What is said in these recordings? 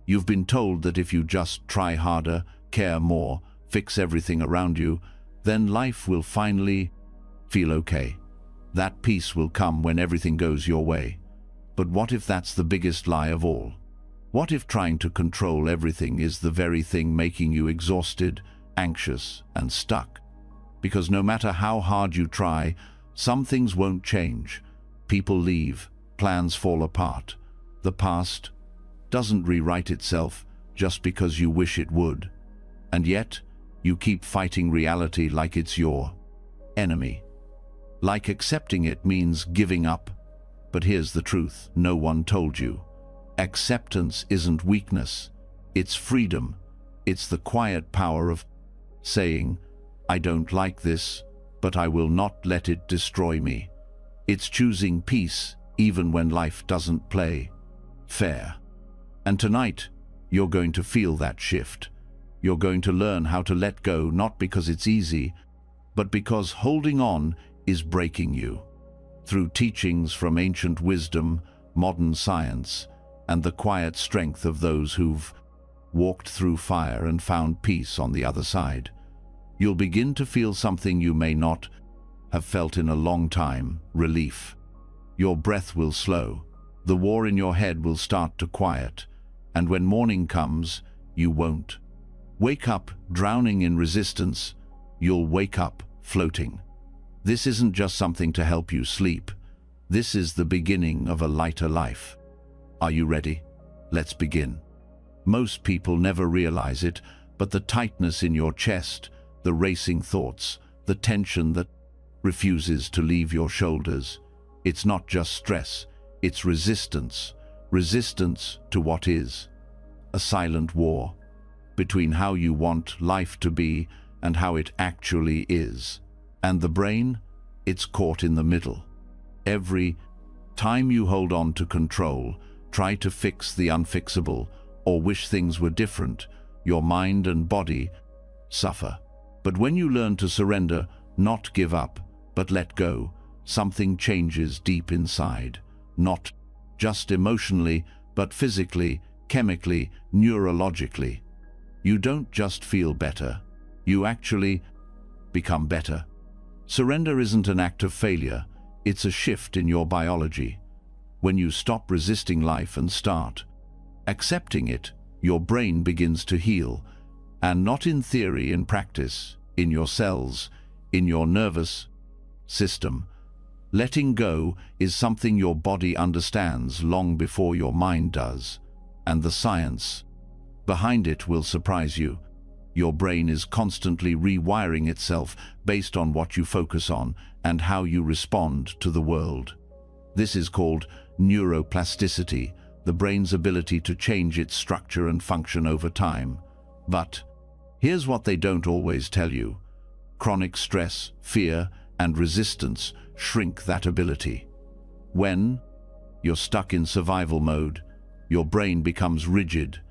You've been told that if you just try harder, care more, fix everything around you, then life will finally feel okay. That peace will come when everything goes your way. But what if that's the biggest lie of all? What if trying to control everything is the very thing making you exhausted, anxious, and stuck? Because no matter how hard you try, some things won't change. People leave, plans fall apart. The past doesn't rewrite itself just because you wish it would. And yet, you keep fighting reality like it's your enemy. Like accepting it means giving up. But here's the truth no one told you. Acceptance isn't weakness, it's freedom. It's the quiet power of saying, I don't like this, but I will not let it destroy me. It's choosing peace even when life doesn't play fair. And tonight, you're going to feel that shift. You're going to learn how to let go, not because it's easy, but because holding on is breaking you. Through teachings from ancient wisdom, modern science, and the quiet strength of those who've walked through fire and found peace on the other side, you'll begin to feel something you may not have felt in a long time: relief. Your breath will slow, the war in your head will start to quiet, and when morning comes, you won't wake up drowning in resistance, you'll wake up floating. This isn't just something to help you sleep. This is the beginning of a lighter life. Are you ready? Let's begin. Most people never realize it, but the tightness in your chest, the racing thoughts, the tension that refuses to leave your shoulders, it's not just stress, it's resistance. Resistance to what is. A silent war between how you want life to be and how it actually is. And the brain, it's caught in the middle. Every time you hold on to control, try to fix the unfixable, or wish things were different, your mind and body suffer. But when you learn to surrender, not give up, but let go, something changes deep inside. Not just emotionally, but physically, chemically, neurologically. You don't just feel better, you actually become better. Surrender isn't an act of failure, it's a shift in your biology. When you stop resisting life and start accepting it, your brain begins to heal, and not in theory, in practice, in your cells, in your nervous system. Letting go is something your body understands long before your mind does, and the science behind it will surprise you. Your brain is constantly rewiring itself based on what you focus on and how you respond to the world. This is called neuroplasticity, the brain's ability to change its structure and function over time. But here's what they don't always tell you. Chronic stress, fear, and resistance shrink that ability. When you're stuck in survival mode, your brain becomes rigid.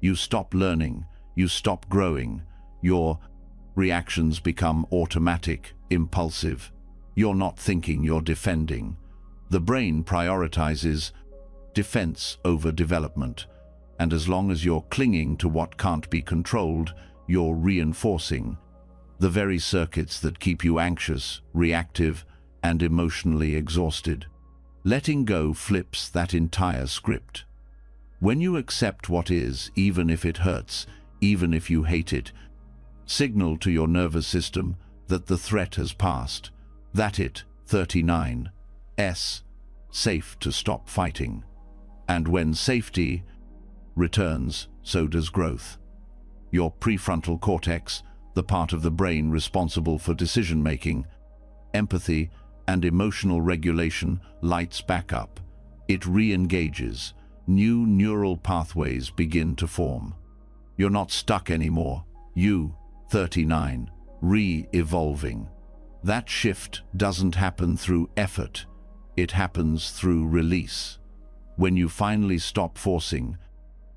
You stop learning, you stop growing, your reactions become automatic, impulsive. You're not thinking, you're defending. The brain prioritizes defense over development, and as long as you're clinging to what can't be controlled, you're reinforcing the very circuits that keep you anxious, reactive, and emotionally exhausted. Letting go flips that entire script. When you accept what is, even if it hurts, even if you hate it, signal to your nervous system that the threat has passed, that it, 39, safe to stop fighting. And when safety returns, so does growth. Your prefrontal cortex, the part of the brain responsible for decision-making, empathy, and emotional regulation, lights back up. It re-engages. New neural pathways begin to form. You're not stuck anymore. You, 39, re-evolving. That shift doesn't happen through effort. It happens through release. When you finally stop forcing,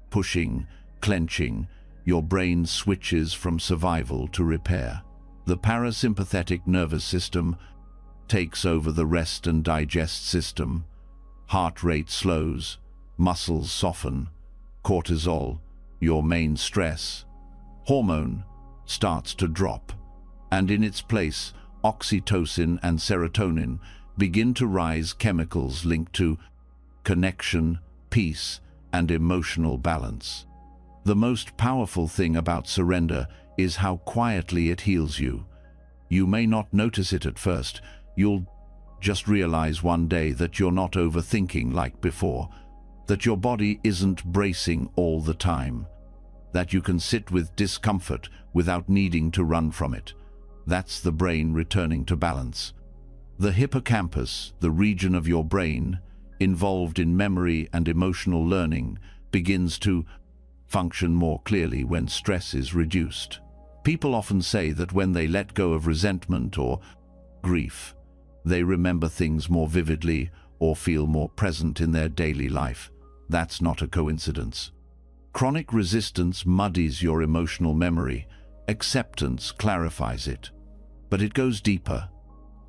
pushing, clenching, your brain switches from survival to repair. The parasympathetic nervous system takes over the rest and digest system. Heart rate slows, muscles soften, cortisol your main stress hormone, starts to drop, and in its place, oxytocin and serotonin begin to rise, chemicals linked to connection, peace, and emotional balance. The most powerful thing about surrender is how quietly it heals you. You may not notice it at first. You'll just realize one day that you're not overthinking like before, that your body isn't bracing all the time, that you can sit with discomfort without needing to run from it. That's the brain returning to balance. The hippocampus, the region of your brain involved in memory and emotional learning, begins to function more clearly when stress is reduced. People often say that when they let go of resentment or grief, they remember things more vividly or feel more present in their daily life. That's not a coincidence. Chronic resistance muddies your emotional memory. Acceptance clarifies it. But it goes deeper.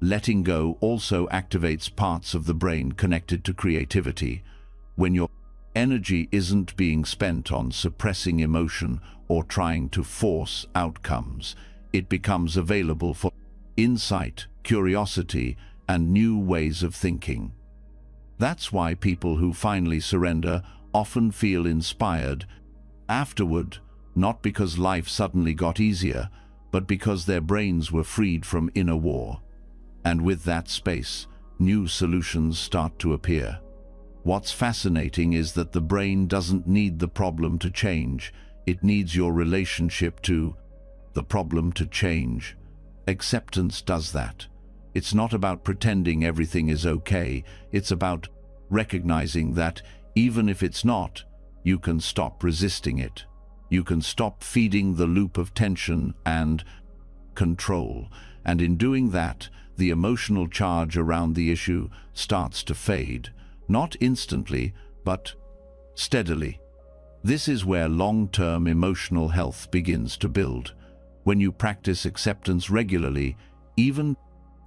Letting go also activates parts of the brain connected to creativity. When your energy isn't being spent on suppressing emotion or trying to force outcomes, it becomes available for insight, curiosity, and new ways of thinking. That's why people who finally surrender often feel inspired afterward, not because life suddenly got easier, but because their brains were freed from inner war. And with that space, new solutions start to appear. What's fascinating is that the brain doesn't need the problem to change. It needs your relationship to the problem to change. Acceptance does that. It's not about pretending everything is okay. It's about recognizing that even if it's not, you can stop resisting it. You can stop feeding the loop of tension and control. And in doing that, the emotional charge around the issue starts to fade. Not instantly, but steadily. This is where long-term emotional health begins to build. When you practice acceptance regularly, even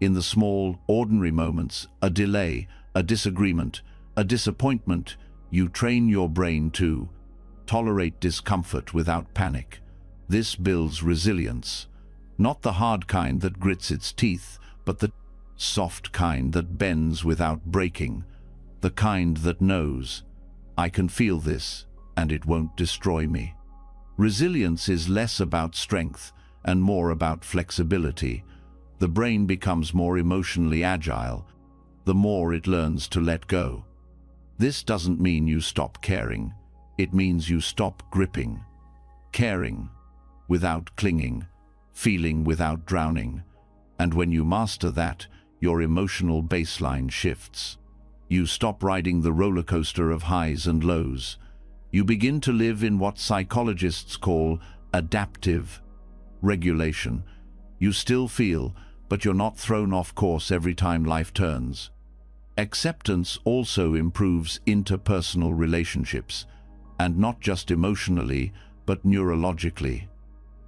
in the small, ordinary moments, a delay, a disagreement, a disappointment, you train your brain to tolerate discomfort without panic. This builds resilience. Not the hard kind that grits its teeth, but the soft kind that bends without breaking. The kind that knows, I can feel this, and it won't destroy me. Resilience is less about strength and more about flexibility. The brain becomes more emotionally agile the more it learns to let go. This doesn't mean you stop caring. It means you stop gripping. Caring without clinging, feeling without drowning. And when you master that, your emotional baseline shifts. You stop riding the roller coaster of highs and lows. You begin to live in what psychologists call adaptive regulation. You still feel, but you're not thrown off course every time life turns. Acceptance also improves interpersonal relationships, and not just emotionally, but neurologically.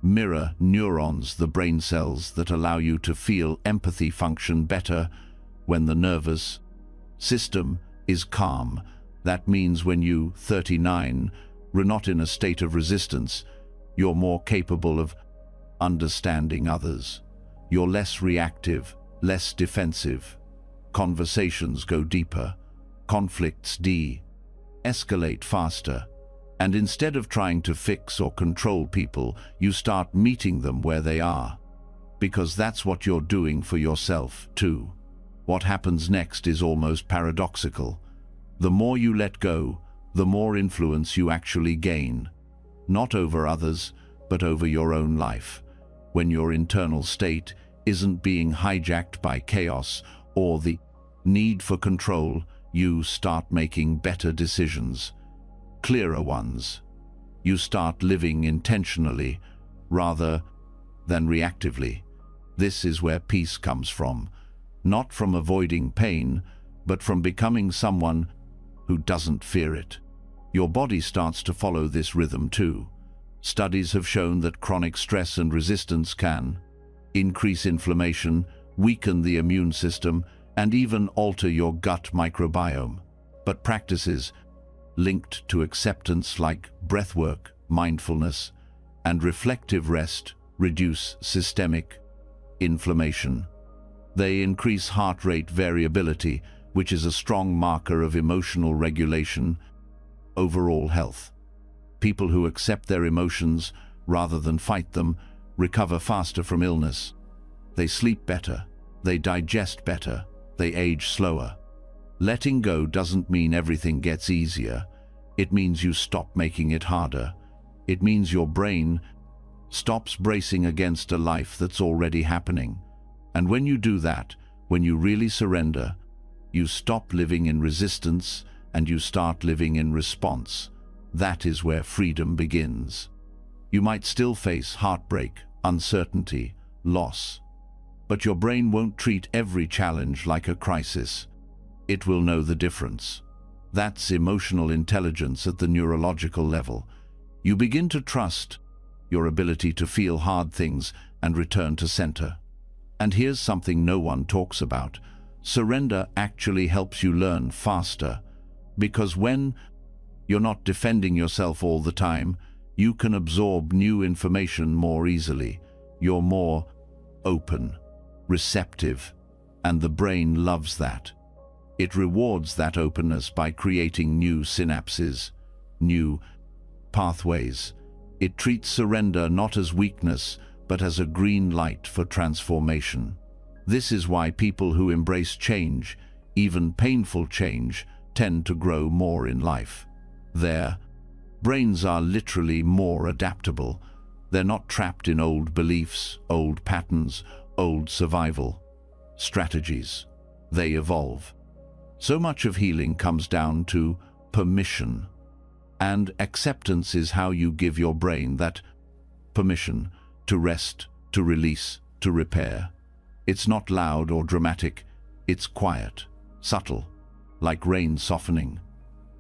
Mirror neurons, the brain cells that allow you to feel empathy, function better when the nervous system is calm. That means when you, 39, are not in a state of resistance, you're more capable of understanding others. You're less reactive, less defensive. Conversations go deeper. Conflicts de-escalate faster. And instead of trying to fix or control people, you start meeting them where they are. Because that's what you're doing for yourself, too. What happens next is almost paradoxical. The more you let go, the more influence you actually gain. Not over others, but over your own life. When your internal state isn't being hijacked by chaos or the need for control, you start making better decisions. Clearer ones. You start living intentionally rather than reactively. This is where peace comes from. Not from avoiding pain, but from becoming someone who doesn't fear it. Your body starts to follow this rhythm too. Studies have shown that chronic stress and resistance can increase inflammation, weaken the immune system, and even alter your gut microbiome. But practices linked to acceptance like breathwork, mindfulness, and reflective rest reduce systemic inflammation. They increase heart rate variability, which is a strong marker of emotional regulation, overall health. People who accept their emotions rather than fight them recover faster from illness. They sleep better, they digest better, they age slower. Letting go doesn't mean everything gets easier. It means you stop making it harder. It means your brain stops bracing against a life that's already happening. And when you do that, when you really surrender, you stop living in resistance and you start living in response. That is where freedom begins. You might still face heartbreak, uncertainty, loss, but your brain won't treat every challenge like a crisis. It will know the difference. That's emotional intelligence at the neurological level. You begin to trust your ability to feel hard things and return to center. And here's something no one talks about. Surrender actually helps you learn faster, because when you're not defending yourself all the time, you can absorb new information more easily. You're more open, receptive, and the brain loves that. It rewards that openness by creating new synapses, new pathways. It treats surrender not as weakness, but as a green light for transformation. This is why people who embrace change, even painful change, tend to grow more in life. Their brains are literally more adaptable. They're not trapped in old beliefs, old patterns, old survival strategies. They evolve. So much of healing comes down to permission. And acceptance is how you give your brain that permission to rest, to release, to repair. It's not loud or dramatic. It's quiet, subtle, like rain softening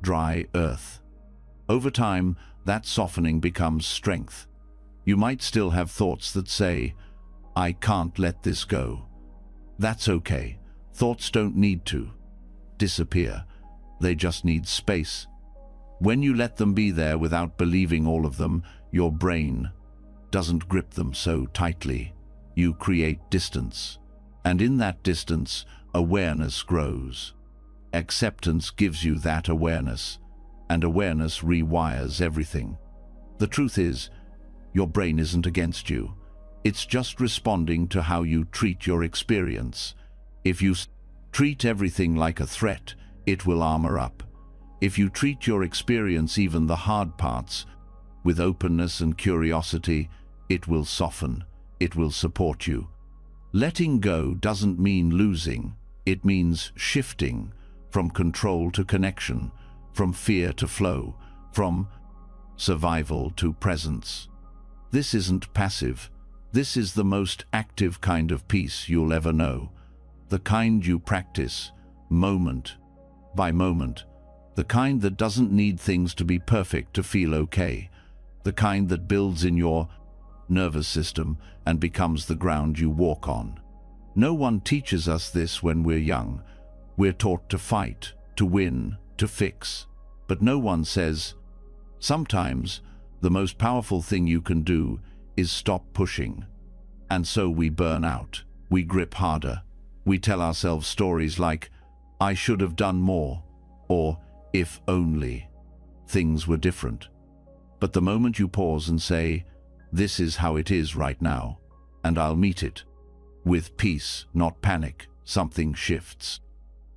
dry earth. Over time, that softening becomes strength. You might still have thoughts that say, "I can't let this go." That's okay. Thoughts don't need to disappear. They just need space. When you let them be there without believing all of them, your brain doesn't grip them so tightly. You create distance. And in that distance, awareness grows. Acceptance gives you that awareness, and awareness rewires everything. The truth is, your brain isn't against you. It's just responding to how you treat your experience. If you treat everything like a threat, it will armor up. If you treat your experience, even the hard parts, with openness and curiosity, it will soften. It will support you. Letting go doesn't mean losing. It means shifting from control to connection, from fear to flow, from survival to presence. This isn't passive. This is the most active kind of peace you'll ever know. The kind you practice, moment by moment. The kind that doesn't need things to be perfect to feel okay. The kind that builds in your nervous system and becomes the ground you walk on. No one teaches us this when we're young. We're taught to fight, to win, to fix. But no one says, sometimes the most powerful thing you can do is stop pushing. And so we burn out. We grip harder. We tell ourselves stories like, "I should have done more," or "if only things were different." But the moment you pause and say, "This is how it is right now, and I'll meet it with peace, not panic," something shifts.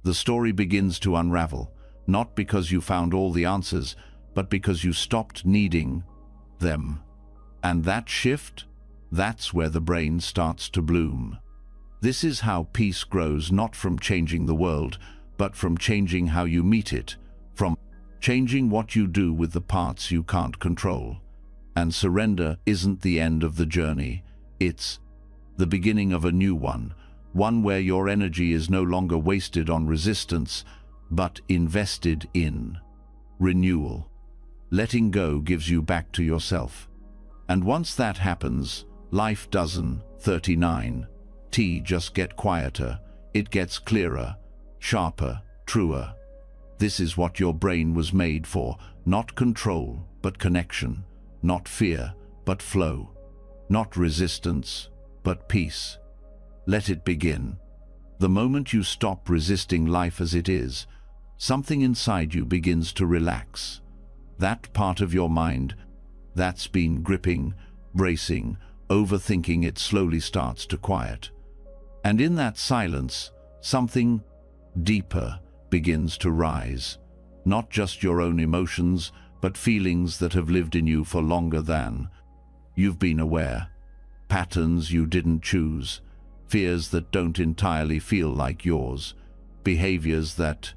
The story begins to unravel, not because you found all the answers, but because you stopped needing them. And that shift, that's where the brain starts to bloom. This is how peace grows, not from changing the world, but from changing how you meet it, from changing what you do with the parts you can't control. And surrender isn't the end of the journey. It's the beginning of a new one where your energy is no longer wasted on resistance, but invested in renewal. Letting go gives you back to yourself. And once that happens, life doesn't 39 just get quieter. It gets clearer, sharper, truer. This is what your brain was made for, not control, but connection. not fear, but flow. Not resistance, but peace. Let it begin. The moment you stop resisting life as it is, something inside you begins to relax. That part of your mind that's been gripping, bracing, overthinking, it slowly starts to quiet. And in that silence, something deeper begins to rise. Not just your own emotions, but feelings that have lived in you for longer than you've been aware. Patterns you didn't choose, fears that don't entirely feel like yours, behaviors that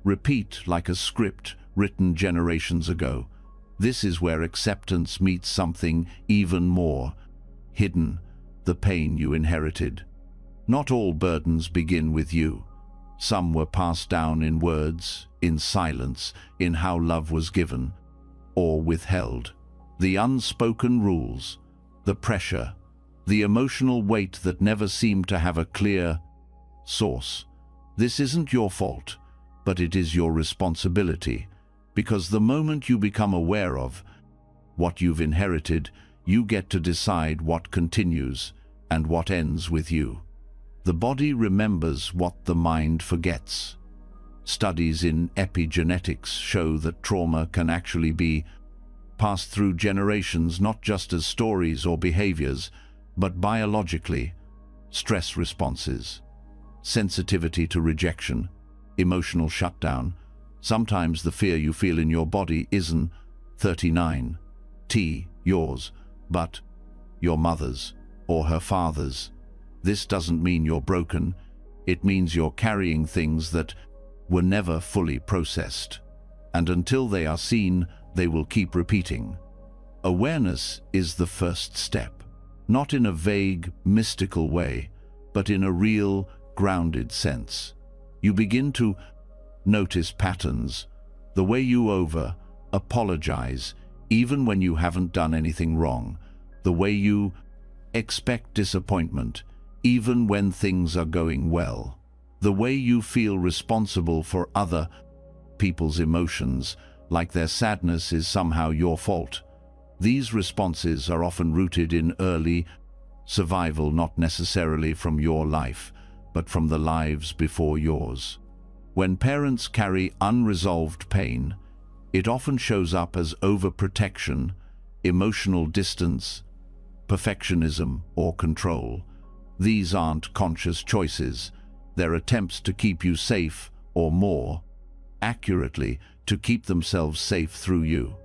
repeat like a script written generations ago. This is where acceptance meets something even more hidden, the pain you inherited. Not all burdens begin with you. Some were passed down in words, in silence, in how love was given or withheld. The unspoken rules, the pressure, the emotional weight that never seemed to have a clear source. This isn't your fault, but it is your responsibility, because the moment you become aware of what you've inherited, you get to decide what continues and what ends with you. The body remembers what the mind forgets. Studies in epigenetics show that trauma can actually be passed through generations, not just as stories or behaviors, but biologically. Stress responses, sensitivity to rejection, emotional shutdown. Sometimes the fear you feel in your body isn't 39 T yours, but your mother's or her father's. This doesn't mean you're broken. It means you're carrying things that were never fully processed. And until they are seen, they will keep repeating. Awareness is the first step, not in a vague, mystical way, but in a real, grounded sense. You begin to notice patterns, the way you apologize even when you haven't done anything wrong, the way you expect disappointment even when things are going well, the way you feel responsible for other people's emotions, like their sadness is somehow your fault. These responses are often rooted in early survival, not necessarily from your life, but from the lives before yours. When parents carry unresolved pain, it often shows up as overprotection, emotional distance, perfectionism, or control. These aren't conscious choices. They're attempts to keep you safe, or more accurately, to keep themselves safe through you.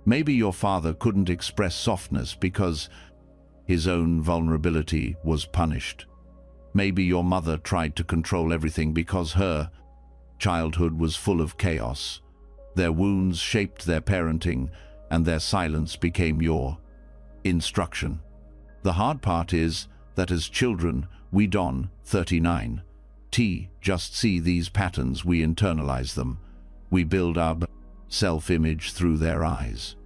Maybe your father couldn't express softness because his own vulnerability was punished. Maybe your mother tried to control everything because her childhood was full of chaos. Their wounds shaped their parenting, and their silence became your instruction. The hard part is that as children, we don't 39 T just see these patterns, we internalize them. We build our self-image through their eyes.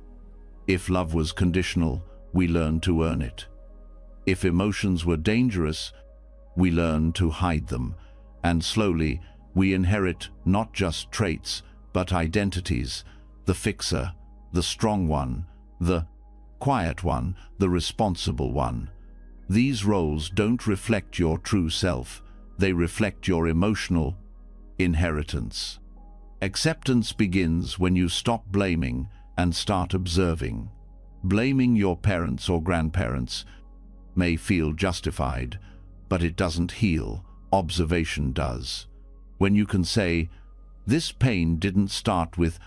If love was conditional, we learn to earn it. If emotions were dangerous, we learn to hide them. And slowly, we inherit not just traits, but identities: the fixer, the strong one, the quiet one, the responsible one. These roles don't reflect your true self. They reflect your emotional inheritance. Acceptance begins when you stop blaming and start observing. Blaming your parents or grandparents may feel justified, but it doesn't heal. Observation does. When you can say, "This pain didn't start with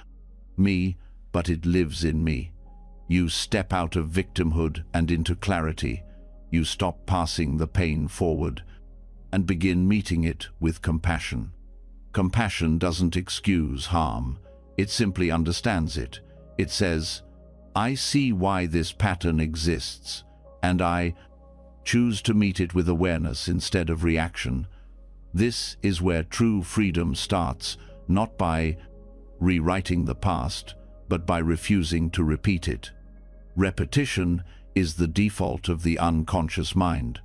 me, but it lives in me," you step out of victimhood and into clarity. You stop passing the pain forward and begin meeting it with compassion. Compassion doesn't excuse harm. It simply understands it. It says, "I see why this pattern exists, and I choose to meet it with awareness instead of reaction." This is where true freedom starts, not by rewriting the past, but by refusing to repeat it. Repetition is the default of the unconscious mind.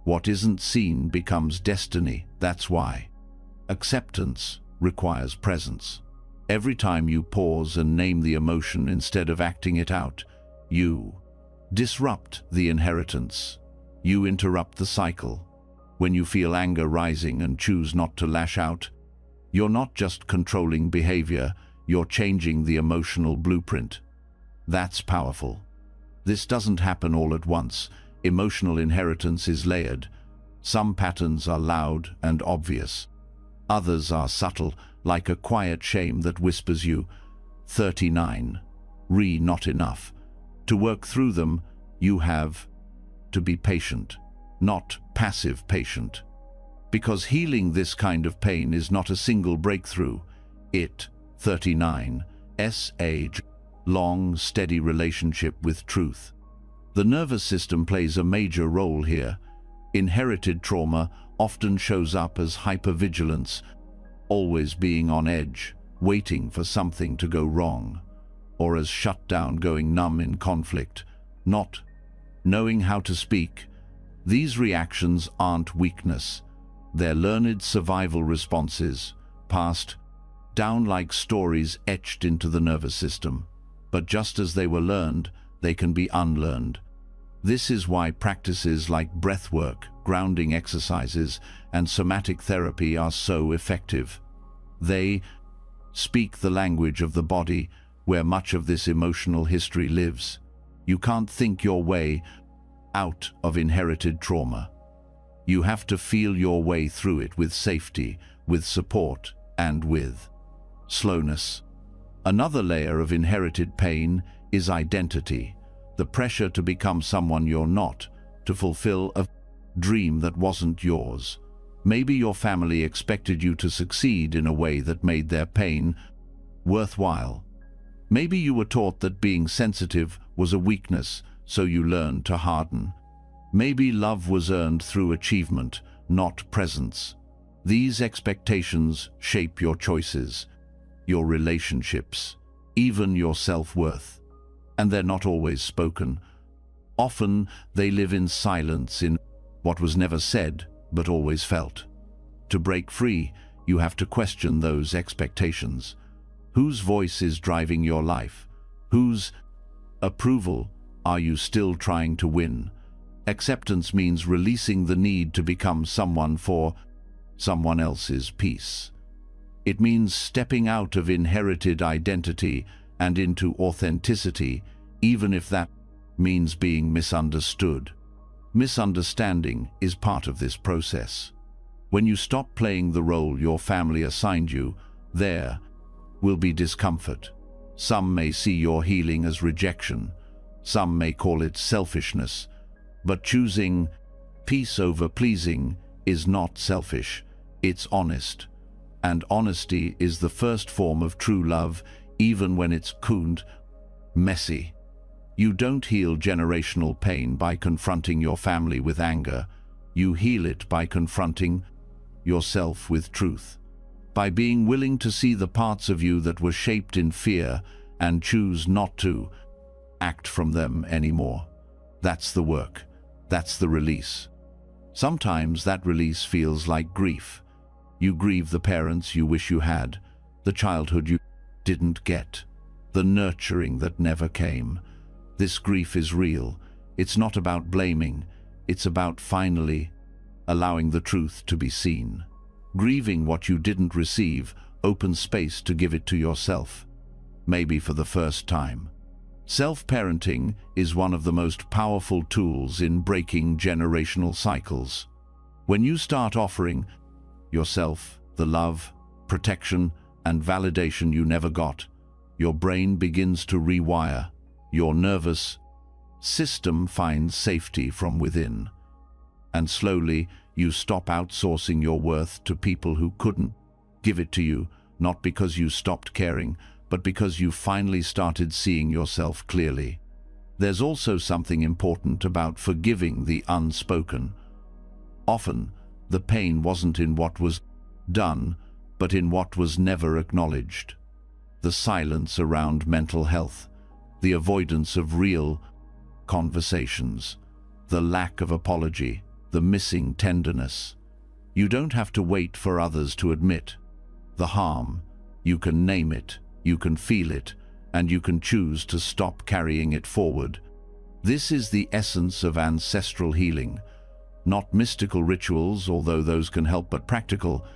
What isn't seen becomes destiny. That's why acceptance requires presence. Every time you pause and name the emotion instead of acting it out, You disrupt the inheritance. You interrupt the cycle. When you feel anger rising and choose not to lash out, you're not just controlling behavior, you're changing the emotional blueprint. That's powerful. This doesn't happen all at once. Emotional inheritance is layered. Some patterns are loud and obvious. Others are subtle, like a quiet shame that whispers you, 39, not enough. To work through them, you have to be patient, not passive patient. Because healing this kind of pain is not a single breakthrough. It, 39, age, long, steady relationship with truth. The nervous system plays a major role here. Inherited trauma often shows up as hypervigilance, always being on edge, waiting for something to go wrong, or as shutdown, going numb in conflict, not knowing how to speak. These reactions aren't weakness. They're learned survival responses, passed down like stories etched into the nervous system. But just as they were learned, they can be unlearned. This is why practices like breathwork, grounding exercises, and somatic therapy are so effective. They speak the language of the body, where much of this emotional history lives. You can't think your way out of inherited trauma. You have to feel your way through it with safety, with support, and with slowness. Another layer of inherited pain is identity, the pressure to become someone you're not, to fulfill a dream that wasn't yours. Maybe your family expected you to succeed in a way that made their pain worthwhile. Maybe you were taught that being sensitive was a weakness, so you learned to harden. Maybe love was earned through achievement, not presence. These expectations shape your choices, your relationships, even your self-worth. And they're not always spoken. Often they live in silence, in what was never said but always felt. To break free, you have to question those expectations. Whose voice is driving your life? Whose approval are you still trying to win? Acceptance means releasing the need to become someone for someone else's peace. It means stepping out of inherited identity and into authenticity, even if that means being misunderstood. Misunderstanding is part of this process. When you stop playing the role your family assigned you, there will be discomfort. Some may see your healing as rejection. Some may call it selfishness. But choosing peace over pleasing is not selfish. It's honest. And honesty is the first form of true love, even when it's messy. You don't heal generational pain by confronting your family with anger. You heal it by confronting yourself with truth, by being willing to see the parts of you that were shaped in fear and choose not to act from them anymore. That's the work. That's the release. Sometimes that release feels like grief. You grieve the parents you wish you had, the childhood you didn't get, the nurturing that never came. This grief is real. It's not about blaming. It's about finally allowing the truth to be seen. Grieving what you didn't receive opens space to give it to yourself, maybe for the first time. Self-parenting is one of the most powerful tools in breaking generational cycles. When you start offering yourself the love, protection, and validation you never got, your brain begins to rewire. Your nervous system finds safety from within. And slowly, you stop outsourcing your worth to people who couldn't give it to you, not because you stopped caring, but because you finally started seeing yourself clearly. There's also something important about forgiving the unspoken. Often, the pain wasn't in what was done, but in what was never acknowledged. The silence around mental health, the avoidance of real conversations, the lack of apology, the missing tenderness. You don't have to wait for others to admit the harm. You can name it, you can feel it, and you can choose to stop carrying it forward. This is the essence of ancestral healing. Not mystical rituals, although those can help, but practical,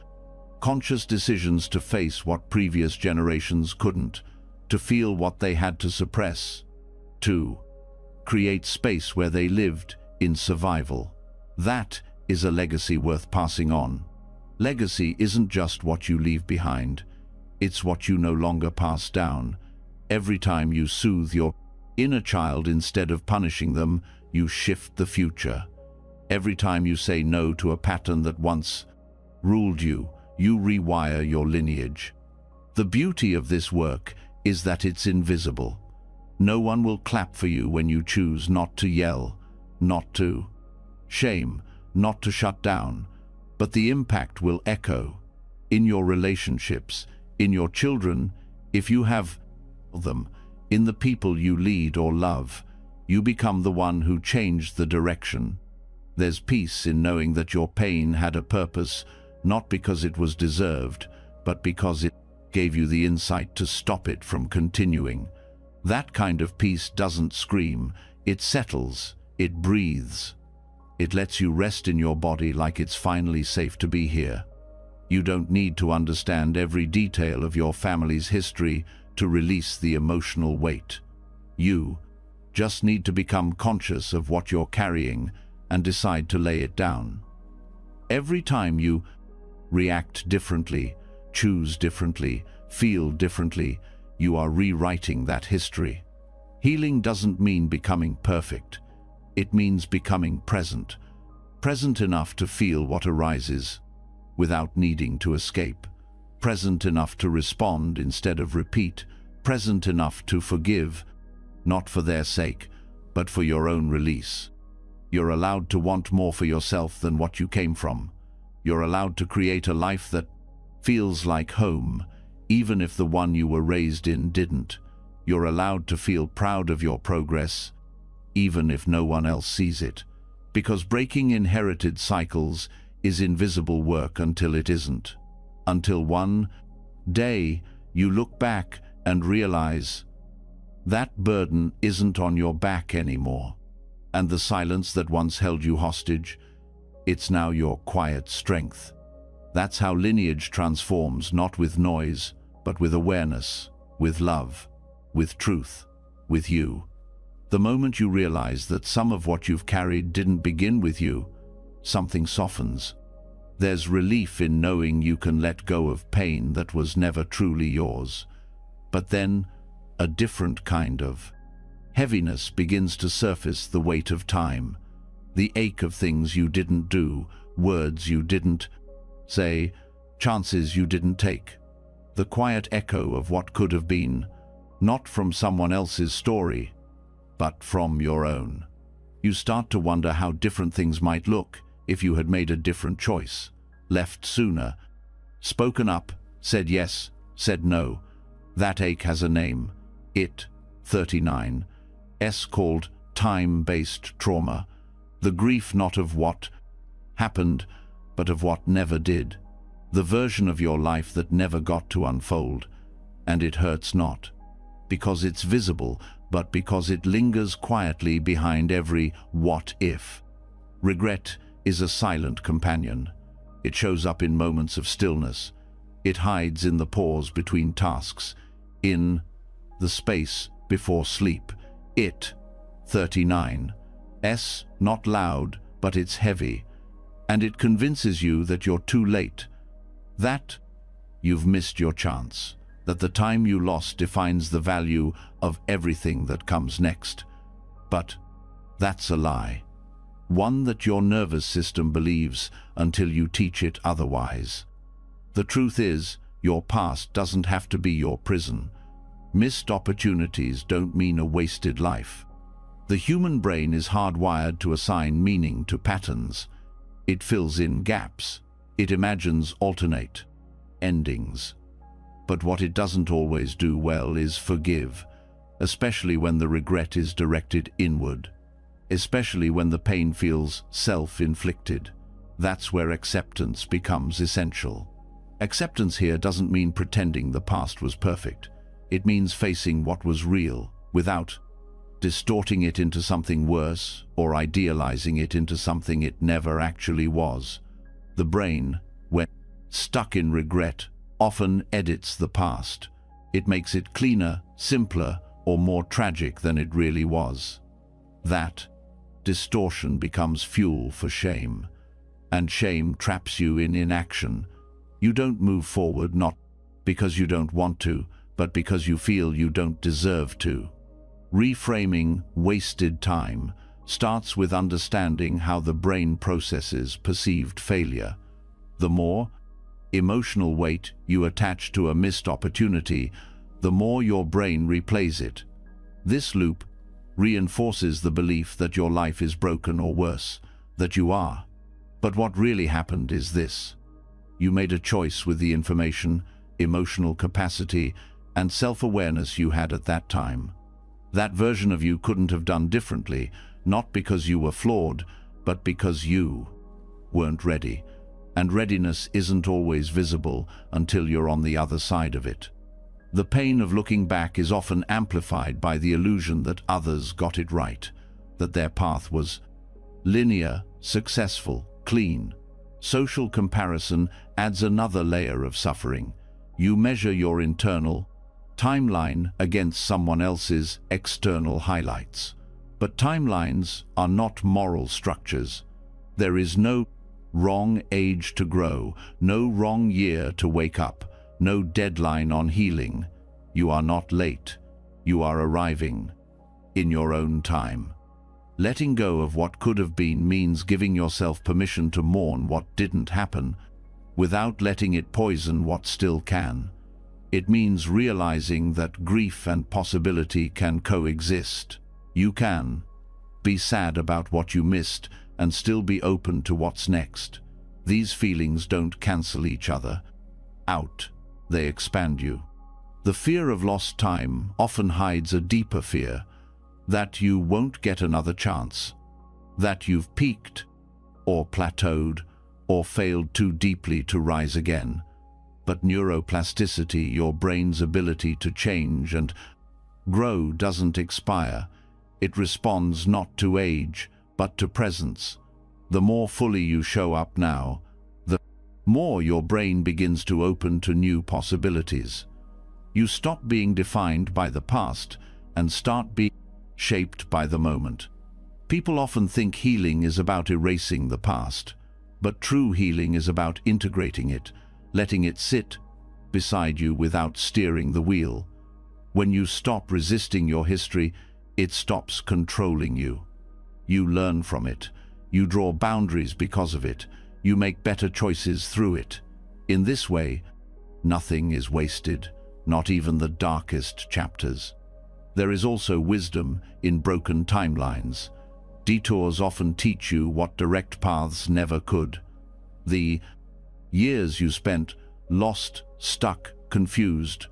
conscious decisions to face what previous generations couldn't, to feel what they had to suppress, to create space where they lived in survival. That is a legacy worth passing on. Legacy isn't just what you leave behind, it's what you no longer pass down. Every time you soothe your inner child instead of punishing them, you shift the future. Every time you say no to a pattern that once ruled you, you rewire your lineage. The beauty of this work is that it's invisible. No one will clap for you when you choose not to yell, not to shame, not to shut down, but the impact will echo in your relationships, in your children, if you have them, in the people you lead or love. You become the one who changed the direction. There's peace in knowing that your pain had a purpose, not because it was deserved, but because it gave you the insight to stop it from continuing. That kind of peace doesn't scream, it settles, it breathes. It lets you rest in your body like it's finally safe to be here. You don't need to understand every detail of your family's history to release the emotional weight. You just need to become conscious of what you're carrying and decide to lay it down. Every time you react differently, choose differently, feel differently, you are rewriting that history. Healing doesn't mean becoming perfect. It means becoming present. Present enough to feel what arises without needing to escape. Present enough to respond instead of repeat. Present enough to forgive, not for their sake, but for your own release. You're allowed to want more for yourself than what you came from. You're allowed to create a life that feels like home, even if the one you were raised in didn't. You're allowed to feel proud of your progress, even if no one else sees it. Because breaking inherited cycles is invisible work until it isn't. Until one day you look back and realize that burden isn't on your back anymore. And the silence that once held you hostage, it's now your quiet strength. That's how lineage transforms, not with noise, but with awareness, with love, with truth, with you. The moment you realize that some of what you've carried didn't begin with you, something softens. There's relief in knowing you can let go of pain that was never truly yours. But then, a different kind of heaviness begins to surface, the weight of time, the ache of things you didn't do, words you didn't say, chances you didn't take. The quiet echo of what could have been, not from someone else's story, but from your own. You start to wonder how different things might look if you had made a different choice, left sooner, spoken up, said yes, said no. That ache has a name. It, 39, called time-based trauma. The grief not of what happened, but of what never did. The version of your life that never got to unfold. And it hurts not because it's visible, but because it lingers quietly behind every what if. Regret is a silent companion. It shows up in moments of stillness. It hides in the pause between tasks, in the space before sleep. It, 39, not loud, but it's heavy, and it convinces you that you're too late, that you've missed your chance, that the time you lost defines the value of everything that comes next. But that's a lie. One that your nervous system believes until you teach it otherwise. The truth is, your past doesn't have to be your prison. Missed opportunities don't mean a wasted life. The human brain is hardwired to assign meaning to patterns. It fills in gaps. It imagines alternate endings. But what it doesn't always do well is forgive, especially when the regret is directed inward, especially when the pain feels self-inflicted. That's where acceptance becomes essential. Acceptance here doesn't mean pretending the past was perfect. It means facing what was real without distorting it into something worse or idealizing it into something it never actually was. The brain, when stuck in regret, often edits the past. It makes it cleaner, simpler, or more tragic than it really was. That distortion becomes fuel for shame, and shame traps you in inaction. You don't move forward not because you don't want to, but because you feel you don't deserve to. Reframing wasted time starts with understanding how the brain processes perceived failure. The more emotional weight you attach to a missed opportunity, the more your brain replays it. This loop reinforces the belief that your life is broken, or worse, that you are. But what really happened is this: you made a choice with the information, emotional capacity, and self-awareness you had at that time. That version of you couldn't have done differently, not because you were flawed, but because you weren't ready. And readiness isn't always visible until you're on the other side of it. The pain of looking back is often amplified by the illusion that others got it right, that their path was linear, successful, clean. Social comparison adds another layer of suffering. You measure your internal timeline against someone else's external highlights. But timelines are not moral structures. There is no wrong age to grow, no wrong year to wake up, no deadline on healing. You are not late. You are arriving in your own time. Letting go of what could have been means giving yourself permission to mourn what didn't happen without letting it poison what still can. It means realizing that grief and possibility can coexist. You can be sad about what you missed and still be open to what's next. These feelings don't cancel each other out. They expand you. The fear of lost time often hides a deeper fear, that you won't get another chance, that you've peaked or plateaued or failed too deeply to rise again. But neuroplasticity, your brain's ability to change and grow, doesn't expire. It responds not to age, but to presence. The more fully you show up now, the more your brain begins to open to new possibilities. You stop being defined by the past and start being shaped by the moment. People often think healing is about erasing the past, but true healing is about integrating it, letting it sit beside you without steering the wheel. When you stop resisting your history, it stops controlling you. You learn from it. You draw boundaries because of it. You make better choices through it. In this way, nothing is wasted, not even the darkest chapters. There is also wisdom in broken timelines. Detours often teach you what direct paths never could. The years you spent lost, stuck, confused,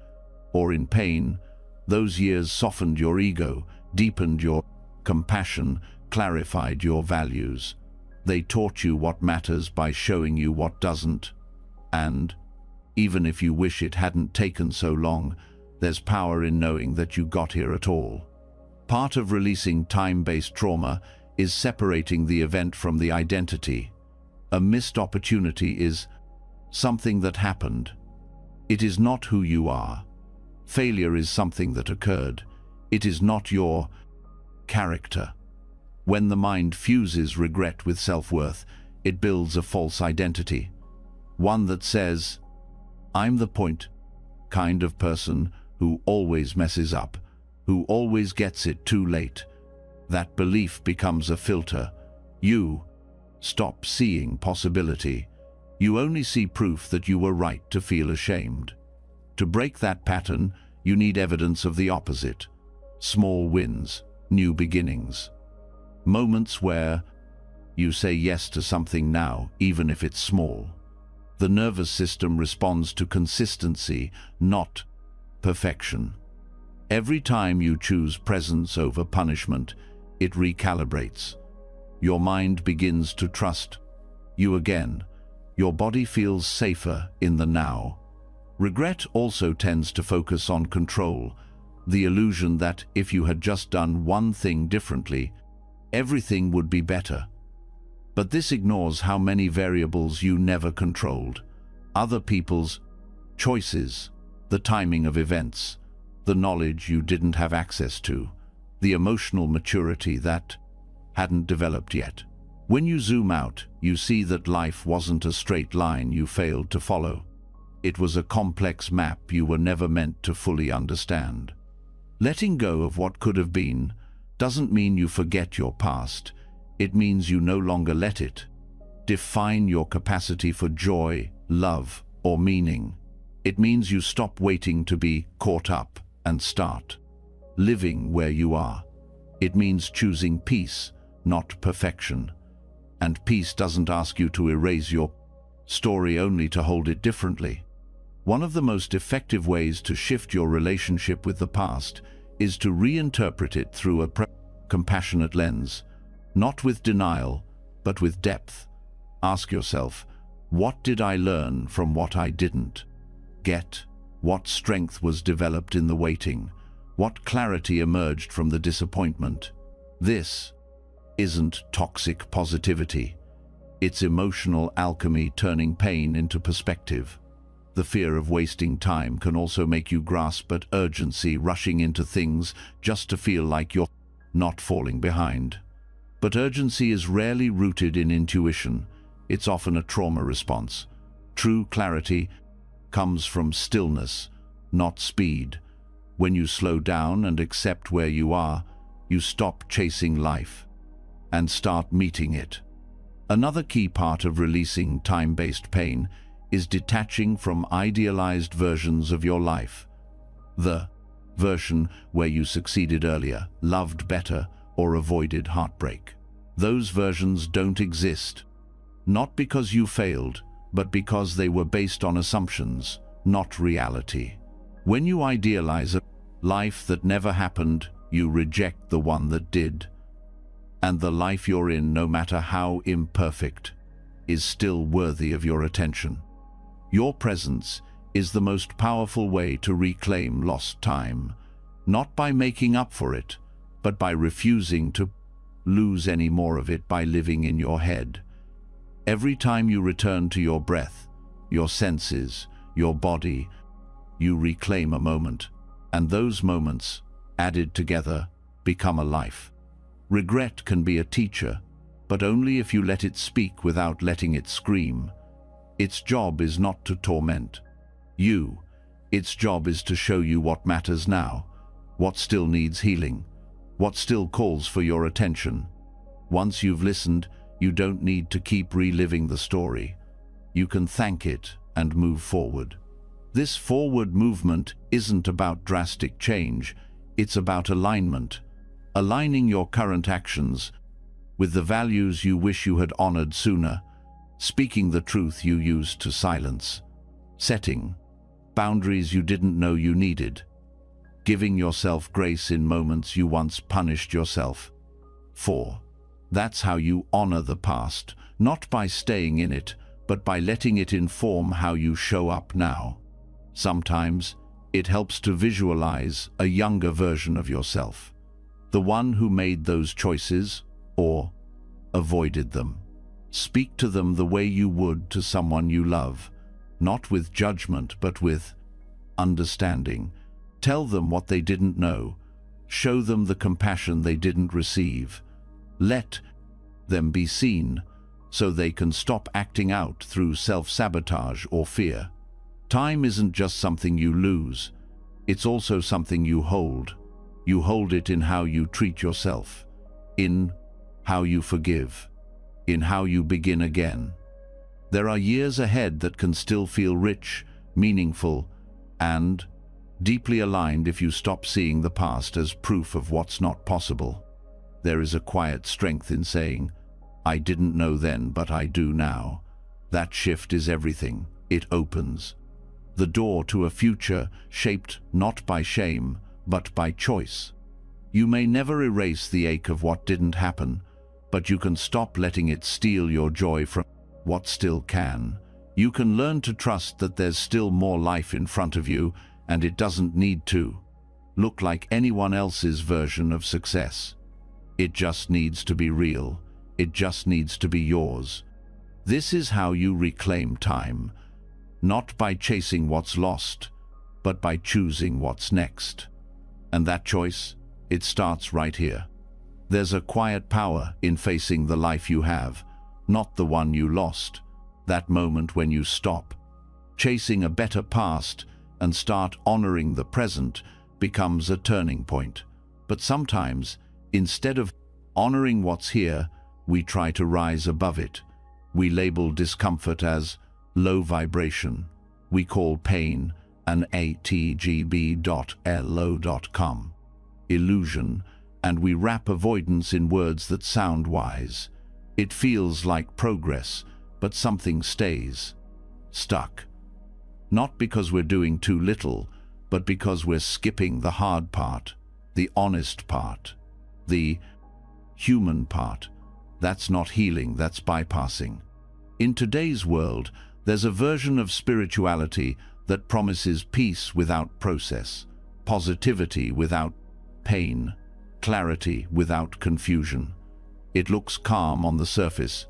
or in pain, those years softened your ego, deepened your compassion, clarified your values. They taught you what matters by showing you what doesn't. And, even if you wish it hadn't taken so long, there's power in knowing that you got here at all. Part of releasing time-based trauma is separating the event from the identity. A missed opportunity is something that happened. It is not who you are. Failure is something that occurred. It is not your character. When the mind fuses regret with self-worth, it builds a false identity. One that says, I'm the point kind of person who always messes up, who always gets it too late. That belief becomes a filter. You stop seeing possibility. You only see proof that you were right to feel ashamed. To break that pattern, you need evidence of the opposite. Small wins, new beginnings. Moments where you say yes to something now, even if it's small. The nervous system responds to consistency, not perfection. Every time you choose presence over punishment, it recalibrates. Your mind begins to trust you again. Your body feels safer in the now. Regret also tends to focus on control, the illusion that if you had just done one thing differently, everything would be better. But this ignores how many variables you never controlled: other people's choices, the timing of events, the knowledge you didn't have access to, the emotional maturity that hadn't developed yet. When you zoom out, you see that life wasn't a straight line you failed to follow. It was a complex map you were never meant to fully understand. Letting go of what could have been doesn't mean you forget your past. It means you no longer let it define your capacity for joy, love, or meaning. It means you stop waiting to be caught up and start living where you are. It means choosing peace, not perfection. And peace doesn't ask you to erase your story only to hold it differently. One of the most effective ways to shift your relationship with the past is to reinterpret it through a compassionate lens, not with denial, but with depth. Ask yourself, what did I learn from what I didn't get? What strength was developed in the waiting? What clarity emerged from the disappointment? This isn't toxic positivity. It's emotional alchemy turning pain into perspective. The fear of wasting time can also make you grasp at urgency, rushing into things just to feel like you're not falling behind. But urgency is rarely rooted in intuition. It's often a trauma response. True clarity comes from stillness, not speed. When you slow down and accept where you are, you stop chasing life and start meeting it. Another key part of releasing time-based pain is detaching from idealized versions of your life. The version where you succeeded earlier, loved better, or avoided heartbreak. Those versions don't exist. Not because you failed, but because they were based on assumptions, not reality. When you idealize a life that never happened, you reject the one that did. And the life you're in, no matter how imperfect, is still worthy of your attention. Your presence is the most powerful way to reclaim lost time, not by making up for it, but by refusing to lose any more of it by living in your head. Every time you return to your breath, your senses, your body, you reclaim a moment, and those moments, added together, become a life. Regret can be a teacher, but only if you let it speak without letting it scream. Its job is not to torment you. Its job is to show you what matters now, what still needs healing, what still calls for your attention. Once you've listened, you don't need to keep reliving the story. You can thank it and move forward. This forward movement isn't about drastic change, it's about alignment. Aligning your current actions with the values you wish you had honored sooner, speaking the truth you used to silence, setting boundaries you didn't know you needed, giving yourself grace in moments you once punished yourself for. That's how you honor the past, not by staying in it, but by letting it inform how you show up now. Sometimes it helps to visualize a younger version of yourself, the one who made those choices or avoided them. Speak to them the way you would to someone you love, not with judgment but with understanding. Tell them what they didn't know. Show them the compassion they didn't receive. Let them be seen so they can stop acting out through self-sabotage or fear. Time isn't just something you lose, it's also something you hold. You hold it in how you treat yourself, in how you forgive, in how you begin again. There are years ahead that can still feel rich, meaningful, and deeply aligned if you stop seeing the past as proof of what's not possible. There is a quiet strength in saying, I didn't know then, but I do now. That shift is everything. It opens the door to a future shaped not by shame, but by choice. You may never erase the ache of what didn't happen, but you can stop letting it steal your joy from what still can. You can learn to trust that there's still more life in front of you, and it doesn't need to look like anyone else's version of success. It just needs to be real. It just needs to be yours. This is how you reclaim time, not by chasing what's lost, but by choosing what's next. And that choice, it starts right here. There's a quiet power in facing the life you have, not the one you lost. That moment when you stop chasing a better past and start honoring the present becomes a turning point. But sometimes, instead of honoring what's here, we try to rise above it. We label discomfort as low vibration. We call pain an atgb.lo.com illusion, and we wrap avoidance in words that sound wise. It feels like progress, but something stays stuck. Not because we're doing too little, but because we're skipping the hard part, the honest part, the human part. That's not healing, that's bypassing. In today's world, there's a version of spirituality that promises peace without process, positivity without pain, clarity without confusion. It looks calm on the surface,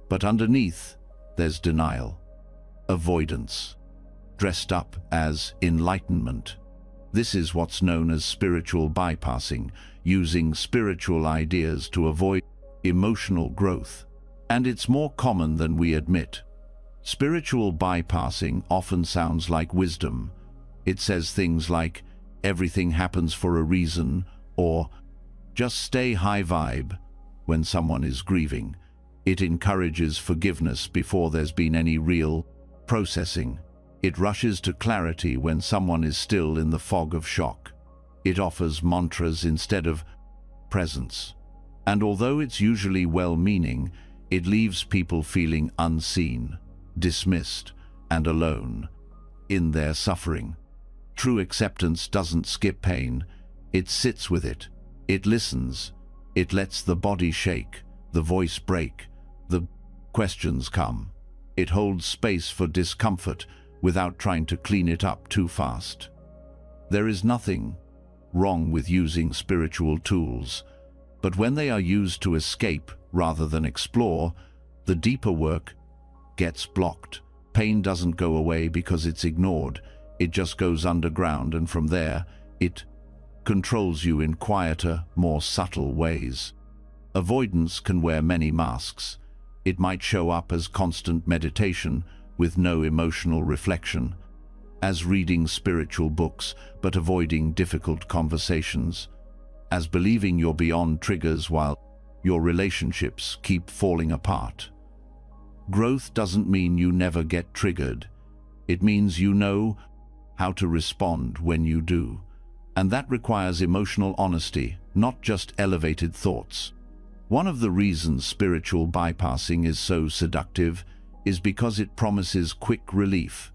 but underneath, there's denial, avoidance, dressed up as enlightenment. This is what's known as spiritual bypassing, using spiritual ideas to avoid emotional growth. And it's more common than we admit. Spiritual bypassing often sounds like wisdom. It says things like, everything happens for a reason, or just stay high vibe when someone is grieving. It encourages forgiveness before there's been any real processing. It rushes to clarity when someone is still in the fog of shock. It offers mantras instead of presence. And although it's usually well-meaning, it leaves people feeling unseen, dismissed, and alone in their suffering. True acceptance doesn't skip pain. It sits with it. It listens. It lets the body shake, the voice break, the questions come. It holds space for discomfort without trying to clean it up too fast. There is nothing wrong with using spiritual tools, but when they are used to escape rather than explore, the deeper work gets blocked. Pain doesn't go away because it's ignored. It just goes underground, and from there, it controls you in quieter, more subtle ways. Avoidance can wear many masks. It might show up as constant meditation with no emotional reflection, as reading spiritual books but avoiding difficult conversations, as believing you're beyond triggers while your relationships keep falling apart. Growth doesn't mean you never get triggered. It means you know how to respond when you do. And that requires emotional honesty, not just elevated thoughts. One of the reasons spiritual bypassing is so seductive is because it promises quick relief.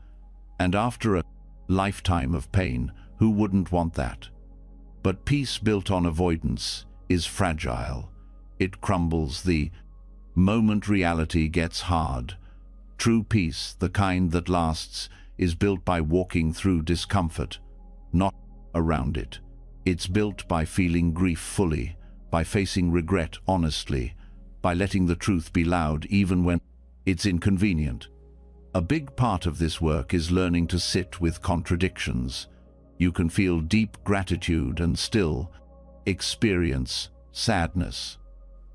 And after a lifetime of pain, who wouldn't want that? But peace built on avoidance is fragile. It crumbles the moment reality gets hard. True peace, the kind that lasts, is built by walking through discomfort, not around it. It's built by feeling grief fully, by facing regret honestly, by letting the truth be loud even when it's inconvenient. A big part of this work is learning to sit with contradictions. You can feel deep gratitude and still experience sadness.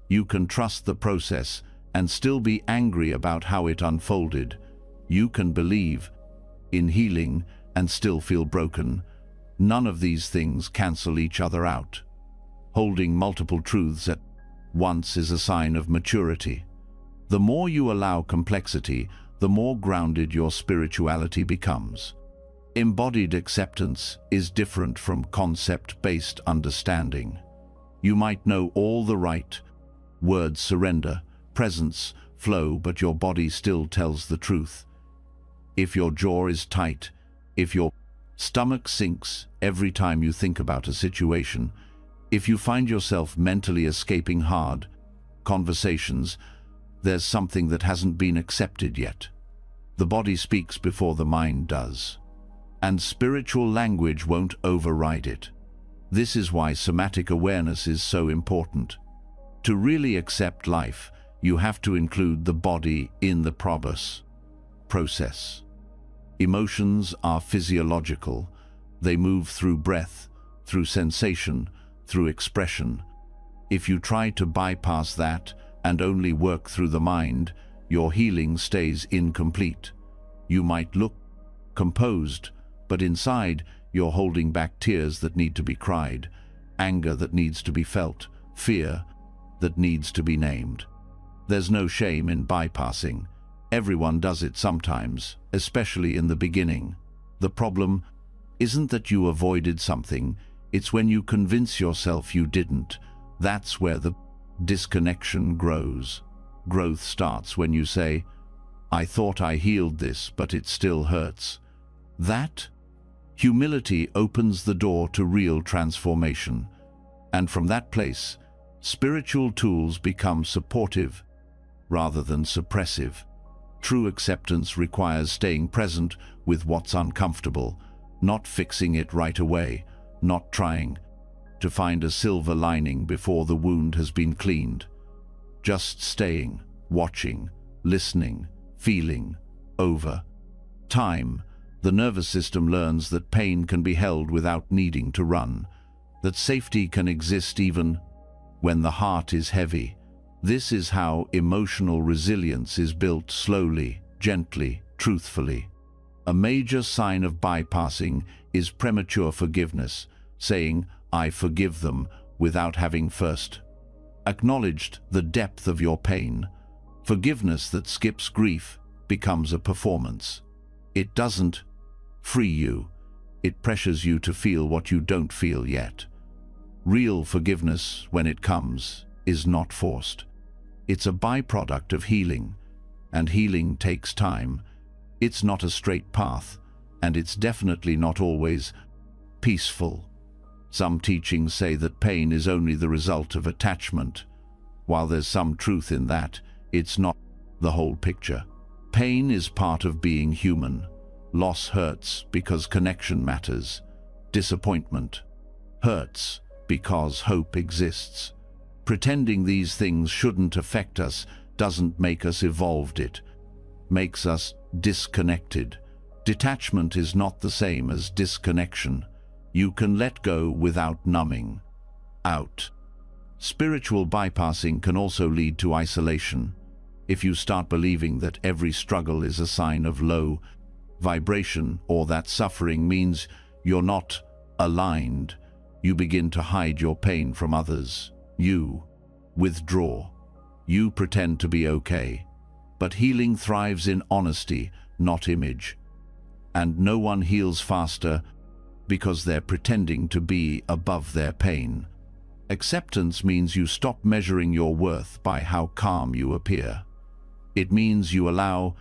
You can trust the process and still be angry about how it unfolded. You can believe in healing and still feel broken. None of these things cancel each other out. Holding multiple truths at once is a sign of maturity. The more you allow complexity, the more grounded your spirituality becomes. Embodied acceptance is different from concept-based understanding. You might know all the right words, surrender, presence, flow, but your body still tells the truth. If your jaw is tight, if your stomach sinks every time you think about a situation, if you find yourself mentally escaping hard conversations, there's something that hasn't been accepted yet. The body speaks before the mind does, and spiritual language won't override it. This is why somatic awareness is so important. To really accept life, you have to include the body in the process. Emotions are physiological. They move through breath, through sensation, through expression. If you try to bypass that and only work through the mind, your healing stays incomplete. You might look composed, but inside you're holding back tears that need to be cried, anger that needs to be felt, fear that needs to be named. There's no shame in bypassing. Everyone does it sometimes, especially in the beginning. The problem isn't that you avoided something, it's when you convince yourself you didn't. That's where the disconnection grows. Growth starts when you say, "I thought I healed this, but it still hurts." That humility opens the door to real transformation. And from that place, spiritual tools become supportive rather than suppressive. True acceptance requires staying present with what's uncomfortable, not fixing it right away, not trying to find a silver lining before the wound has been cleaned. Just staying, watching, listening, feeling. Over time, the nervous system learns that pain can be held without needing to run, that safety can exist even when the heart is heavy. This is how emotional resilience is built slowly, gently, truthfully. A major sign of bypassing is premature forgiveness, saying, "I forgive them," without having first acknowledged the depth of your pain. Forgiveness that skips grief becomes a performance. It doesn't free you, it pressures you to feel what you don't feel yet. Real forgiveness, when it comes, is not forced. It's a byproduct of healing, and healing takes time. It's not a straight path, and it's definitely not always peaceful. Some teachings say that pain is only the result of attachment. While there's some truth in that, it's not the whole picture. Pain is part of being human. Loss hurts because connection matters. Disappointment hurts because hope exists. Pretending these things shouldn't affect us doesn't make us evolved, it makes us disconnected. Detachment is not the same as disconnection. You can let go without numbing out. Spiritual bypassing can also lead to isolation. If you start believing that every struggle is a sign of low vibration or that suffering means you're not aligned, you begin to hide your pain from others. You withdraw. You pretend to be okay. But healing thrives in honesty, not image. And no one heals faster because they're pretending to be above their pain. Acceptance means you stop measuring your worth by how calm you appear. It means you allow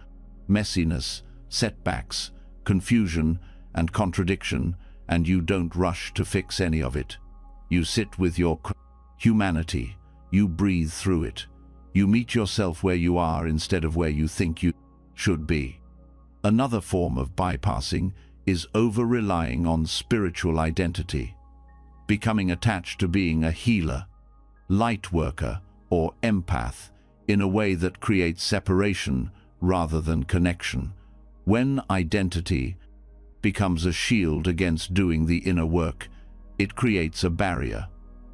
messiness, setbacks, confusion, and contradiction, and you don't rush to fix any of it. You sit with your humanity. You breathe through it. You meet yourself where you are instead of where you think you should be. Another form of bypassing is over-relying on spiritual identity, becoming attached to being a healer, light worker, or empath in a way that creates separation rather than connection. When identity becomes a shield against doing the inner work, it creates a barrier.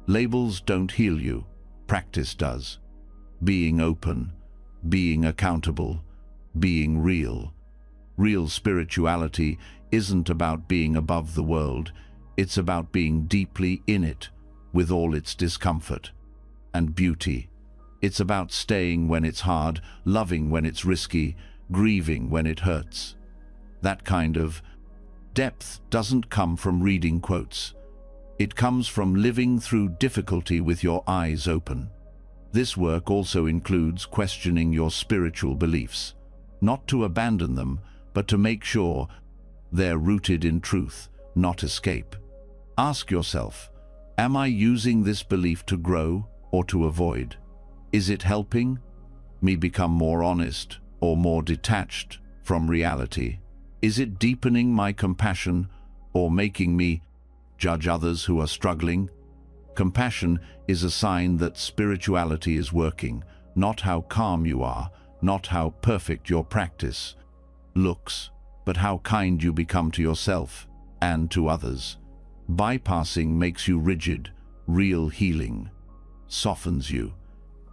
Labels don't heal you, practice does. Being open, being accountable, being real. Real spirituality isn't about being above the world, it's about being deeply in it, with all its discomfort and beauty. It's about staying when it's hard, loving when it's risky, grieving when it hurts. That kind of depth doesn't come from reading quotes. It comes from living through difficulty with your eyes open. This work also includes questioning your spiritual beliefs, not to abandon them, but to make sure they're rooted in truth, not escape. Ask yourself, am I using this belief to grow or to avoid? Is it helping me become more honest or more detached from reality? Is it deepening my compassion or making me judge others who are struggling? Compassion is a sign that spirituality is working, not how calm you are, not how perfect your practice looks, but how kind you become to yourself and to others. Bypassing makes you rigid. Real healing softens you.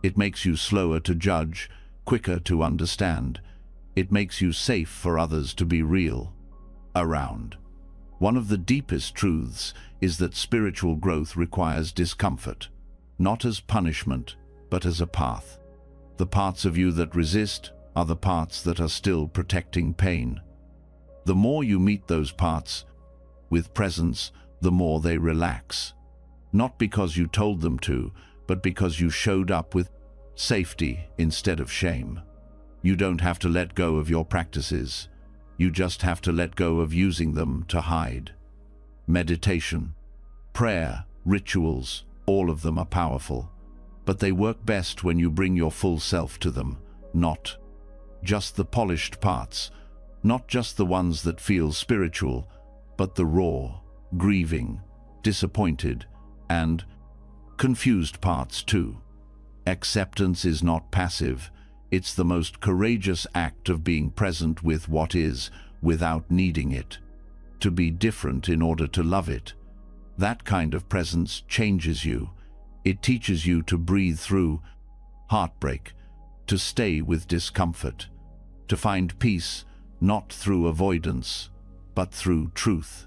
It makes you slower to judge, quicker to understand. It makes you safe for others to be real around. One of the deepest truths is that spiritual growth requires discomfort, not as punishment, but as a path. The parts of you that resist are the parts that are still protecting pain. The more you meet those parts with presence, the more they relax. Not because you told them to, but because you showed up with safety instead of shame. You don't have to let go of your practices. You just have to let go of using them to hide. Meditation, prayer, rituals, all of them are powerful, but they work best when you bring your full self to them, not just the polished parts, not just the ones that feel spiritual, but the raw, grieving, disappointed, and confused parts too. Acceptance is not passive. It's the most courageous act of being present with what is, without needing it. To be different in order to love it. That kind of presence changes you. It teaches you to breathe through heartbreak, to stay with discomfort, to find peace not through avoidance, but through truth.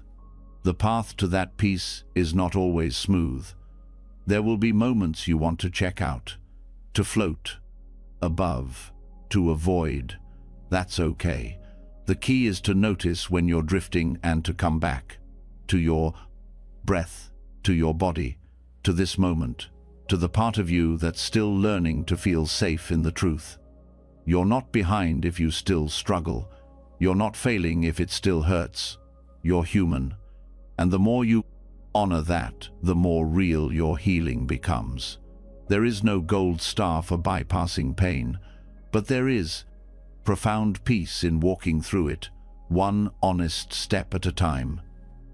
The path to that peace is not always smooth. There will be moments you want to check out, to float above, to avoid. That's okay. The key is to notice when you're drifting and to come back to your breath, to your body, to this moment, to the part of you that's still learning to feel safe in the truth. You're not behind if you still struggle. You're not failing if it still hurts. You're human. And the more you honor that, the more real your healing becomes. There is no gold star for bypassing pain, but there is profound peace in walking through it, one honest step at a time.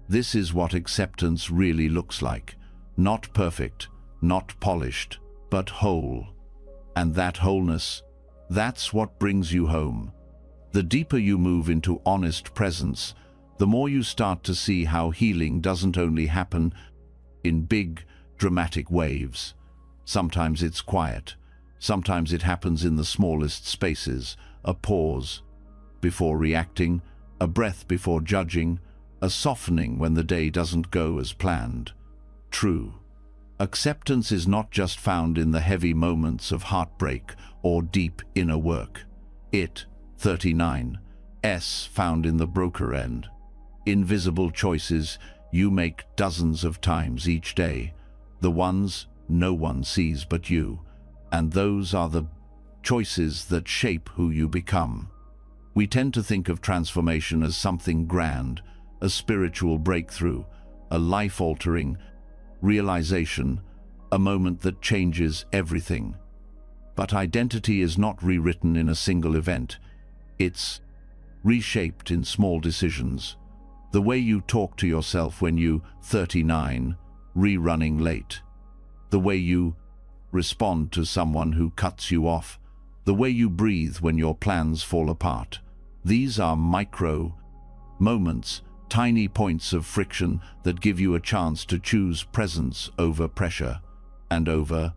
This is what acceptance really looks like. Not perfect, not polished, but whole. And that wholeness, that's what brings you home. The deeper you move into honest presence, the more you start to see how healing doesn't only happen in big, dramatic waves. Sometimes it's quiet. Sometimes it happens in the smallest spaces. A pause before reacting, a breath before judging, a softening when the day doesn't go as planned. True. Acceptance is not just found in the heavy moments of heartbreak or deep inner work. It, 39's, found in the broker end. Invisible choices you make dozens of times each day. The ones no one sees but you. And those are the choices that shape who you become. We tend to think of transformation as something grand, a spiritual breakthrough, a life-altering realization, a moment that changes everything. But identity is not rewritten in a single event. It's reshaped in small decisions. The way you talk to yourself when you, 39, rerunning late. The way you respond to someone who cuts you off. The way you breathe when your plans fall apart. These are micro moments, tiny points of friction that give you a chance to choose presence over pressure. And over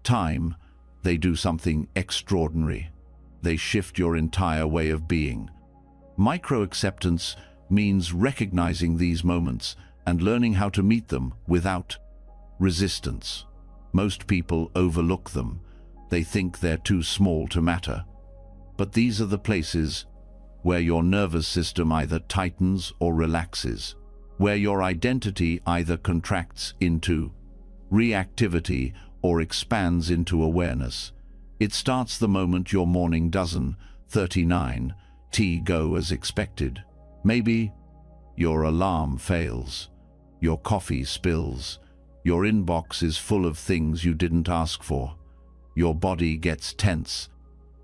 time, they do something extraordinary. They shift your entire way of being. Micro-acceptance means recognizing these moments and learning how to meet them without resistance. Most people overlook them. They think they're too small to matter. But these are the places where your nervous system either tightens or relaxes, where your identity either contracts into reactivity or expands into awareness. It starts the moment your morning dozen, 39, go as expected. Maybe your alarm fails, your coffee spills, your inbox is full of things you didn't ask for. Your body gets tense,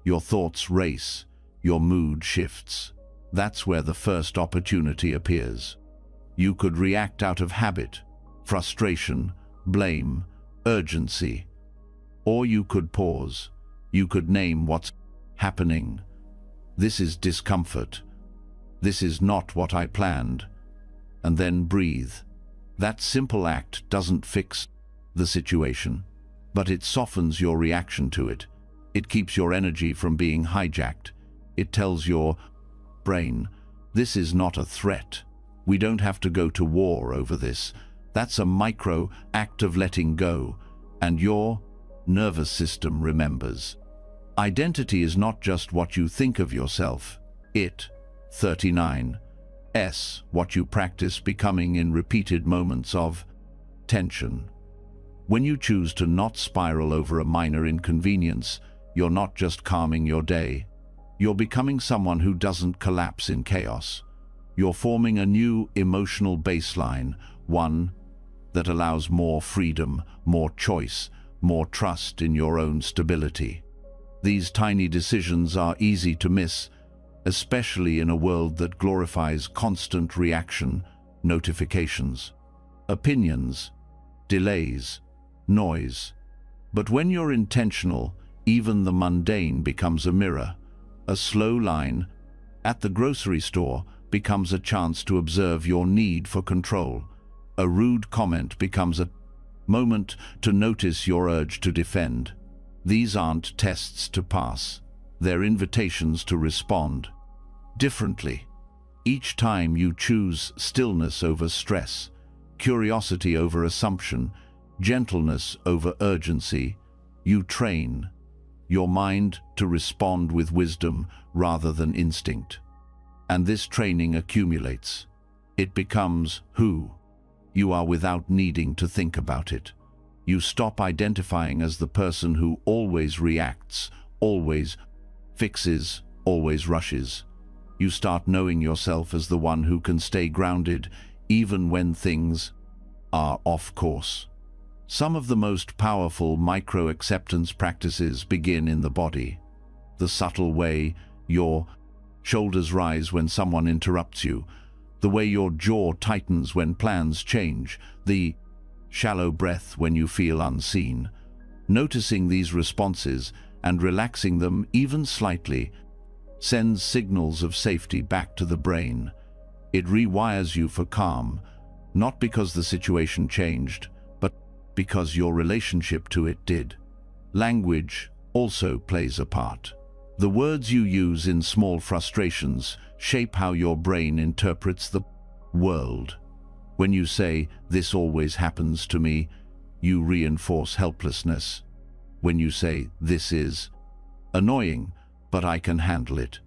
your thoughts race, your mood shifts. That's where the first opportunity appears. You could react out of habit, frustration, blame, urgency. Or you could pause. You could name what's happening. This is discomfort. This is not what I planned. And then breathe. That simple act doesn't fix the situation, but it softens your reaction to it. It keeps your energy from being hijacked. It tells your brain, this is not a threat. We don't have to go to war over this. That's a micro act of letting go, and your nervous system remembers. Identity is not just what you think of yourself. It, 39, what you practice becoming in repeated moments of tension. When you choose to not spiral over a minor inconvenience, you're not just calming your day. You're becoming someone who doesn't collapse in chaos. You're forming a new emotional baseline, one that allows more freedom, more choice, more trust in your own stability. These tiny decisions are easy to miss, especially in a world that glorifies constant reaction, notifications, opinions, delays, noise. But when you're intentional, even the mundane becomes a mirror. A slow line at the grocery store becomes a chance to observe your need for control. A rude comment becomes a moment to notice your urge to defend. These aren't tests to pass. They're invitations to respond differently. Each time you choose stillness over stress, curiosity over assumption, gentleness over urgency, you train your mind to respond with wisdom rather than instinct. And this training accumulates. It becomes who you are without needing to think about it. You stop identifying as the person who always reacts, always fixes, always rushes. You start knowing yourself as the one who can stay grounded even when things are off course. Some of the most powerful micro-acceptance practices begin in the body. The subtle way your shoulders rise when someone interrupts you, the way your jaw tightens when plans change, the shallow breath when you feel unseen. Noticing these responses and relaxing them even slightly sends signals of safety back to the brain. It rewires you for calm, not because the situation changed, but because your relationship to it did. Language also plays a part. The words you use in small frustrations shape how your brain interprets the world. When you say, "This always happens to me," you reinforce helplessness. When you say, "This is annoying, but I can handle it,"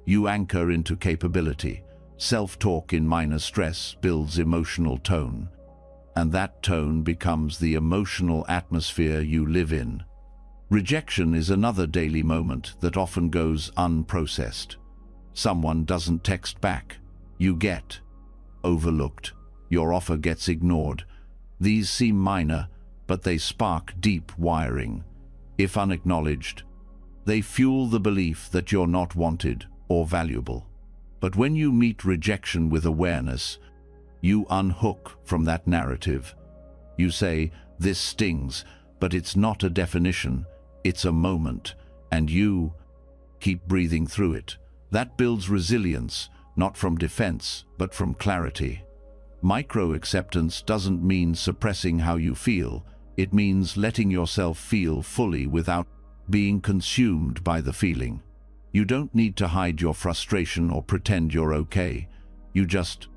you anchor into capability. Self-talk in minor stress builds emotional tone, and that tone becomes the emotional atmosphere you live in. Rejection is another daily moment that often goes unprocessed. Someone doesn't text back. You get overlooked. Your offer gets ignored. These seem minor, but they spark deep wiring. If unacknowledged, they fuel the belief that you're not wanted or valuable. But when you meet rejection with awareness, you unhook from that narrative. You say, "This stings," but it's not a definition, it's a moment, and you keep breathing through it. That builds resilience, not from defense, but from clarity. Micro-acceptance doesn't mean suppressing how you feel. It means letting yourself feel fully without being consumed by the feeling. You don't need to hide your frustration or pretend you're okay. You just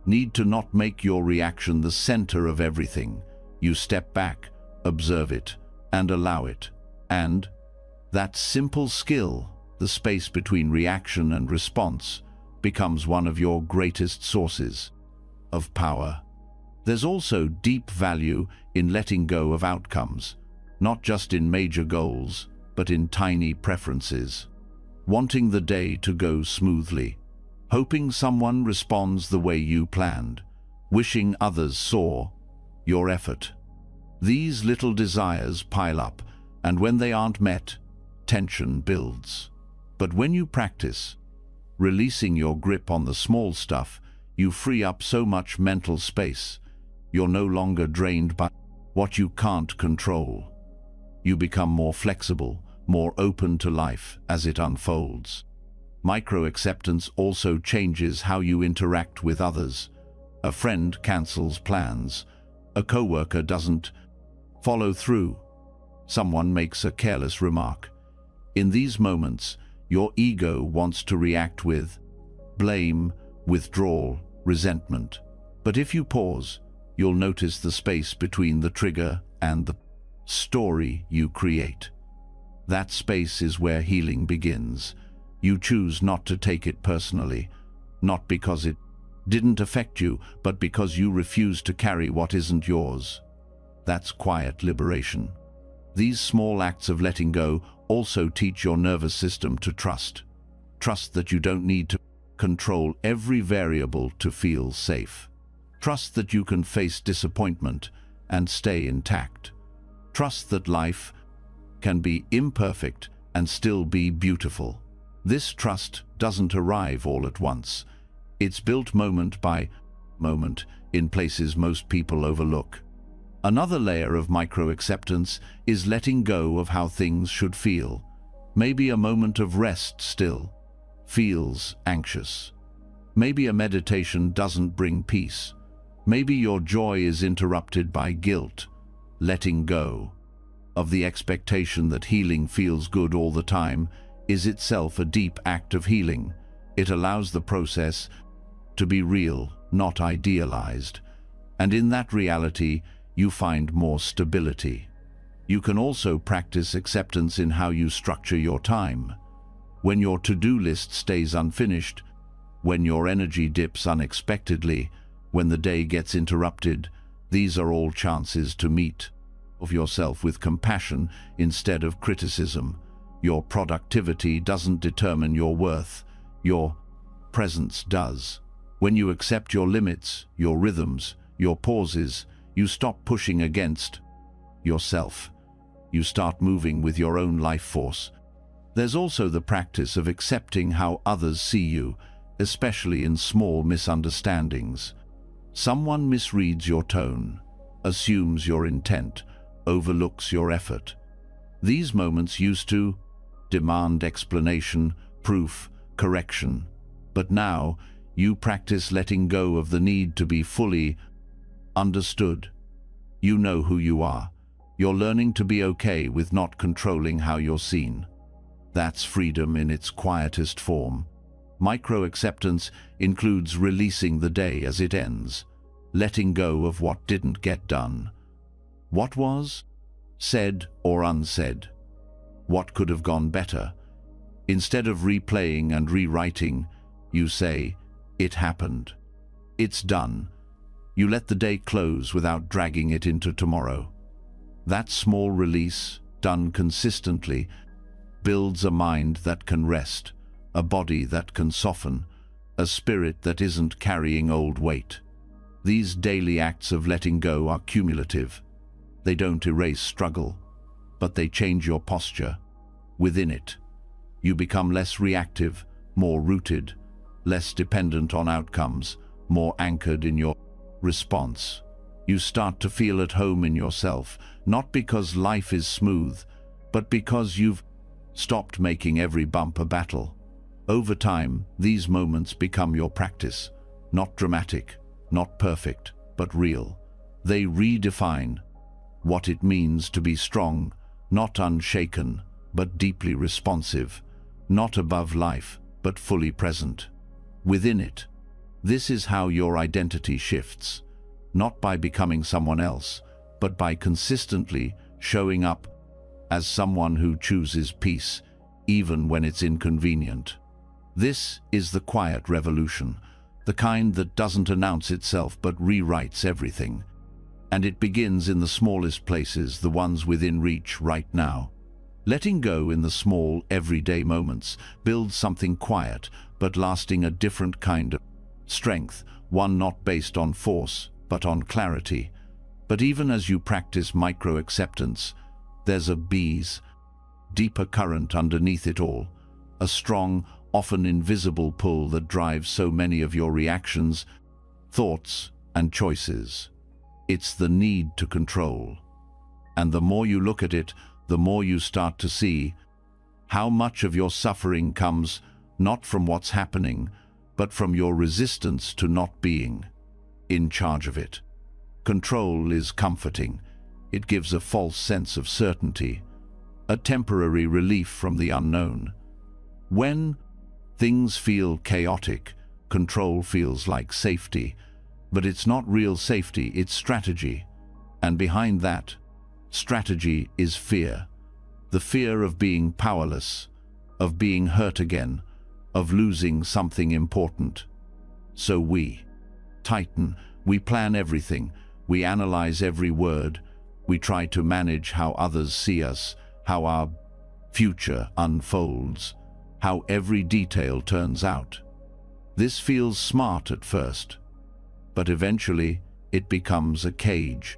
need to not make your reaction the center of everything. You step back, observe it, and allow it. And that simple skill, the space between reaction and response, becomes one of your greatest sources of power. There's also deep value in letting go of outcomes, not just in major goals, but in tiny preferences. Wanting the day to go smoothly, hoping someone responds the way you planned, wishing others saw your effort. These little desires pile up, and when they aren't met, tension builds. But when you practice releasing your grip on the small stuff, you free up so much mental space. You're no longer drained by what you can't control. You become more flexible, more open to life as it unfolds. Micro-acceptance also changes how you interact with others. A friend cancels plans. A coworker doesn't follow through. Someone makes a careless remark. In these moments, your ego wants to react with blame, withdrawal, resentment. But if you pause, you'll notice the space between the trigger and the story you create. That space is where healing begins. You choose not to take it personally, not because it didn't affect you, but because you refuse to carry what isn't yours. That's quiet liberation. These small acts of letting go also teach your nervous system to trust. Trust that you don't need to control every variable to feel safe. Trust that you can face disappointment and stay intact. Trust that life can be imperfect and still be beautiful. This trust doesn't arrive all at once. It's built moment by moment in places most people overlook. Another layer of micro-acceptance is letting go of how things should feel. Maybe a moment of rest still feels anxious. Maybe a meditation doesn't bring peace. Maybe your joy is interrupted by guilt. Letting go of the expectation that healing feels good all the time is itself a deep act of healing. It allows the process to be real, not idealized. And in that reality, you find more stability. You can also practice acceptance in how you structure your time. When your to-do list stays unfinished, when your energy dips unexpectedly, when the day gets interrupted, these are all chances to meet of yourself with compassion instead of criticism. Your productivity doesn't determine your worth. Your presence does. When you accept your limits, your rhythms, your pauses, you stop pushing against yourself. You start moving with your own life force. There's also the practice of accepting how others see you, especially in small misunderstandings. Someone misreads your tone, assumes your intent, overlooks your effort. These moments used to demand explanation, proof, correction. But now, you practice letting go of the need to be fully understood. You know who you are. You're learning to be okay with not controlling how you're seen. That's freedom in its quietest form. Micro-acceptance includes releasing the day as it ends, letting go of what didn't get done. What was said or unsaid? What could have gone better? Instead of replaying and rewriting, you say, "It happened. It's done." You let the day close without dragging it into tomorrow. That small release, done consistently, builds a mind that can rest, a body that can soften, a spirit that isn't carrying old weight. These daily acts of letting go are cumulative. They don't erase struggle, but they change your posture. Within it, you become less reactive, more rooted, less dependent on outcomes, more anchored in your response. You start to feel at home in yourself, not because life is smooth, but because you've stopped making every bump a battle. Over time, these moments become your practice. Not dramatic, not perfect, but real. They redefine what it means to be strong, not unshaken, but deeply responsive, not above life, but fully present within it. This is how your identity shifts, not by becoming someone else, but by consistently showing up as someone who chooses peace, even when it's inconvenient. This is the quiet revolution, the kind that doesn't announce itself but rewrites everything. And it begins in the smallest places, the ones within reach right now. Letting go in the small, everyday moments builds something quiet, but lasting, a different kind of strength, one not based on force, but on clarity. But even as you practice micro-acceptance, there's a deeper current underneath it all, a strong, often invisible pull that drives so many of your reactions, thoughts, and choices. It's the need to control. And the more you look at it, the more you start to see how much of your suffering comes not from what's happening, but from your resistance to not being in charge of it. Control is comforting. It gives a false sense of certainty, a temporary relief from the unknown. When things feel chaotic, control feels like safety, but it's not real safety, it's strategy. And behind that strategy is fear. The fear of being powerless, of being hurt again, of losing something important. So we tighten, we plan everything, we analyze every word, we try to manage how others see us, how our future unfolds, how every detail turns out. This feels smart at first, but eventually it becomes a cage.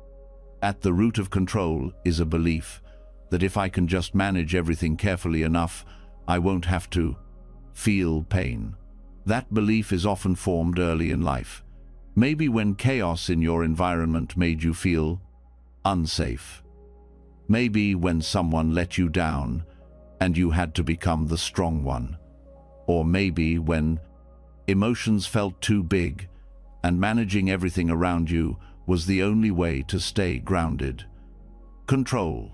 At the root of control is a belief that if I can just manage everything carefully enough, I won't have to feel pain. That belief is often formed early in life, maybe when chaos in your environment made you feel unsafe. Maybe when someone let you down and you had to become the strong one. Or maybe when emotions felt too big and managing everything around you was the only way to stay grounded. Control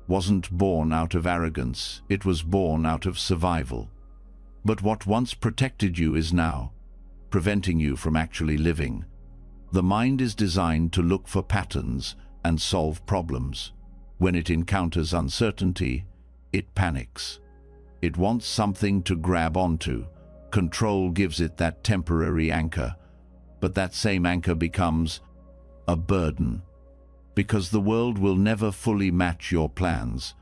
wasn't born out of arrogance, it was born out of survival. But what once protected you is now preventing you from actually living. The mind is designed to look for patterns and solve problems. When it encounters uncertainty, it panics. It wants something to grab onto. Control gives it that temporary anchor, but that same anchor becomes a burden. Because the world will never fully match your plans.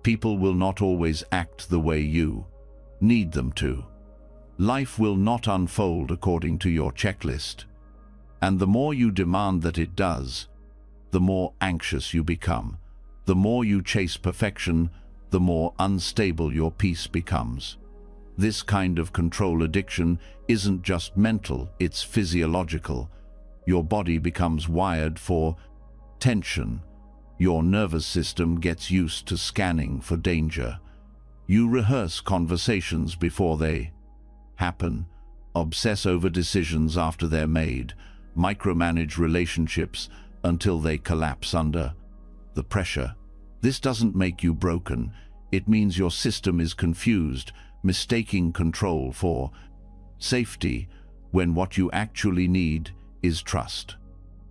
People will not always act the way you need them to. Life will not unfold according to your checklist. And the more you demand that it does, the more anxious you become. The more you chase perfection, the more unstable your peace becomes. This kind of control addiction isn't just mental, it's physiological. Your body becomes wired for tension. Your nervous system gets used to scanning for danger. You rehearse conversations before they happen, obsess over decisions after they're made, micromanage relationships until they collapse under the pressure. This doesn't make you broken. It means your system is confused, mistaking control for safety when what you actually need is trust.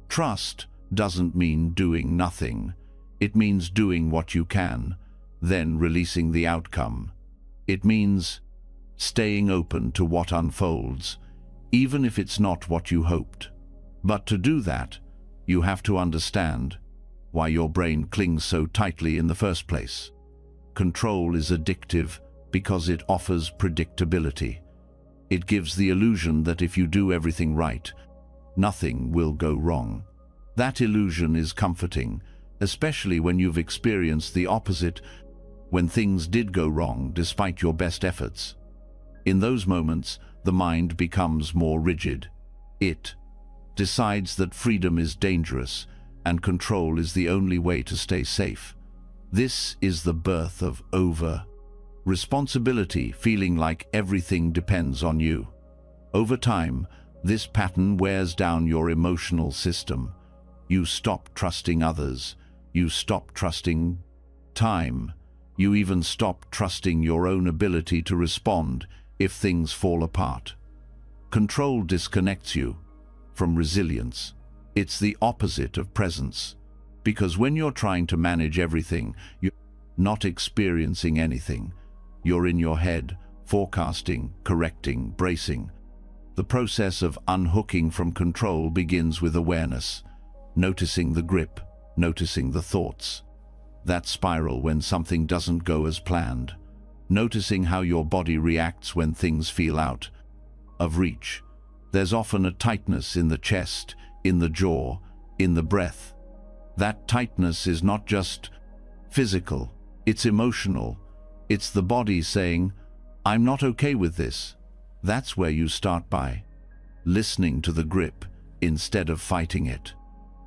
Trust doesn't mean doing nothing. It means doing what you can, then releasing the outcome. It means staying open to what unfolds, even if it's not what you hoped. But to do that, you have to understand why your brain clings so tightly in the first place. Control is addictive because it offers predictability. It gives the illusion that if you do everything right, nothing will go wrong. That illusion is comforting, especially when you've experienced the opposite, when things did go wrong despite your best efforts. In those moments, the mind becomes more rigid. It decides that freedom is dangerous and control is the only way to stay safe. This is the birth of responsibility, feeling like everything depends on you. Over time, this pattern wears down your emotional system. You stop trusting others. You stop trusting time. You even stop trusting your own ability to respond if things fall apart. Control disconnects you from resilience. It's the opposite of presence. Because when you're trying to manage everything, you're not experiencing anything. You're in your head, forecasting, correcting, bracing. The process of unhooking from control begins with awareness, noticing the grip, noticing the thoughts. That spiral when something doesn't go as planned. Noticing how your body reacts when things feel out of reach. There's often a tightness in the chest, in the jaw, in the breath. That tightness is not just physical, it's emotional. It's the body saying, I'm not okay with this. That's where you start by listening to the grip instead of fighting it.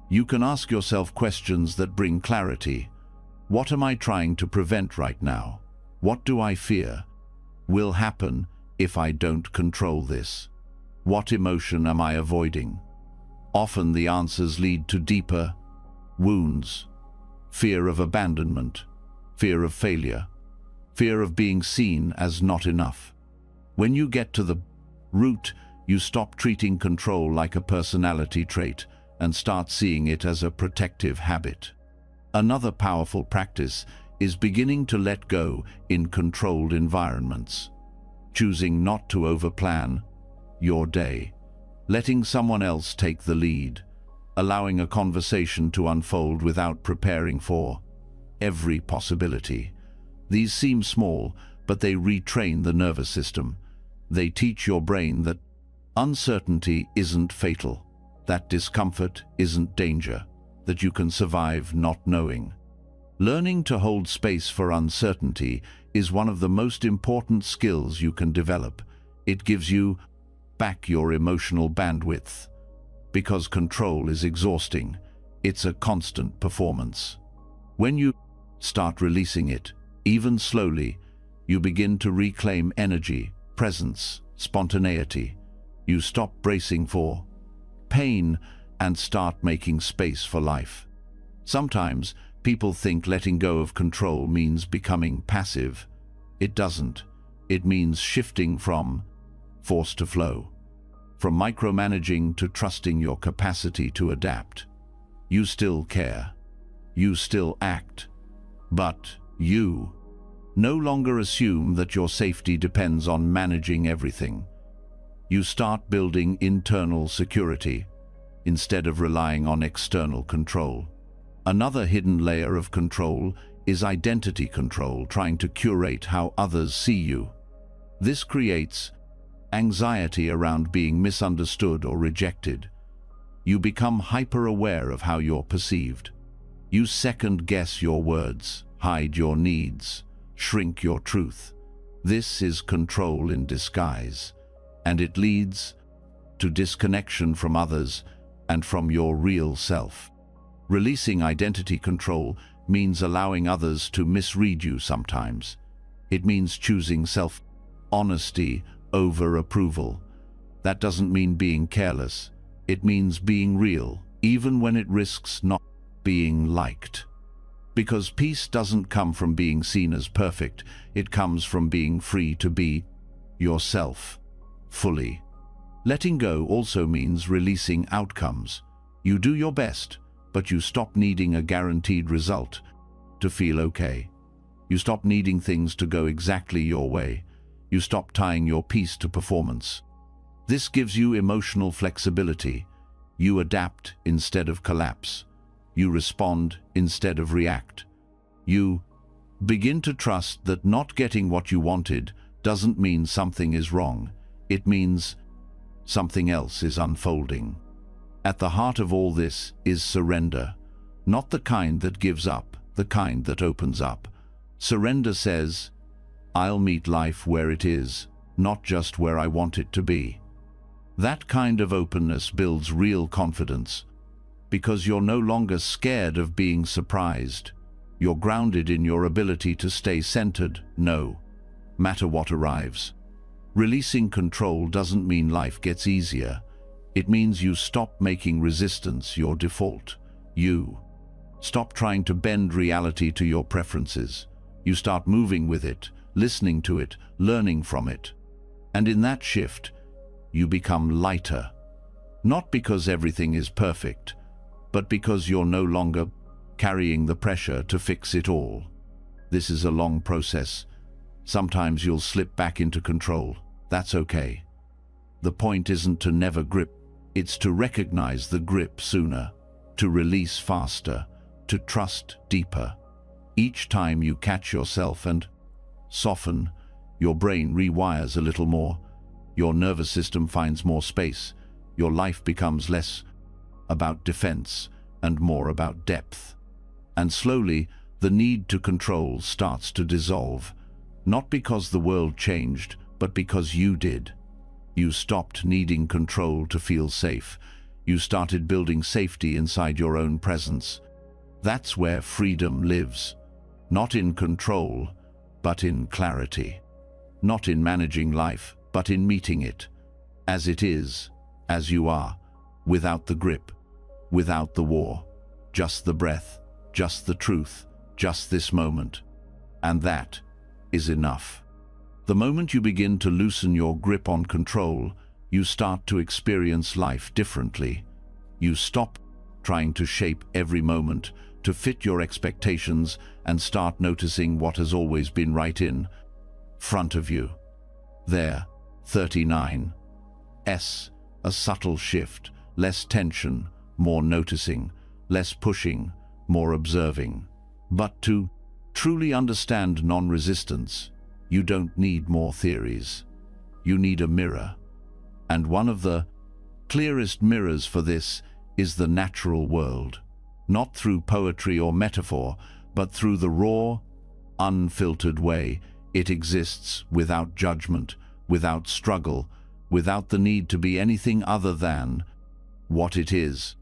You can ask yourself questions that bring clarity. What am I trying to prevent right now? What do I fear will happen if I don't control this? What emotion am I avoiding? Often the answers lead to deeper wounds. Fear of abandonment, fear of failure, fear of being seen as not enough. When you get to the root, you stop treating control like a personality trait and start seeing it as a protective habit. Another powerful practice is beginning to let go in controlled environments. Choosing not to overplan your day, letting someone else take the lead, allowing a conversation to unfold without preparing for every possibility. These seem small, but they retrain the nervous system. They teach your brain that uncertainty isn't fatal, that discomfort isn't danger, that you can survive not knowing. Learning to hold space for uncertainty is one of the most important skills you can develop. It gives you back your emotional bandwidth. Because control is exhausting, it's a constant performance. When you start releasing it, even slowly, you begin to reclaim energy, presence, spontaneity. You stop bracing for pain and start making space for life. Sometimes people think letting go of control means becoming passive. It doesn't. It means shifting from force to flow, from micromanaging to trusting your capacity to adapt. You still care. You still act. But you no longer assume that your safety depends on managing everything. You start building internal security instead of relying on external control. Another hidden layer of control is identity control, trying to curate how others see you. This creates anxiety around being misunderstood or rejected. You become hyper-aware of how you're perceived. You second-guess your words, hide your needs, shrink your truth. This is control in disguise, and it leads to disconnection from others and from your real self. Releasing identity control means allowing others to misread you sometimes. It means choosing self-honesty over approval. That doesn't mean being careless. It means being real, even when it risks not being liked. Because peace doesn't come from being seen as perfect, it comes from being free to be yourself fully. Letting go also means releasing outcomes. You do your best, but you stop needing a guaranteed result to feel okay. You stop needing things to go exactly your way. You stop tying your peace to performance. This gives you emotional flexibility. You adapt instead of collapse. You respond instead of react. You begin to trust that not getting what you wanted doesn't mean something is wrong. It means something else is unfolding. At the heart of all this is surrender, not the kind that gives up, the kind that opens up. Surrender says, I'll meet life where it is, not just where I want it to be. That kind of openness builds real confidence, because you're no longer scared of being surprised. You're grounded in your ability to stay centered, no matter what arrives. Releasing control doesn't mean life gets easier. It means you stop making resistance your default. You stop trying to bend reality to your preferences. You start moving with it, listening to it, learning from it. And in that shift, you become lighter. Not because everything is perfect, but because you're no longer carrying the pressure to fix it all. This is a long process. Sometimes you'll slip back into control. That's okay. The point isn't to never grip. It's to recognize the grip sooner, to release faster, to trust deeper. Each time you catch yourself and soften, your brain rewires a little more. Your nervous system finds more space. Your life becomes less about defense and more about depth. And slowly, the need to control starts to dissolve. Not because the world changed, but because you did. You stopped needing control to feel safe. You started building safety inside your own presence. That's where freedom lives. Not in control, but in clarity. Not in managing life, but in meeting it. As it is, as you are, without the grip, without the war. Just the breath, just the truth, just this moment. And that is enough. The moment you begin to loosen your grip on control, you start to experience life differently. You stop trying to shape every moment to fit your expectations and start noticing what has always been right in front of you. There, 39. A subtle shift, less tension, more noticing, less pushing, more observing. But to truly understand non-resistance, you don't need more theories. You need a mirror. And one of the clearest mirrors for this is the natural world. Not through poetry or metaphor, but through the raw, unfiltered way it exists, without judgment, without struggle, without the need to be anything other than what it is.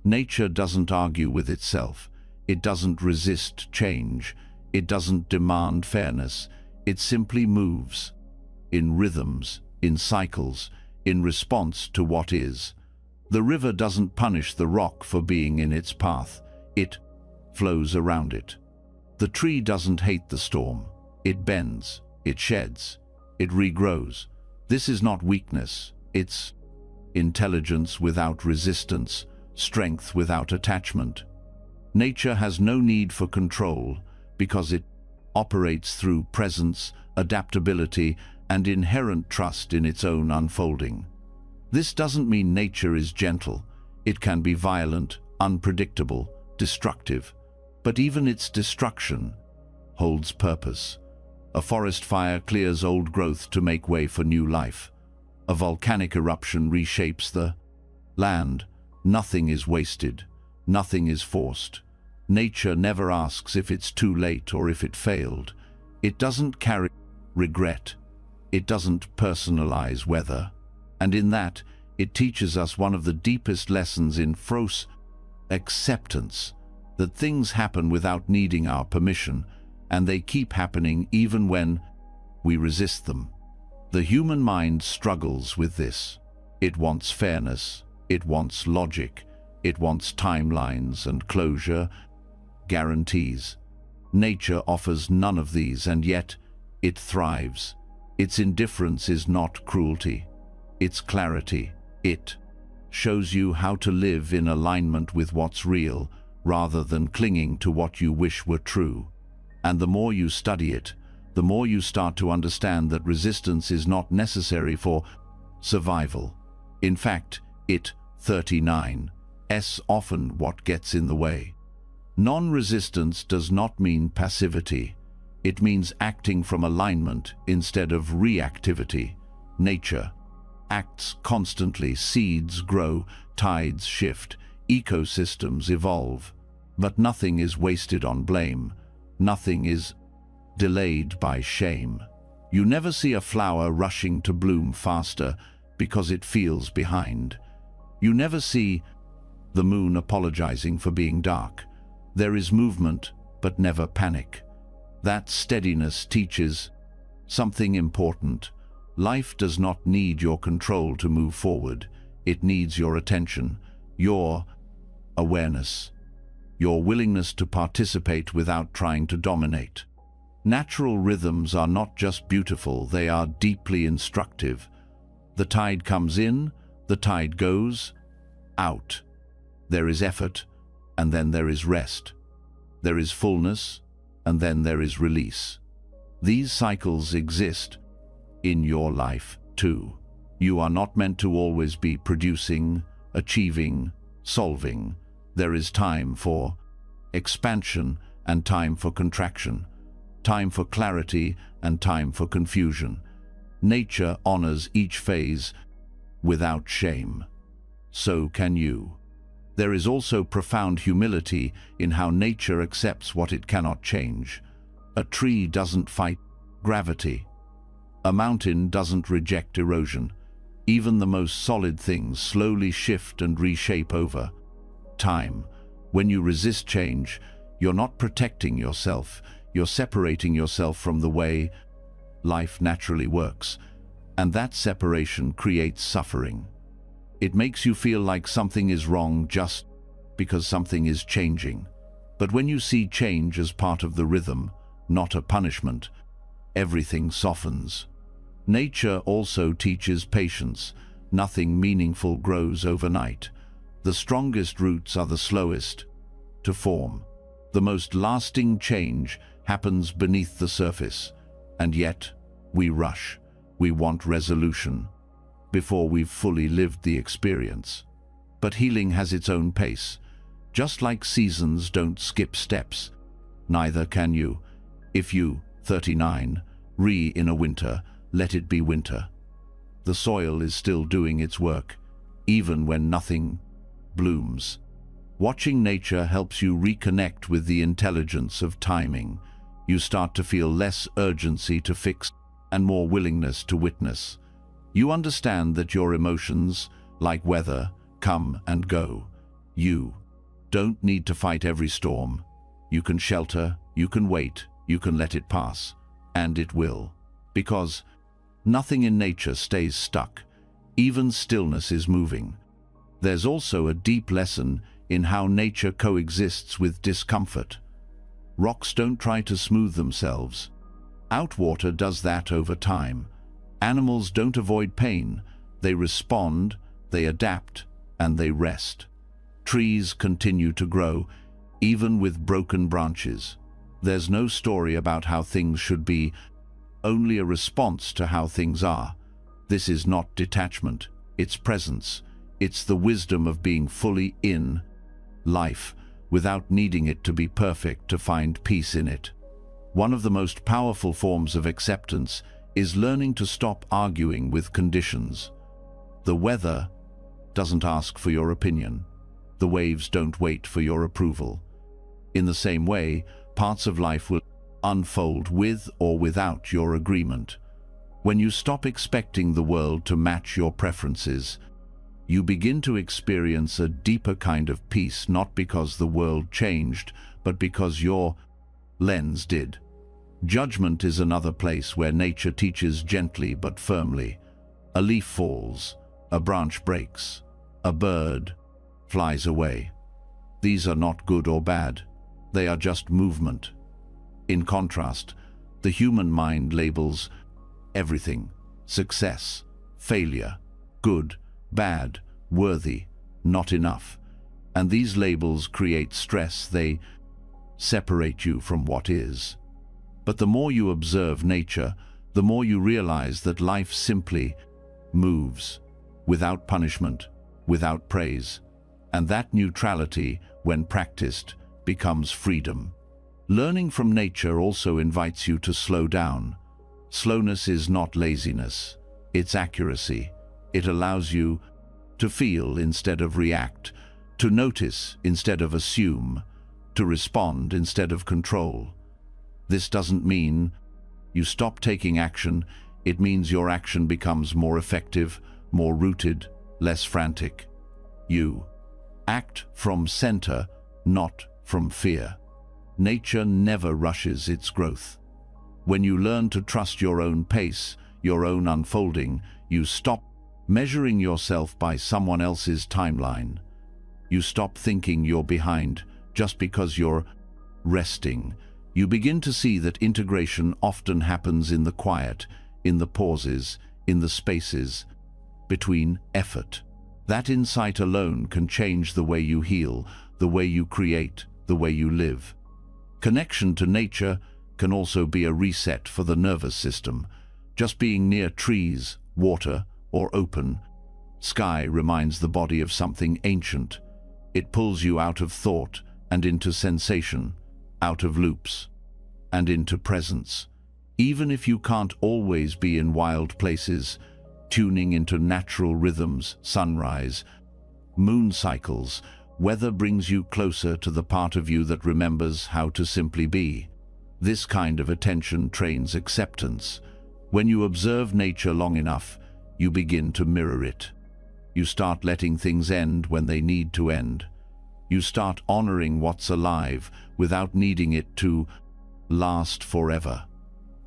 Nature doesn't argue with itself. It doesn't resist change. It doesn't demand fairness. It simply moves, in rhythms, in cycles, in response to what is. The river doesn't punish the rock for being in its path. It flows around it. The tree doesn't hate the storm. It bends, it sheds, it regrows. This is not weakness. It's intelligence without resistance, strength without attachment. Nature has no need for control because it operates through presence, adaptability, and inherent trust in its own unfolding. This doesn't mean nature is gentle. It can be violent, unpredictable, destructive. But even its destruction holds purpose. A forest fire clears old growth to make way for new life. A volcanic eruption reshapes the land. Nothing is wasted. Nothing is forced. Nature never asks if it's too late or if it failed. It doesn't carry regret. It doesn't personalize weather. And in that, it teaches us one of the deepest lessons in acceptance, that things happen without needing our permission, and they keep happening even when we resist them. The human mind struggles with this. It wants fairness, it wants logic, it wants timelines and closure, guarantees. Nature offers none of these, and yet it thrives. Its indifference is not cruelty. It's clarity. It shows you how to live in alignment with what's real, rather than clinging to what you wish were true. And the more you study it, the more you start to understand that resistance is not necessary for survival. In fact, 39 often what gets in the way. Non-resistance does not mean passivity. It means acting from alignment instead of reactivity. Nature acts constantly. Seeds grow, tides shift, ecosystems evolve. But nothing is wasted on blame. Nothing is delayed by shame. You never see a flower rushing to bloom faster because it feels behind. You never see the moon apologizing for being dark. There is movement, but never panic. That steadiness teaches something important. Life does not need your control to move forward. It needs your attention, your awareness, your willingness to participate without trying to dominate. Natural rhythms are not just beautiful, they are deeply instructive. The tide comes in, the tide goes out. There is effort, and then there is rest. There is fullness, and then there is release. These cycles exist in your life too. You are not meant to always be producing, achieving, solving. There is time for expansion and time for contraction, time for clarity and time for confusion. Nature honors each phase without shame. So can you. There is also profound humility in how nature accepts what it cannot change. A tree doesn't fight Gravity. A mountain doesn't reject erosion. Even the most solid things slowly shift and reshape over time. When you resist change, you're not protecting yourself, you're separating yourself from the way life naturally works. And that separation creates suffering. It makes you feel like something is wrong just because something is changing. But when you see change as part of the rhythm, not a punishment, everything softens. Nature also teaches patience. Nothing meaningful grows overnight. The strongest roots are the slowest to form. The most lasting change happens beneath the surface. And yet, we rush. We want resolution before we've fully lived the experience. But healing has its own pace. Just like seasons don't skip steps, neither can you. If you, 39, in a winter, let it be winter. The soil is still doing its work, even when nothing blooms. Watching nature helps you reconnect with the intelligence of timing. You start to feel less urgency to fix and more willingness to witness. You understand that your emotions, like weather, come and go. You don't need to fight every storm. You can shelter, you can wait, you can let it pass, and it will. Because nothing in nature stays stuck. Even stillness is moving. There's also a deep lesson in how nature coexists with discomfort. Rocks don't try to smooth themselves. Outwater does that over time. Animals don't avoid pain. They respond, they adapt, and they rest. Trees continue to grow, even with broken branches. There's no story about how things should be, only a response to how things are. This is not detachment, it's presence. It's the wisdom of being fully in life, without needing it to be perfect to find peace in it. One of the most powerful forms of acceptance is learning to stop arguing with conditions. The weather doesn't ask for your opinion. The waves don't wait for your approval. In the same way, parts of life will unfold with or without your agreement. When you stop expecting the world to match your preferences, you begin to experience a deeper kind of peace, not because the world changed, but because your lens did. Judgment is another place where nature teaches gently but firmly. A leaf falls, a branch breaks, a bird flies away. These are not good or bad. They are just movement. In contrast, the human mind labels everything: success, failure, good, bad, worthy, not enough. And these labels create stress. They separate you from what is. But the more you observe nature, the more you realize that life simply moves, without punishment, without praise. And that neutrality, when practiced, becomes freedom. Learning from nature also invites you to slow down. Slowness is not laziness, it's accuracy. It allows you to feel instead of react, to notice instead of assume, to respond instead of control. This doesn't mean you stop taking action. It means your action becomes more effective, more rooted, less frantic. You act from center, not from fear. Nature never rushes its growth. When you learn to trust your own pace, your own unfolding, you stop measuring yourself by someone else's timeline. You stop thinking you're behind just because you're resting. You begin to see that integration often happens in the quiet, in the pauses, in the spaces between effort. That insight alone can change the way you heal, the way you create, the way you live. Connection to nature can also be a reset for the nervous system. Just being near trees, water, or open sky reminds the body of something ancient. It pulls you out of thought and into sensation, out of loops and into presence. Even if you can't always be in wild places, tuning into natural rhythms, sunrise, moon cycles, weather brings you closer to the part of you that remembers how to simply be. This kind of attention trains acceptance. When you observe nature long enough, you begin to mirror it. You start letting things end when they need to end. You start honoring what's alive without needing it to last forever.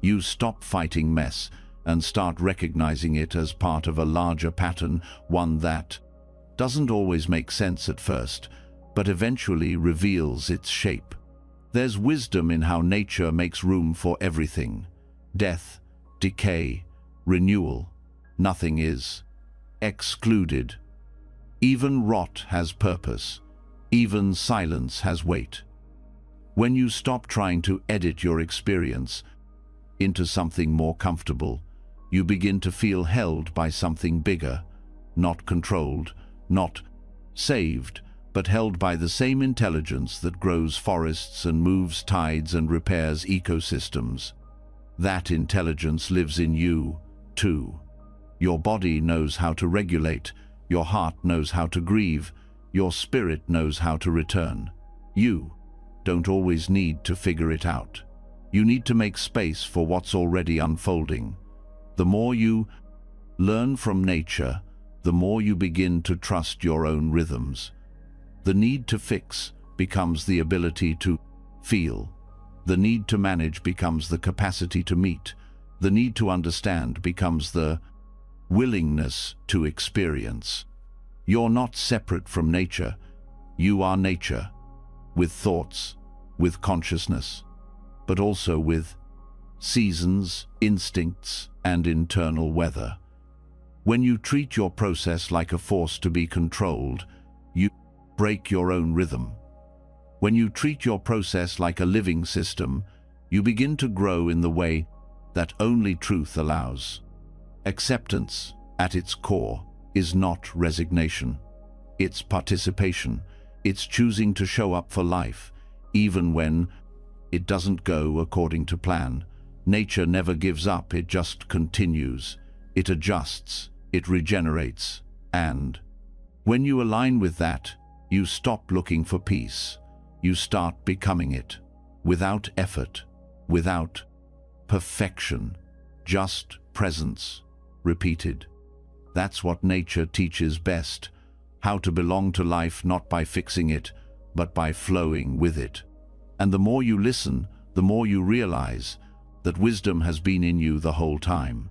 You stop fighting mess and start recognizing it as part of a larger pattern, one that doesn't always make sense at first, but eventually reveals its shape. There's wisdom in how nature makes room for everything. Death, decay, renewal. Nothing is excluded. Even rot has purpose. Even silence has weight. When you stop trying to edit your experience into something more comfortable, you begin to feel held by something bigger, not controlled, not saved, but held by the same intelligence that grows forests and moves tides and repairs ecosystems. That intelligence lives in you, too. Your body knows how to regulate, your heart knows how to grieve, your spirit knows how to return. You don't always need to figure it out. You need to make space for what's already unfolding. The more you learn from nature, the more you begin to trust your own rhythms. The need to fix becomes the ability to feel. The need to manage becomes the capacity to meet. The need to understand becomes the willingness to experience. You're not separate from nature. You are nature, with thoughts, with consciousness, but also with seasons, instincts, and internal weather. When you treat your process like a force to be controlled, you break your own rhythm. When you treat your process like a living system, you begin to grow in the way that only truth allows. Acceptance, at its core, is not resignation. It's participation. It's choosing to show up for life, even when it doesn't go according to plan. Nature never gives up, it just continues. It adjusts, it regenerates, and when you align with that, you stop looking for peace. You start becoming it, without effort, without perfection, just presence, repeated. That's what nature teaches best, how to belong to life not by fixing it, but by flowing with it. And the more you listen, the more you realize that wisdom has been in you the whole time.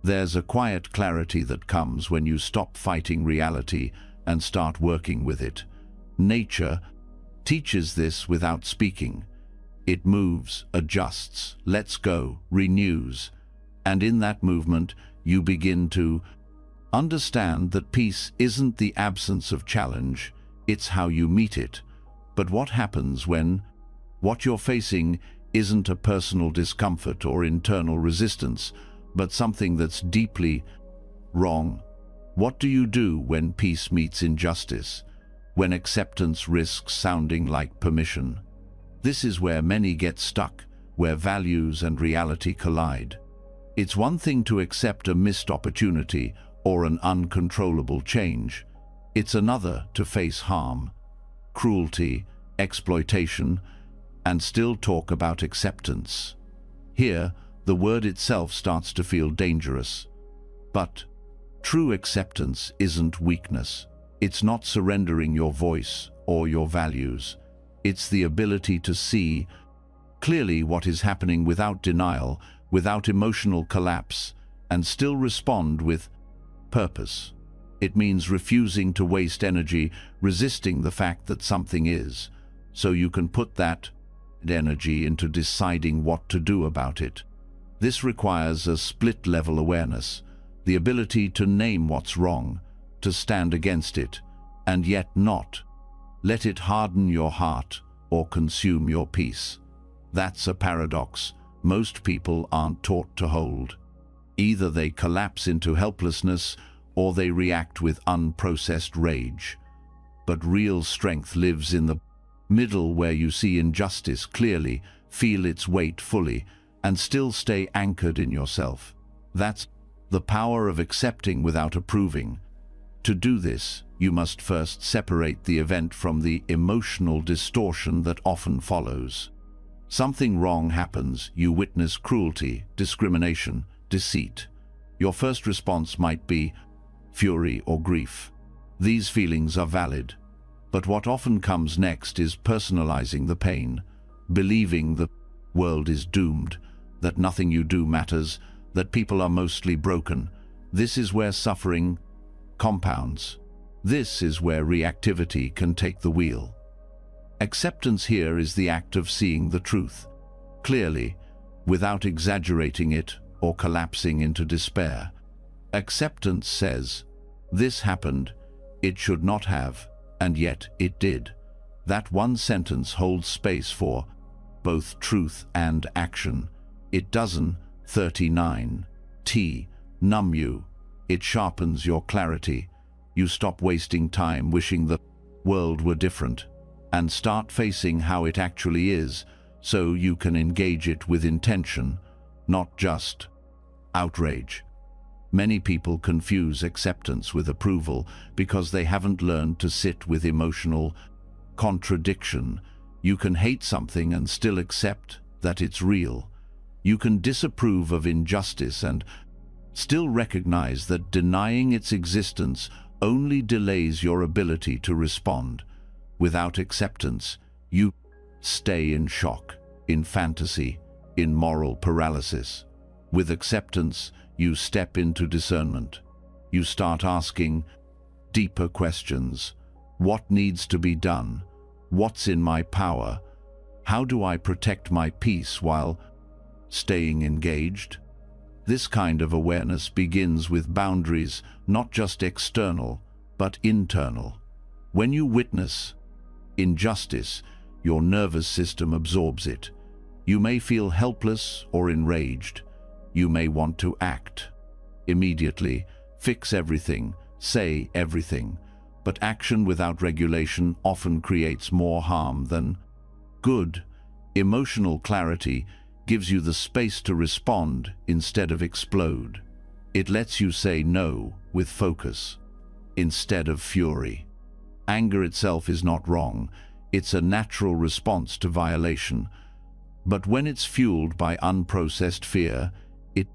There's a quiet clarity that comes when you stop fighting reality and start working with it. Nature teaches this without speaking. It moves, adjusts, lets go, renews, and in that movement you begin to understand that peace isn't the absence of challenge, it's how you meet it. But what happens when what you're facing isn't a personal discomfort or internal resistance, but something that's deeply wrong? What do you do when peace meets injustice? When acceptance risks sounding like permission? This is where many get stuck, where values and reality collide. It's one thing to accept a missed opportunity or an uncontrollable change. It's another to face harm, cruelty, exploitation, and still talk about acceptance. Here, the word itself starts to feel dangerous. But true acceptance isn't weakness. It's not surrendering your voice or your values. It's the ability to see clearly what is happening without denial, without emotional collapse, and still respond with purpose. It means refusing to waste energy resisting the fact that something is, so you can put that energy into deciding what to do about it. This requires a split-level awareness, the ability to name what's wrong, to stand against it, and yet not let it harden your heart or consume your peace. That's a paradox most people aren't taught to hold. Either they collapse into helplessness or they react with unprocessed rage. But real strength lives in the middle, where you see injustice clearly, feel its weight fully, and still stay anchored in yourself. That's the power of accepting without approving. To do this, you must first separate the event from the emotional distortion that often follows. Something wrong happens, you witness cruelty, discrimination, deceit. Your first response might be fury or grief. These feelings are valid. But what often comes next is personalizing the pain, believing the world is doomed, that nothing you do matters, that people are mostly broken. This is where suffering compounds. This is where reactivity can take the wheel. Acceptance here is the act of seeing the truth clearly, without exaggerating it or collapsing into despair. Acceptance says, this happened, it should not have, and yet it did. That one sentence holds space for both truth and action. It doesn't 39 numb you. It sharpens your clarity. You stop wasting time wishing the world were different and start facing how it actually is, so you can engage it with intention, not just outrage. Many people confuse acceptance with approval because they haven't learned to sit with emotional contradiction. You can hate something and still accept that it's real. You can disapprove of injustice and still recognize that denying its existence only delays your ability to respond. Without acceptance, you stay in shock, in fantasy, in moral paralysis. With acceptance, you step into discernment. You start asking deeper questions. What needs to be done? What's in my power? How do I protect my peace while staying engaged? This kind of awareness begins with boundaries, not just external, but internal. When you witness injustice, your nervous system absorbs it. You may feel helpless or enraged. You may want to act immediately, fix everything, say everything. But action without regulation often creates more harm than good. Emotional clarity gives you the space to respond instead of explode. It lets you say no with focus instead of fury. Anger itself is not wrong. It's a natural response to violation. But when it's fueled by unprocessed fear, it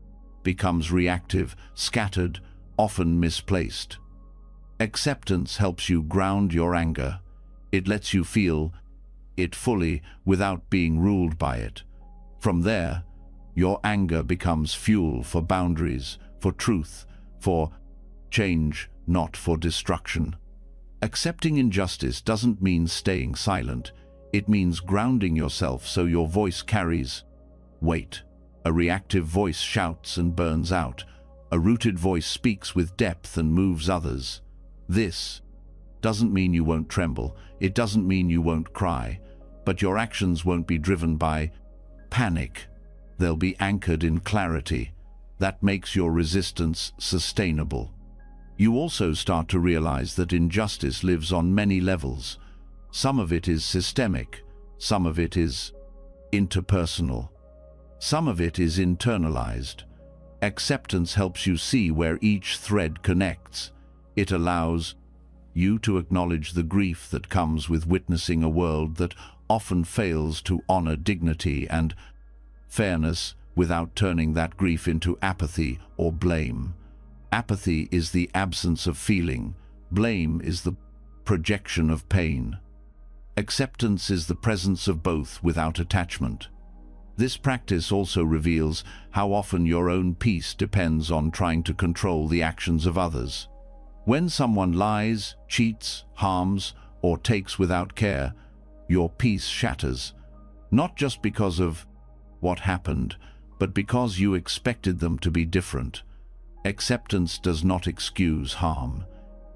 becomes reactive, scattered, often misplaced. Acceptance helps you ground your anger. It lets you feel it fully without being ruled by it. From there, your anger becomes fuel for boundaries, for truth, for change, not for destruction. Accepting injustice doesn't mean staying silent. It means grounding yourself so your voice carries weight. A reactive voice shouts and burns out. A rooted voice speaks with depth and moves others. This doesn't mean you won't tremble. It doesn't mean you won't cry. But your actions won't be driven by panic. They'll be anchored in clarity. That makes your resistance sustainable. You also start to realize that injustice lives on many levels. Some of it is systemic. Some of it is interpersonal. Some of it is internalized. Acceptance helps you see where each thread connects. It allows you to acknowledge the grief that comes with witnessing a world that often fails to honor dignity and fairness without turning that grief into apathy or blame. Apathy is the absence of feeling. Blame is the projection of pain. Acceptance is the presence of both without attachment. This practice also reveals how often your own peace depends on trying to control the actions of others. When someone lies, cheats, harms, or takes without care, your peace shatters, not just because of what happened, but because you expected them to be different. Acceptance does not excuse harm.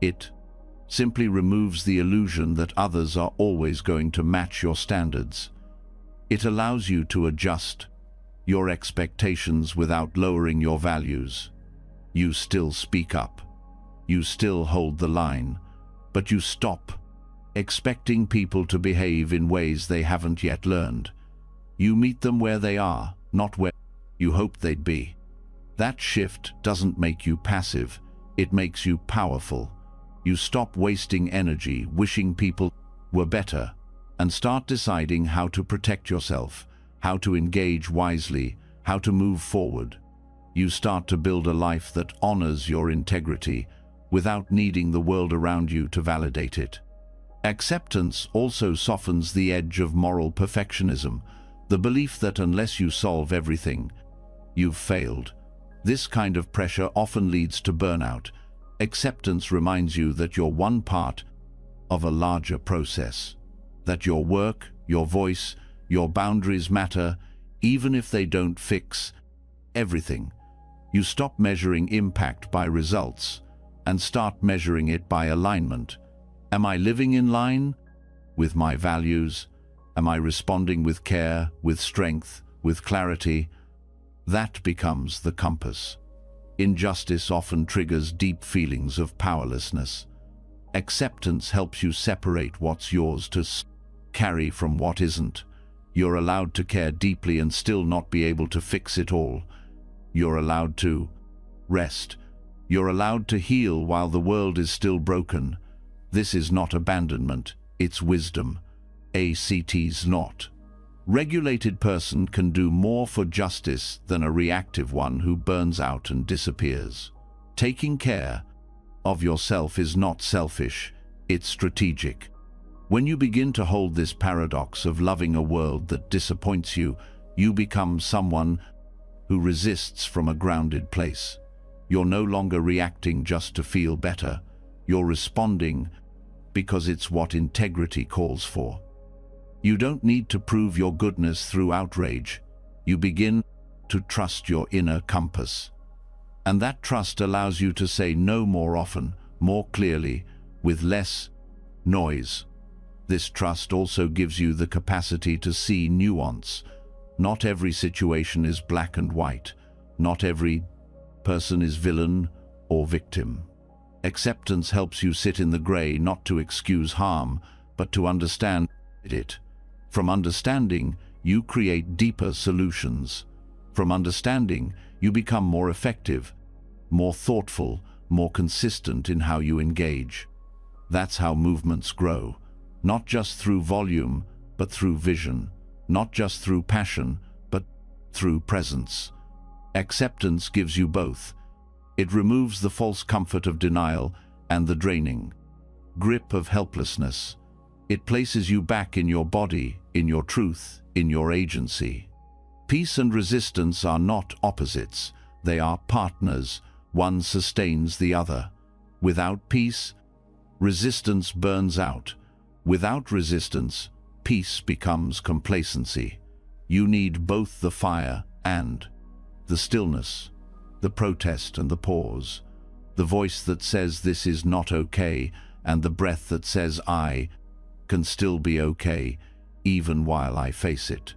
It simply removes the illusion that others are always going to match your standards. It allows you to adjust your expectations without lowering your values. You still speak up. You still hold the line, but you stop expecting people to behave in ways they haven't yet learned. You meet them where they are, not where you hoped they'd be. That shift doesn't make you passive, it makes you powerful. You stop wasting energy wishing people were better and start deciding how to protect yourself, how to engage wisely, how to move forward. You start to build a life that honors your integrity without needing the world around you to validate it. Acceptance also softens the edge of moral perfectionism, the belief that unless you solve everything, you've failed. This kind of pressure often leads to burnout. Acceptance reminds you that you're one part of a larger process, that your work, your voice, your boundaries matter, even if they don't fix everything. You stop measuring impact by results and start measuring it by alignment. Am I living in line with my values? Am I responding with care, with strength, with clarity? That becomes the compass. Injustice often triggers deep feelings of powerlessness. Acceptance helps you separate what's yours to carry from what isn't. You're allowed to care deeply and still not be able to fix it all. You're allowed to rest. You're allowed to heal while the world is still broken. This is not abandonment, it's wisdom. ACT's not. Regulated person can do more for justice than a reactive one who burns out and disappears. Taking care of yourself is not selfish, it's strategic. When you begin to hold this paradox of loving a world that disappoints you, you become someone who resists from a grounded place. You're no longer reacting just to feel better. You're responding because it's what integrity calls for. You don't need to prove your goodness through outrage. You begin to trust your inner compass. And that trust allows you to say no more often, more clearly, with less noise. This trust also gives you the capacity to see nuance. Not every situation is black and white. Not every person is villain or victim. Acceptance helps you sit in the gray, not to excuse harm, but to understand it. From understanding, you create deeper solutions. From understanding, you become more effective, more thoughtful, more consistent in how you engage. That's how movements grow, not just through volume, but through vision, not just through passion, but through presence. Acceptance gives you both. It removes the false comfort of denial and the draining grip of helplessness. It places you back in your body, in your truth, in your agency. Peace and resistance are not opposites. They are partners. One sustains the other. Without peace, resistance burns out. Without resistance, peace becomes complacency. You need both the fire and the stillness, the protest and the pause, the voice that says this is not okay, and the breath that says I can still be okay, even while I face it.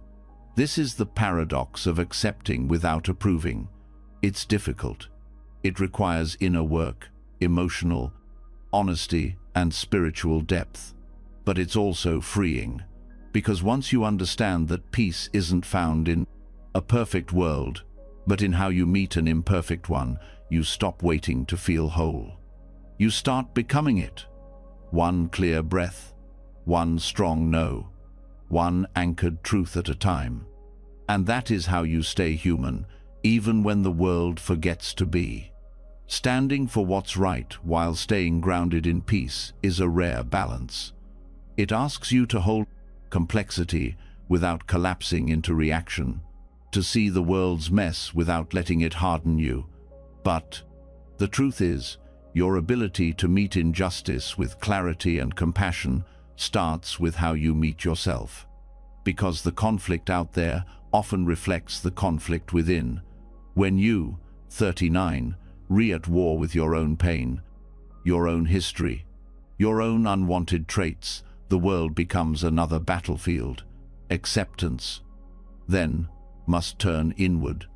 This is the paradox of accepting without approving. It's difficult. It requires inner work, emotional honesty, and spiritual depth. But it's also freeing, because once you understand that peace isn't found in a perfect world, but in how you meet an imperfect one, you stop waiting to feel whole. You start becoming it. One clear breath, one strong no, one anchored truth at a time. And that is how you stay human, even when the world forgets to be. Standing for what's right while staying grounded in peace is a rare balance. It asks you to hold complexity without collapsing into reaction, to see the world's mess without letting it harden you. But the truth is, your ability to meet injustice with clarity and compassion starts with how you meet yourself. Because the conflict out there often reflects the conflict within. When you, 39, at war with your own pain, your own history, your own unwanted traits, the world becomes another battlefield. Acceptance, then, must turn inward,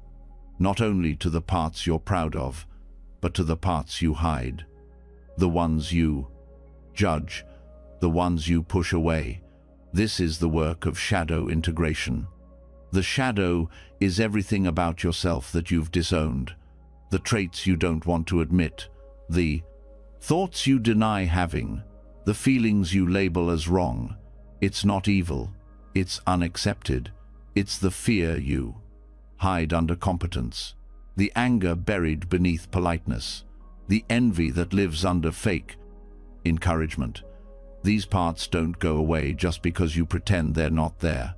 not only to the parts you're proud of, but to the parts you hide, the ones you judge, the ones you push away. This is the work of shadow integration. The shadow is everything about yourself that you've disowned, the traits you don't want to admit, the thoughts you deny having, the feelings you label as wrong. It's not evil, it's unaccepted. It's the fear you hide under competence, the anger buried beneath politeness, the envy that lives under fake encouragement. These parts don't go away just because you pretend they're not there.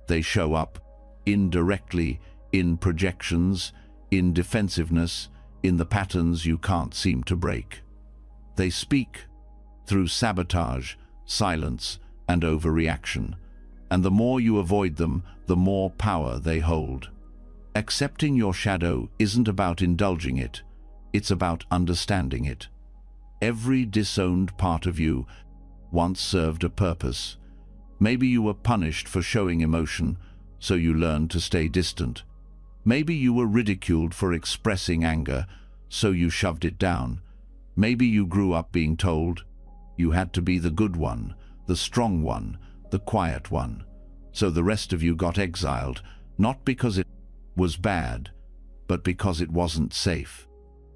They show up indirectly in projections, in defensiveness, in the patterns you can't seem to break. They speak through sabotage, silence, and overreaction. And the more you avoid them, the more power they hold. Accepting your shadow isn't about indulging it, it's about understanding it. Every disowned part of you once served a purpose. Maybe you were punished for showing emotion, so you learned to stay distant. Maybe you were ridiculed for expressing anger, so you shoved it down. Maybe you grew up being told you had to be the good one, the strong one, the quiet one. So the rest of you got exiled, not because it was bad, but because it wasn't safe.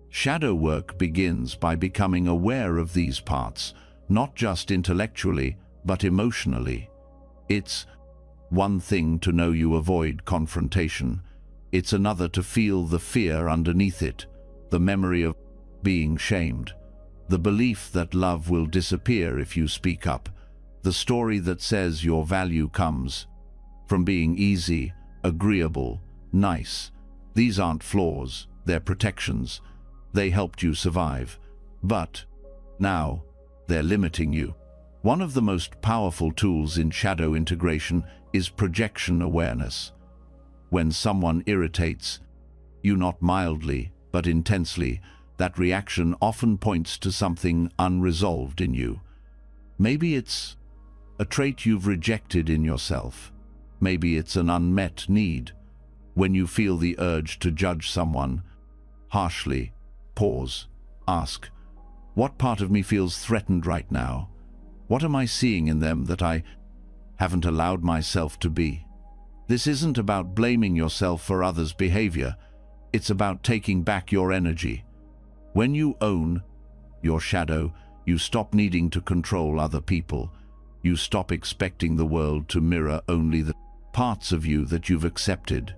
Shadow work begins by becoming aware of these parts, not just intellectually, but emotionally. It's one thing to know you avoid confrontation. It's another to feel the fear underneath it, the memory of being shamed, the belief that love will disappear if you speak up, the story that says your value comes from being easy, agreeable, nice. These aren't flaws, they're protections. They helped you survive. But now, they're limiting you. One of the most powerful tools in shadow integration is projection awareness. When someone irritates you not mildly, but intensely, that reaction often points to something unresolved in you. Maybe it's a trait you've rejected in yourself. Maybe it's an unmet need. When you feel the urge to judge someone harshly, pause, ask, what part of me feels threatened right now? What am I seeing in them that I haven't allowed myself to be? This isn't about blaming yourself for others' behavior. It's about taking back your energy. When you own your shadow, you stop needing to control other people. You stop expecting the world to mirror only the parts of you that you've accepted.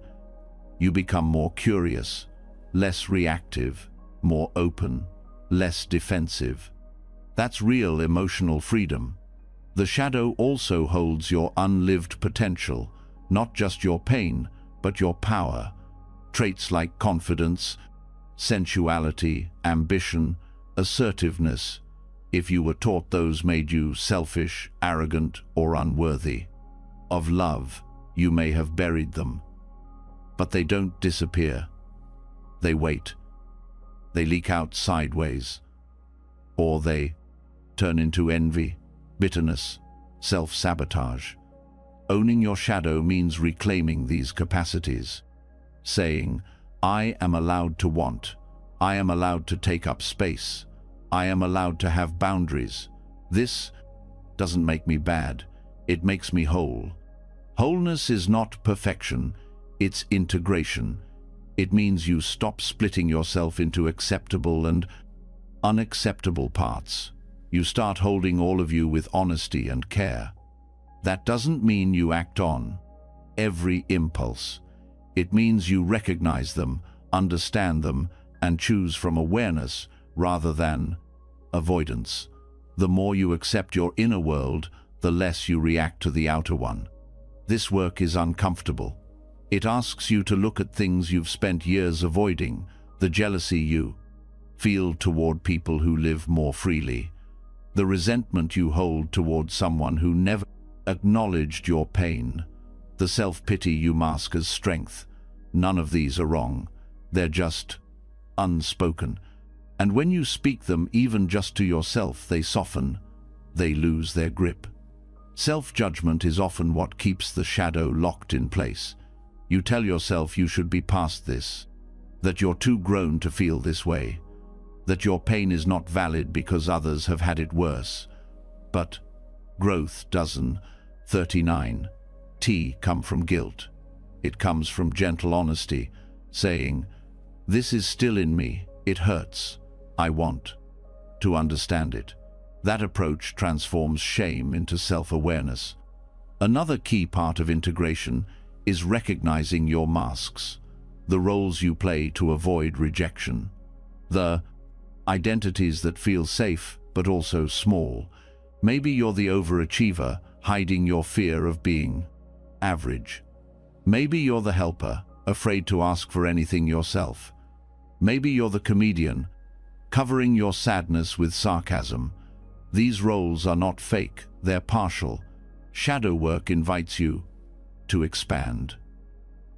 You become more curious, less reactive, more open, less defensive. That's real emotional freedom. The shadow also holds your unlived potential, not just your pain, but your power. Traits like confidence, sensuality, ambition, assertiveness. If you were taught those made you selfish, arrogant, or unworthy of love, you may have buried them. But they don't disappear. They wait. They leak out sideways. Or they turn into envy, bitterness, self-sabotage. Owning your shadow means reclaiming these capacities. Saying, I am allowed to want. I am allowed to take up space. I am allowed to have boundaries. This doesn't make me bad. It makes me whole. Wholeness is not perfection. It's integration. It means you stop splitting yourself into acceptable and unacceptable parts. You start holding all of you with honesty and care. That doesn't mean you act on every impulse. It means you recognize them, understand them, and choose from awareness rather than avoidance. The more you accept your inner world, the less you react to the outer one. This work is uncomfortable. It asks you to look at things you've spent years avoiding, the jealousy you feel toward people who live more freely, the resentment you hold toward someone who never acknowledged your pain, the self-pity you mask as strength. None of these are wrong. They're just unspoken. And when you speak them, even just to yourself, they soften. They lose their grip. Self-judgment is often what keeps the shadow locked in place. You tell yourself you should be past this, that you're too grown to feel this way, that your pain is not valid because others have had it worse. But growth doesn't 39 come from guilt. It comes from gentle honesty, saying, this is still in me, it hurts, I want to understand it. That approach transforms shame into self-awareness. Another key part of integration is recognizing your masks, the roles you play to avoid rejection, the identities that feel safe but also small. Maybe you're the overachiever, hiding your fear of being average. Maybe you're the helper, afraid to ask for anything yourself. Maybe you're the comedian, covering your sadness with sarcasm. These roles are not fake, they're partial. Shadow work invites you to expand,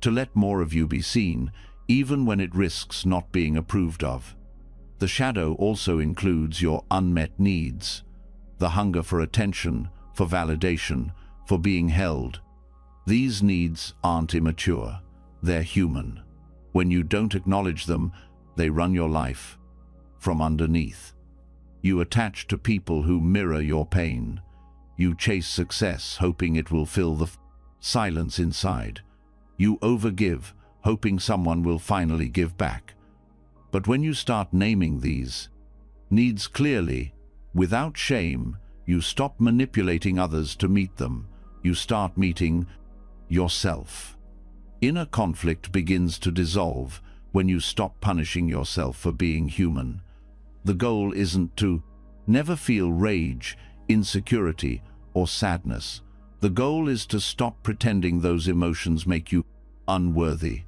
to let more of you be seen, even when it risks not being approved of. The shadow also includes your unmet needs, the hunger for attention, for validation, for being held. These needs aren't immature, they're human. When you don't acknowledge them, they run your life from underneath. You attach to people who mirror your pain. You chase success, hoping it will fill the silence inside. You overgive, hoping someone will finally give back. But when you start naming these needs clearly, without shame, you stop manipulating others to meet them. You start meeting yourself. Inner conflict begins to dissolve when you stop punishing yourself for being human. The goal isn't to never feel rage, insecurity, or sadness. The goal is to stop pretending those emotions make you unworthy.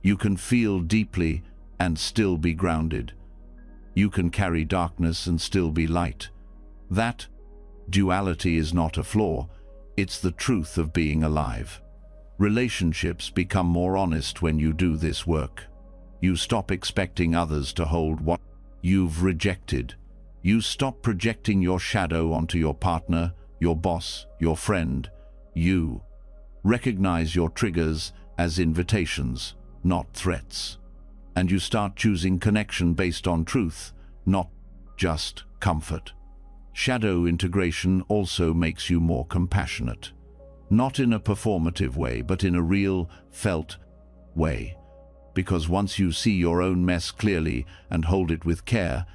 You can feel deeply and still be grounded. You can carry darkness and still be light. That duality is not a flaw, it's the truth of being alive. Relationships become more honest when you do this work. You stop expecting others to hold what you've rejected. You stop projecting your shadow onto your partner, your boss, your friend. You recognize your triggers as invitations, not threats. And you start choosing connection based on truth, not just comfort. Shadow integration also makes you more compassionate. Not in a performative way, but in a real, felt way. Because once you see your own mess clearly and hold it with care,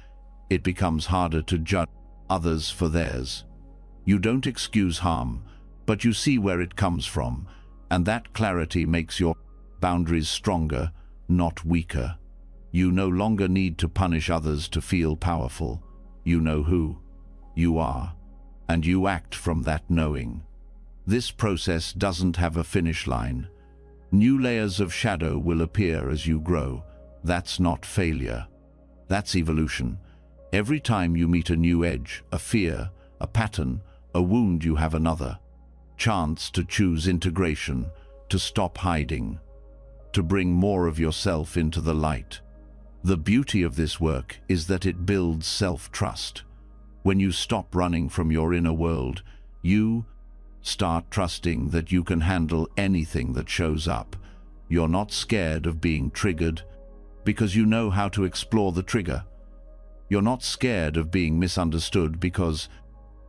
it becomes harder to judge others for theirs. You don't excuse harm, but you see where it comes from, and that clarity makes your boundaries stronger, not weaker. You no longer need to punish others to feel powerful. You know who you are, and you act from that knowing. This process doesn't have a finish line. New layers of shadow will appear as you grow. That's not failure. That's evolution. Every time you meet a new edge, a fear, a pattern, a wound, you have another chance to choose integration, to stop hiding, to bring more of yourself into the light. The beauty of this work is that it builds self-trust. When you stop running from your inner world, you start trusting that you can handle anything that shows up. You're not scared of being triggered because you know how to explore the trigger. You're not scared of being misunderstood because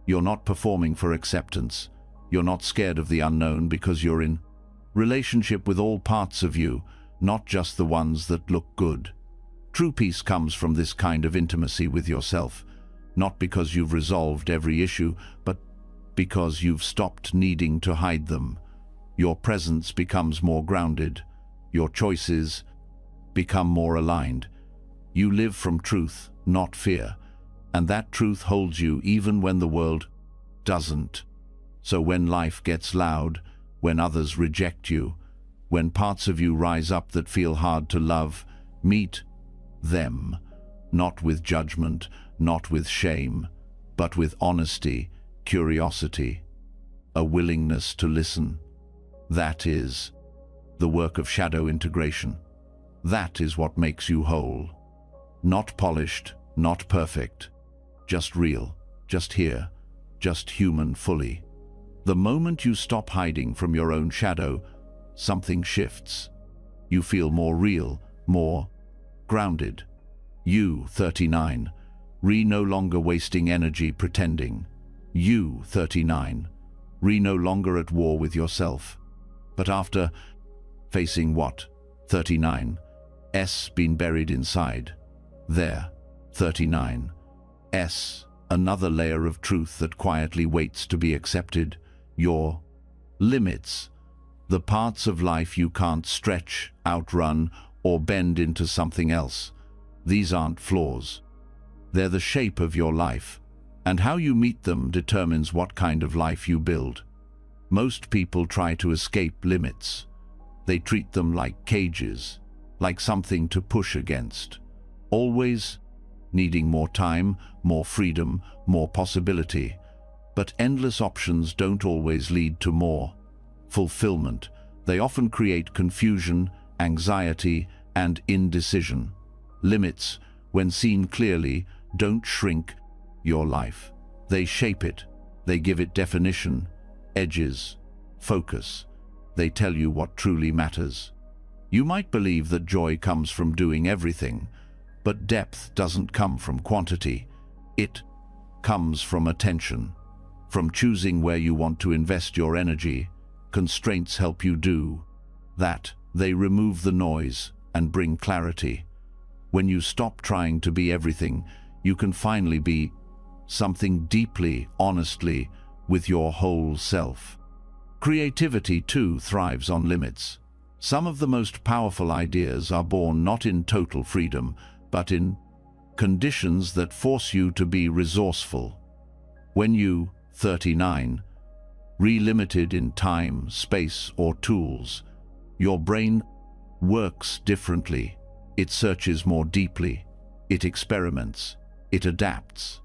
you're not performing for acceptance. You're not scared of the unknown because you're in relationship with all parts of you, not just the ones that look good. True peace comes from this kind of intimacy with yourself, not because you've resolved every issue, but because you've stopped needing to hide them. Your presence becomes more grounded. Your choices become more aligned. You live from truth, not fear, and that truth holds you even when the world doesn't. So when life gets loud, when others reject you, when parts of you rise up that feel hard to love, meet them, not with judgment, not with shame, but with honesty, curiosity, a willingness to listen. That is the work of shadow integration. That is what makes you whole. Not polished, not perfect, just real, just here, just human fully. The moment you stop hiding from your own shadow, something shifts. You feel more real, more grounded. You, 39, no longer wasting energy pretending. You, 39, no longer at war with yourself. But after facing what? 39, been buried inside. There, 39, another layer of truth that quietly waits to be accepted. Your limits, The parts of life you can't stretch, outrun, or bend into something else. These aren't flaws. They're the shape of your life, and how you meet them determines what kind of life you build. Most people try to escape limits. They treat them like cages, like something to push against, always needing more time, more freedom, more possibility. But endless options don't always lead to more fulfillment. They often create confusion, anxiety, and indecision. Limits, when seen clearly, don't shrink your life. They shape it. They give it definition, edges, focus. They tell you what truly matters. You might believe that joy comes from doing everything, but depth doesn't come from quantity. It comes from attention, from choosing where you want to invest your energy. Constraints help you do that. They remove the noise and bring clarity. When you stop trying to be everything, you can finally be something deeply, honestly, with your whole self. Creativity, too, thrives on limits. Some of the most powerful ideas are born not in total freedom, but in conditions that force you to be resourceful. When you, 39, re-limited in time, space, or tools, your brain works differently. It searches more deeply. It experiments. It adapts.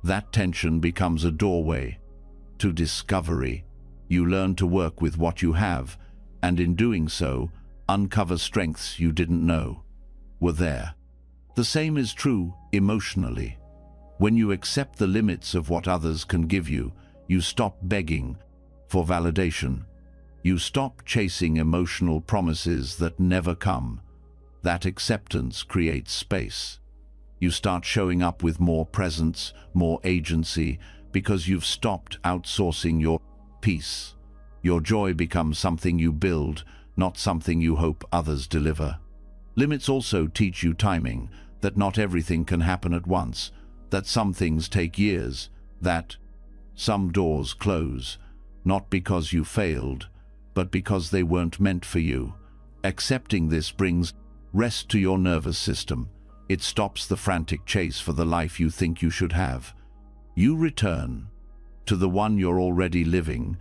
That tension becomes a doorway to discovery. You learn to work with what you have, and in doing so, uncover strengths you didn't know were there. The same is true emotionally. When you accept the limits of what others can give you, you stop begging for validation. You stop chasing emotional promises that never come. That acceptance creates space. You start showing up with more presence, more agency, because you've stopped outsourcing your peace. Your joy becomes something you build, not something you hope others deliver. Limits also teach you timing, that not everything can happen at once, that some things take years, that some doors close, not because you failed, but because they weren't meant for you. Accepting this brings rest to your nervous system. It stops the frantic chase for the life you think you should have. You return to the one you're already living,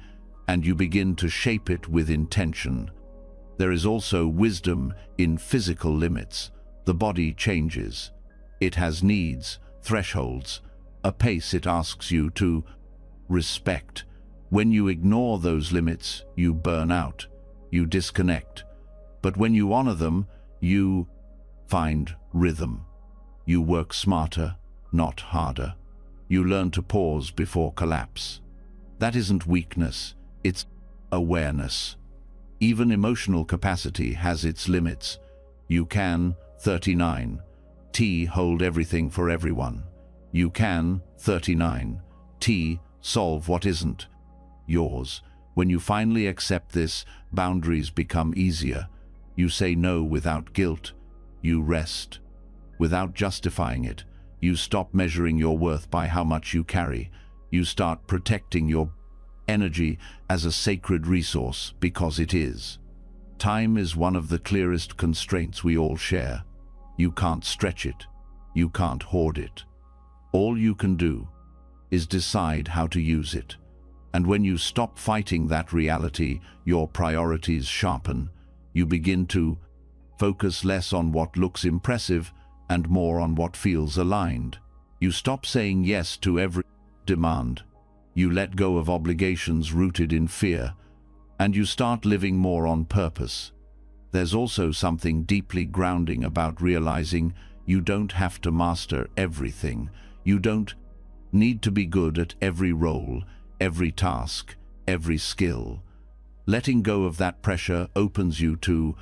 and you begin to shape it with intention. There is also wisdom in physical limits. The body changes. It has needs, thresholds, a pace it asks you to respect. When you ignore those limits, you burn out, you disconnect. But when you honor them, you find rhythm. You work smarter, not harder. You learn to pause before collapse. That isn't weakness, it's awareness. Even emotional capacity has its limits. You can, 39, hold everything for everyone. You can, 39, solve what isn't yours. When you finally accept this, boundaries become easier. You say no without guilt. You rest without justifying it. You stop measuring your worth by how much you carry. You start protecting your energy as a sacred resource, because it is. Time is one of the clearest constraints we all share. You can't stretch it. You can't hoard it. All you can do is decide how to use it. And when you stop fighting that reality, your priorities sharpen. You begin to focus less on what looks impressive and more on what feels aligned. You stop saying yes to every demand. You let go of obligations rooted in fear, and you start living more on purpose. There's also something deeply grounding about realizing you don't have to master everything. You don't need to be good at every role, every task, every skill. Letting go of that pressure opens you to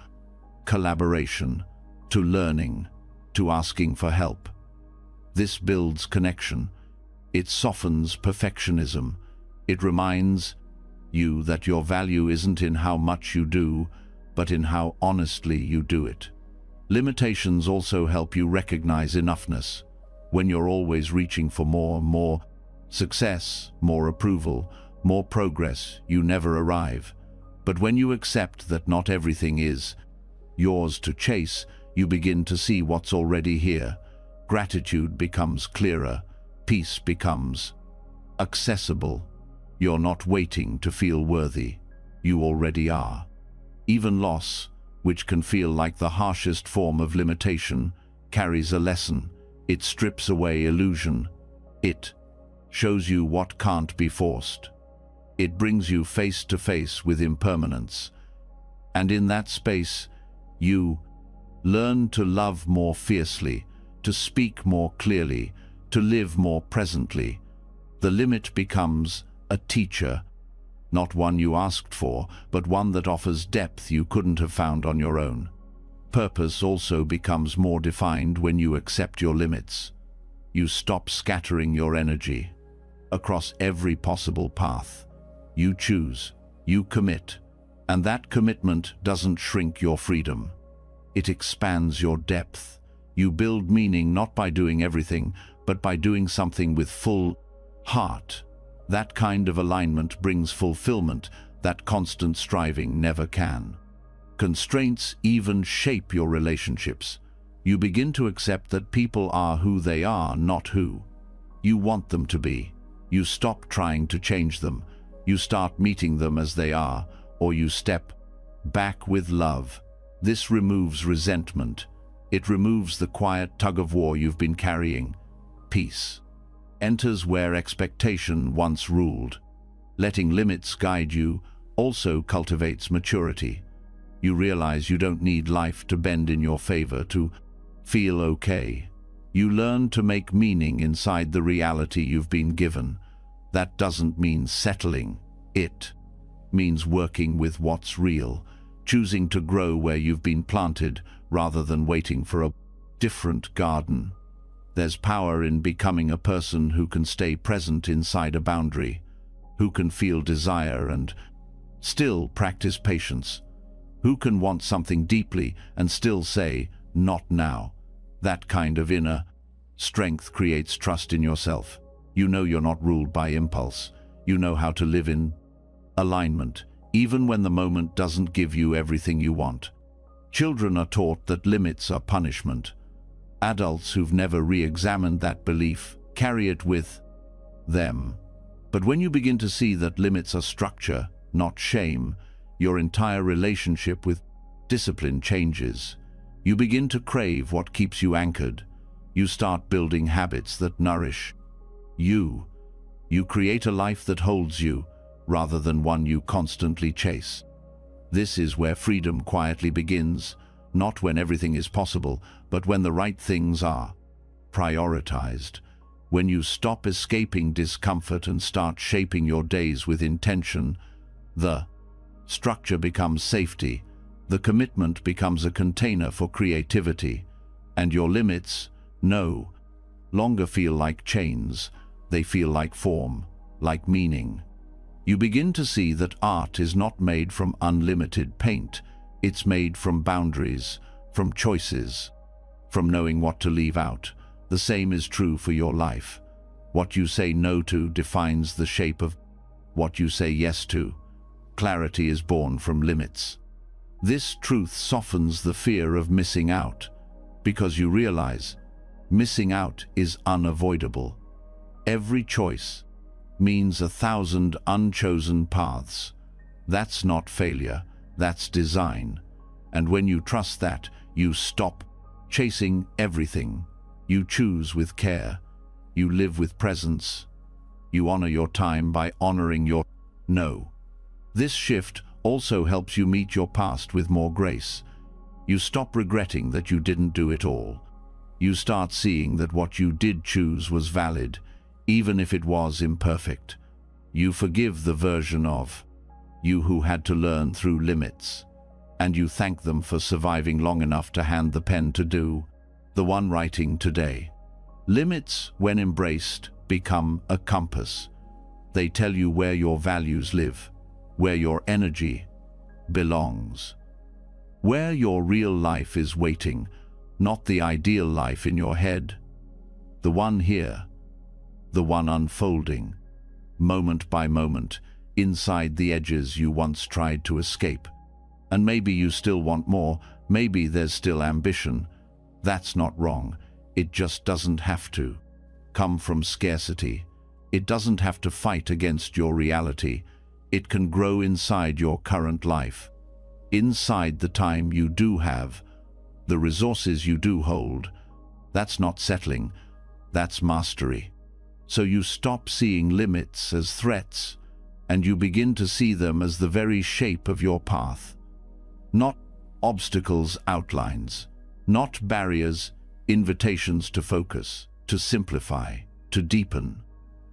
collaboration, to learning, to asking for help. This builds connection. It softens perfectionism. It reminds you that your value isn't in how much you do, but in how honestly you do it. Limitations also help you recognize enoughness. When you're always reaching for more success, more approval, more progress, you never arrive. But when you accept that not everything is yours to chase, you begin to see what's already here. Gratitude becomes clearer. Peace becomes accessible. You're not waiting to feel worthy. You already are. Even loss, which can feel like the harshest form of limitation, carries a lesson. It strips away illusion. It shows you what can't be forced. It brings you face to face with impermanence. And in that space, you learn to love more fiercely, to speak more clearly, to live more presently. The limit becomes a teacher, not one you asked for, but one that offers depth you couldn't have found on your own. Purpose also becomes more defined when you accept your limits. You stop scattering your energy across every possible path. You choose, you commit, and that commitment doesn't shrink your freedom. It expands your depth. You build meaning not by doing everything, but by doing something with full heart. That kind of alignment brings fulfillment that constant striving never can. Constraints even shape your relationships. You begin to accept that people are who they are, not who you want them to be. You stop trying to change them. You start meeting them as they are, or you step back with love. This removes resentment. It removes the quiet tug-of-war you've been carrying. Peace enters where expectation once ruled. Letting limits guide you also cultivates maturity. You realize you don't need life to bend in your favor to feel okay. You learn to make meaning inside the reality you've been given. That doesn't mean settling. It means working with what's real, choosing to grow where you've been planted rather than waiting for a different garden. There's power in becoming a person who can stay present inside a boundary, who can feel desire and still practice patience, who can want something deeply and still say, "Not now." That kind of inner strength creates trust in yourself. You know you're not ruled by impulse. You know how to live in alignment, even when the moment doesn't give you everything you want. Children are taught that limits are punishment. Adults who've never re-examined that belief carry it with them. But when you begin to see that limits are structure, not shame, your entire relationship with discipline changes. You begin to crave what keeps you anchored. You start building habits that nourish you. You create a life that holds you, rather than one you constantly chase. This is where freedom quietly begins, not when everything is possible, but when the right things are prioritized. When you stop escaping discomfort and start shaping your days with intention, the structure becomes safety, the commitment becomes a container for creativity, and your limits no longer feel like chains. They feel like form, like meaning. You begin to see that art is not made from unlimited paint. It's made from boundaries, from choices, from knowing what to leave out. The same is true for your life. What you say no to defines the shape of what you say yes to. Clarity is born from limits. This truth softens the fear of missing out, because you realize missing out is unavoidable. Every choice means 1,000 unchosen paths. That's not failure, that's design. And when you trust that, you stop chasing everything. You choose with care. You live with presence. You honor your time by honoring your no. This shift also helps you meet your past with more grace. You stop regretting that you didn't do it all. You start seeing that what you did choose was valid, even if it was imperfect. You forgive the version of you who had to learn through limits, and you thank them for surviving long enough to hand the pen to do the one writing today. Limits, when embraced, become a compass. They tell you where your values live, where your energy belongs, where your real life is waiting, not the ideal life in your head, the one here, the one unfolding, moment by moment, inside the edges you once tried to escape. And maybe you still want more, maybe there's still ambition. That's not wrong. It just doesn't have to come from scarcity. It doesn't have to fight against your reality. It can grow inside your current life, inside the time you do have, the resources you do hold. That's not settling, that's mastery. So you stop seeing limits as threats, and you begin to see them as the very shape of your path. Not obstacles, outlines. Not barriers, invitations to focus, to simplify, to deepen.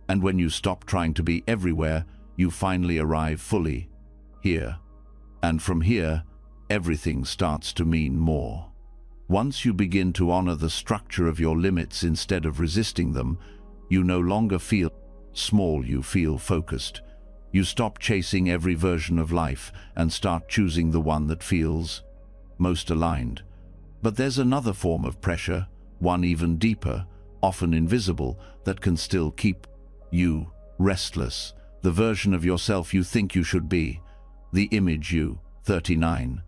And when you stop trying to be everywhere, you finally arrive fully here. And from here, everything starts to mean more. Once you begin to honor the structure of your limits instead of resisting them, you no longer feel small, you feel focused. You stop chasing every version of life and start choosing the one that feels most aligned. But there's another form of pressure, one even deeper, often invisible, that can still keep you restless. The version of yourself you think you should be, the image you, 39,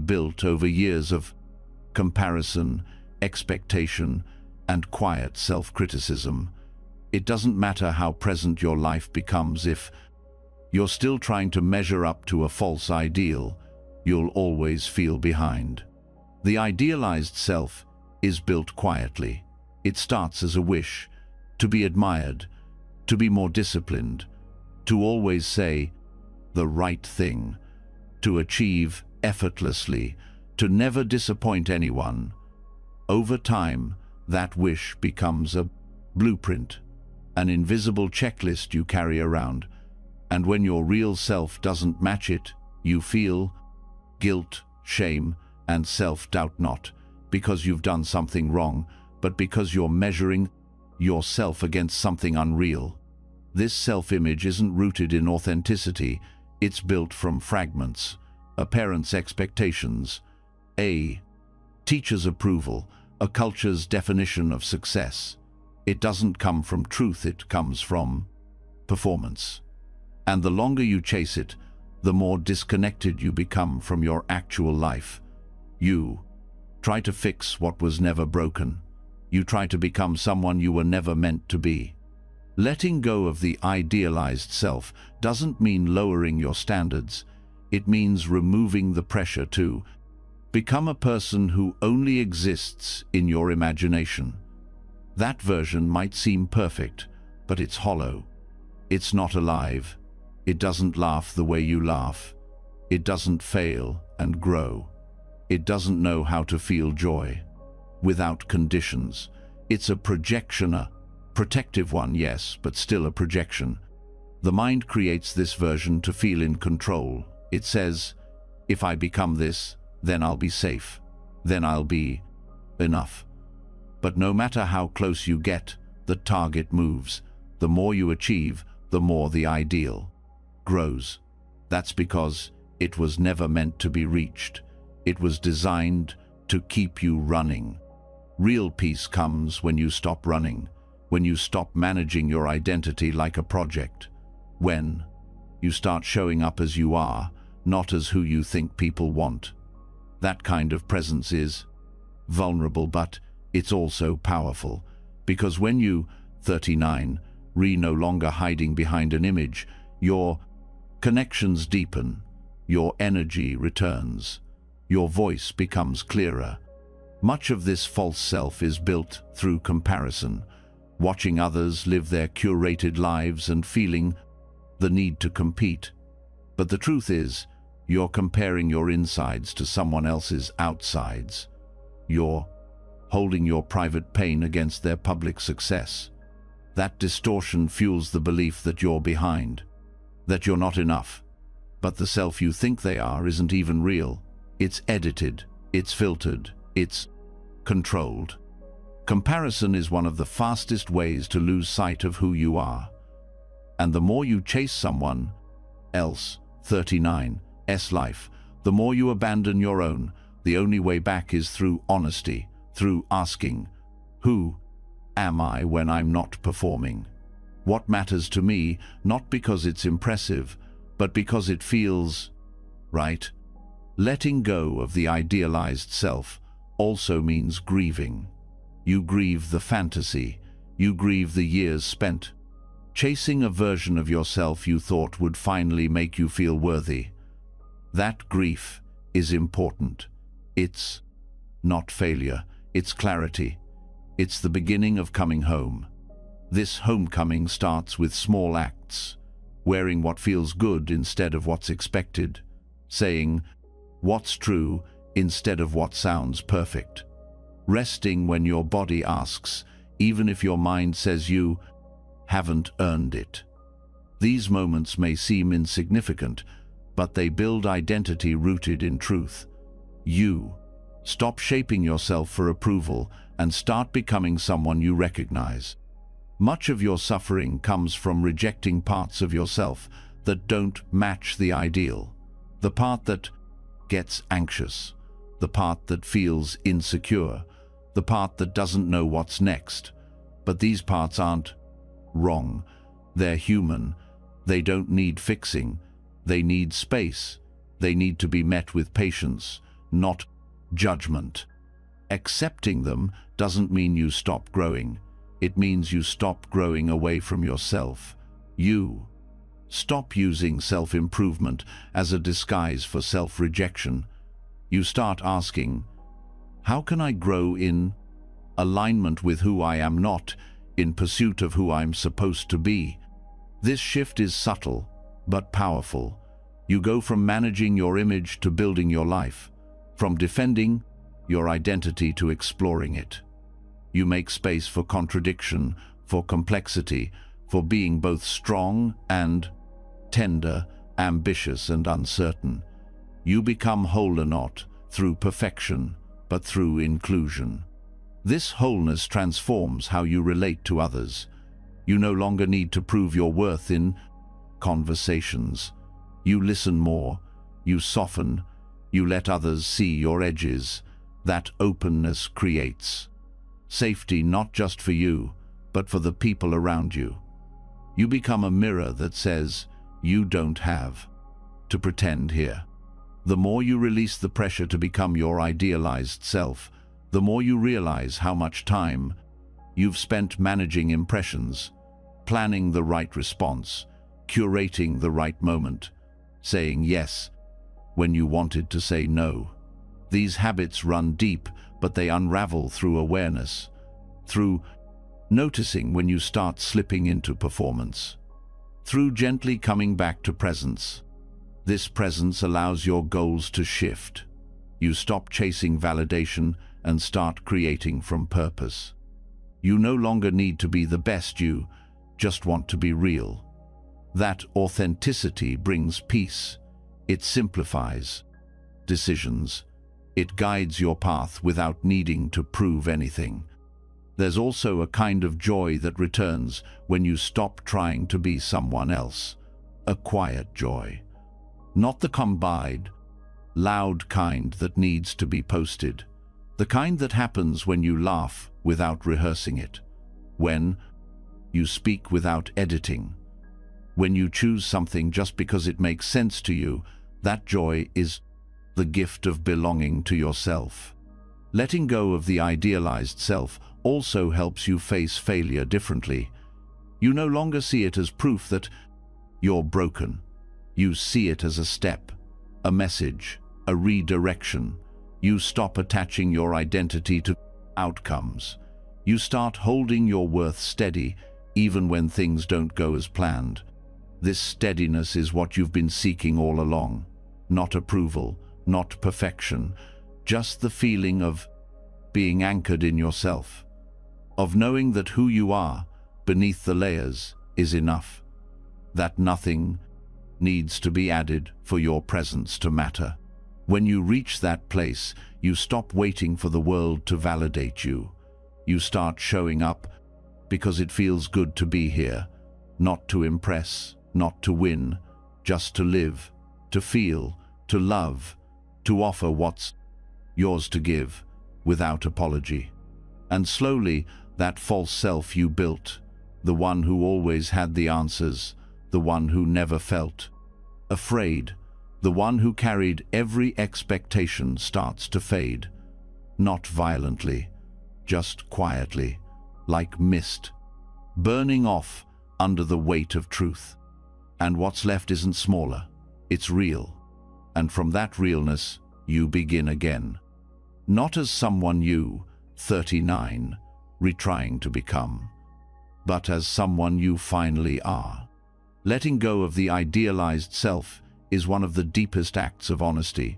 built over years of comparison, expectation, and quiet self-criticism. It doesn't matter how present your life becomes if you're still trying to measure up to a false ideal, you'll always feel behind. The idealized self is built quietly. It starts as a wish to be admired, to be more disciplined, to always say the right thing, to achieve effortlessly, to never disappoint anyone. Over time, that wish becomes a blueprint, an invisible checklist you carry around. And when your real self doesn't match it, you feel guilt, shame, and self-doubt, not because you've done something wrong, but because you're measuring yourself against something unreal. This self-image isn't rooted in authenticity, it's built from fragments, a parent's expectations, a teacher's approval, a culture's definition of success. It doesn't come from truth, it comes from performance. And the longer you chase it, the more disconnected you become from your actual life. You try to fix what was never broken. You try to become someone you were never meant to be. Letting go of the idealized self doesn't mean lowering your standards. It means removing the pressure to become a person who only exists in your imagination. That version might seem perfect, but it's hollow. It's not alive. It doesn't laugh the way you laugh. It doesn't fail and grow. It doesn't know how to feel joy without conditions. It's a projection, a protective one, yes, but still a projection. The mind creates this version to feel in control. It says, if I become this, then I'll be safe. Then I'll be enough. But no matter how close you get, the target moves. The more you achieve, the more the ideal grows. That's because it was never meant to be reached. It was designed to keep you running. Real peace comes when you stop running, when you stop managing your identity like a project, when you start showing up as you are, not as who you think people want. That kind of presence is vulnerable, but it's also powerful, because when you, 39, no longer hiding behind an image, your connections deepen, your energy returns, your voice becomes clearer. Much of this false self is built through comparison, watching others live their curated lives and feeling the need to compete. But the truth is, you're comparing your insides to someone else's outsides. You're holding your private pain against their public success. That distortion fuels the belief that you're behind, that you're not enough. But the self you think they are isn't even real. It's edited, it's filtered, it's controlled. Comparison is one of the fastest ways to lose sight of who you are. And the more you chase someone else, 39's life, the more you abandon your own. The only way back is through honesty, through asking, who am I when I'm not performing? what matters to me, not because it's impressive, but because it feels right. Letting go of the idealized self also means grieving. You grieve the fantasy, you grieve the years spent chasing a version of yourself you thought would finally make you feel worthy. That grief is important. It's not failure, it's clarity. It's the beginning of coming home. This homecoming starts with small acts, wearing what feels good instead of what's expected, saying what's true instead of what sounds perfect, resting when your body asks, even if your mind says you haven't earned it. These moments may seem insignificant, but they build identity rooted in truth. You stop shaping yourself for approval and start becoming someone you recognize. Much of your suffering comes from rejecting parts of yourself that don't match the ideal. The part that gets anxious, the part that feels insecure, the part that doesn't know what's next. But these parts aren't wrong. They're human. They don't need fixing. They need space. They need to be met with patience, not judgment. Accepting them doesn't mean you stop growing. It means you stop growing away from yourself. You stop using self-improvement as a disguise for self-rejection. You start asking, how can I grow in alignment with who I am, not in pursuit of who I'm supposed to be? This shift is subtle, but powerful. You go from managing your image to building your life, from defending your identity to exploring it. You make space for contradiction, for complexity, for being both strong and tender, ambitious and uncertain. You become whole, not through perfection, but through inclusion. This wholeness transforms how you relate to others. You no longer need to prove your worth in conversations. You listen more, you soften, you let others see your edges. That openness creates safety, not just for you, but for the people around you. You become a mirror that says, you don't have to pretend here. The more you release the pressure to become your idealized self, the more you realize how much time you've spent managing impressions, planning the right response, curating the right moment, saying yes when you wanted to say no. These habits run deep, but they unravel through awareness, through noticing when you start slipping into performance, through gently coming back to presence. This presence allows your goals to shift. You stop chasing validation and start creating from purpose. You no longer need to be the best, you just want to be real. That authenticity brings peace. It simplifies decisions. It guides your path without needing to prove anything. There's also a kind of joy that returns when you stop trying to be someone else. A quiet joy. Not the combined, loud kind that needs to be posted. The kind that happens when you laugh without rehearsing it. When you speak without editing. When you choose something just because it makes sense to you. That joy is the gift of belonging to yourself. Letting go of the idealized self also helps you face failure differently. You no longer see it as proof that you're broken. You see it as a step, a message, a redirection. You stop attaching your identity to outcomes. You start holding your worth steady, even when things don't go as planned. This steadiness is what you've been seeking all along. Not approval, not perfection, just the feeling of being anchored in yourself, of knowing that who you are, beneath the layers, is enough, that nothing needs to be added for your presence to matter. When you reach that place, you stop waiting for the world to validate you. You start showing up because it feels good to be here, not to impress, not to win, just to live, to feel, to love, to offer what's yours to give, without apology. And slowly, that false self you built, the one who always had the answers, the one who never felt afraid, the one who carried every expectation starts to fade, not violently, just quietly, like mist, burning off under the weight of truth. And what's left isn't smaller, it's real. And from that realness, you begin again. Not as someone you, 39, retrying to become, but as someone you finally are. Letting go of the idealized self is one of the deepest acts of honesty.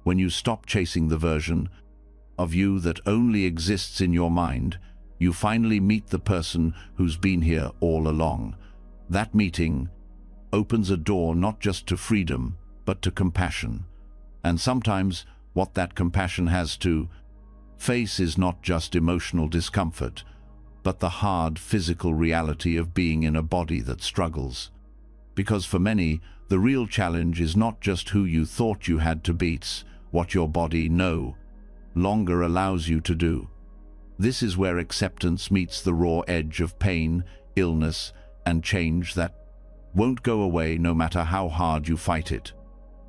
When you stop chasing the version of you that only exists in your mind, you finally meet the person who's been here all along. That meeting opens a door not just to freedom, but to compassion. And sometimes what that compassion has to face is not just emotional discomfort, but the hard physical reality of being in a body that struggles. Because for many, the real challenge is not just who you thought you had to be, it's what your body no longer allows you to do. This is where acceptance meets the raw edge of pain, illness, and change that won't go away no matter how hard you fight it.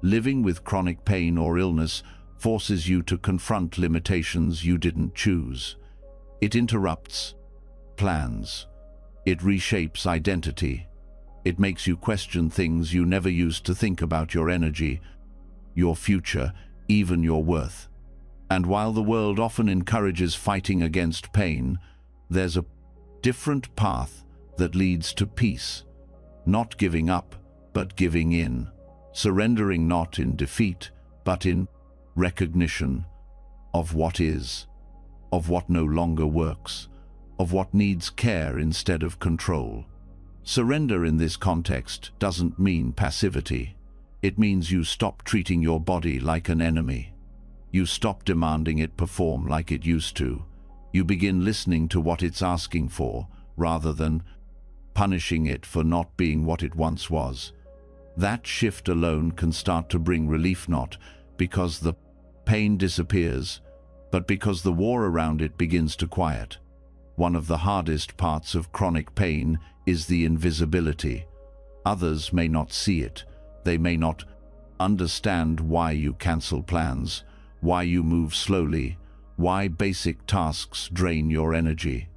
Living with chronic pain or illness forces you to confront limitations you didn't choose. It interrupts plans. It reshapes identity. It makes you question things you never used to think about: your energy, your future, even your worth. And while the world often encourages fighting against pain, there's a different path that leads to peace. Not giving up, but giving in. Surrendering not in defeat, but in recognition of what is, of what no longer works, of what needs care instead of control. Surrender in this context doesn't mean passivity. It means you stop treating your body like an enemy. You stop demanding it perform like it used to. You begin listening to what it's asking for, rather than punishing it for not being what it once was. That shift alone can start to bring relief, not because the pain disappears, but because the war around it begins to quiet. One of the hardest parts of chronic pain is the invisibility. Others may not see it. They may not understand why you cancel plans, why you move slowly, why basic tasks drain your energy.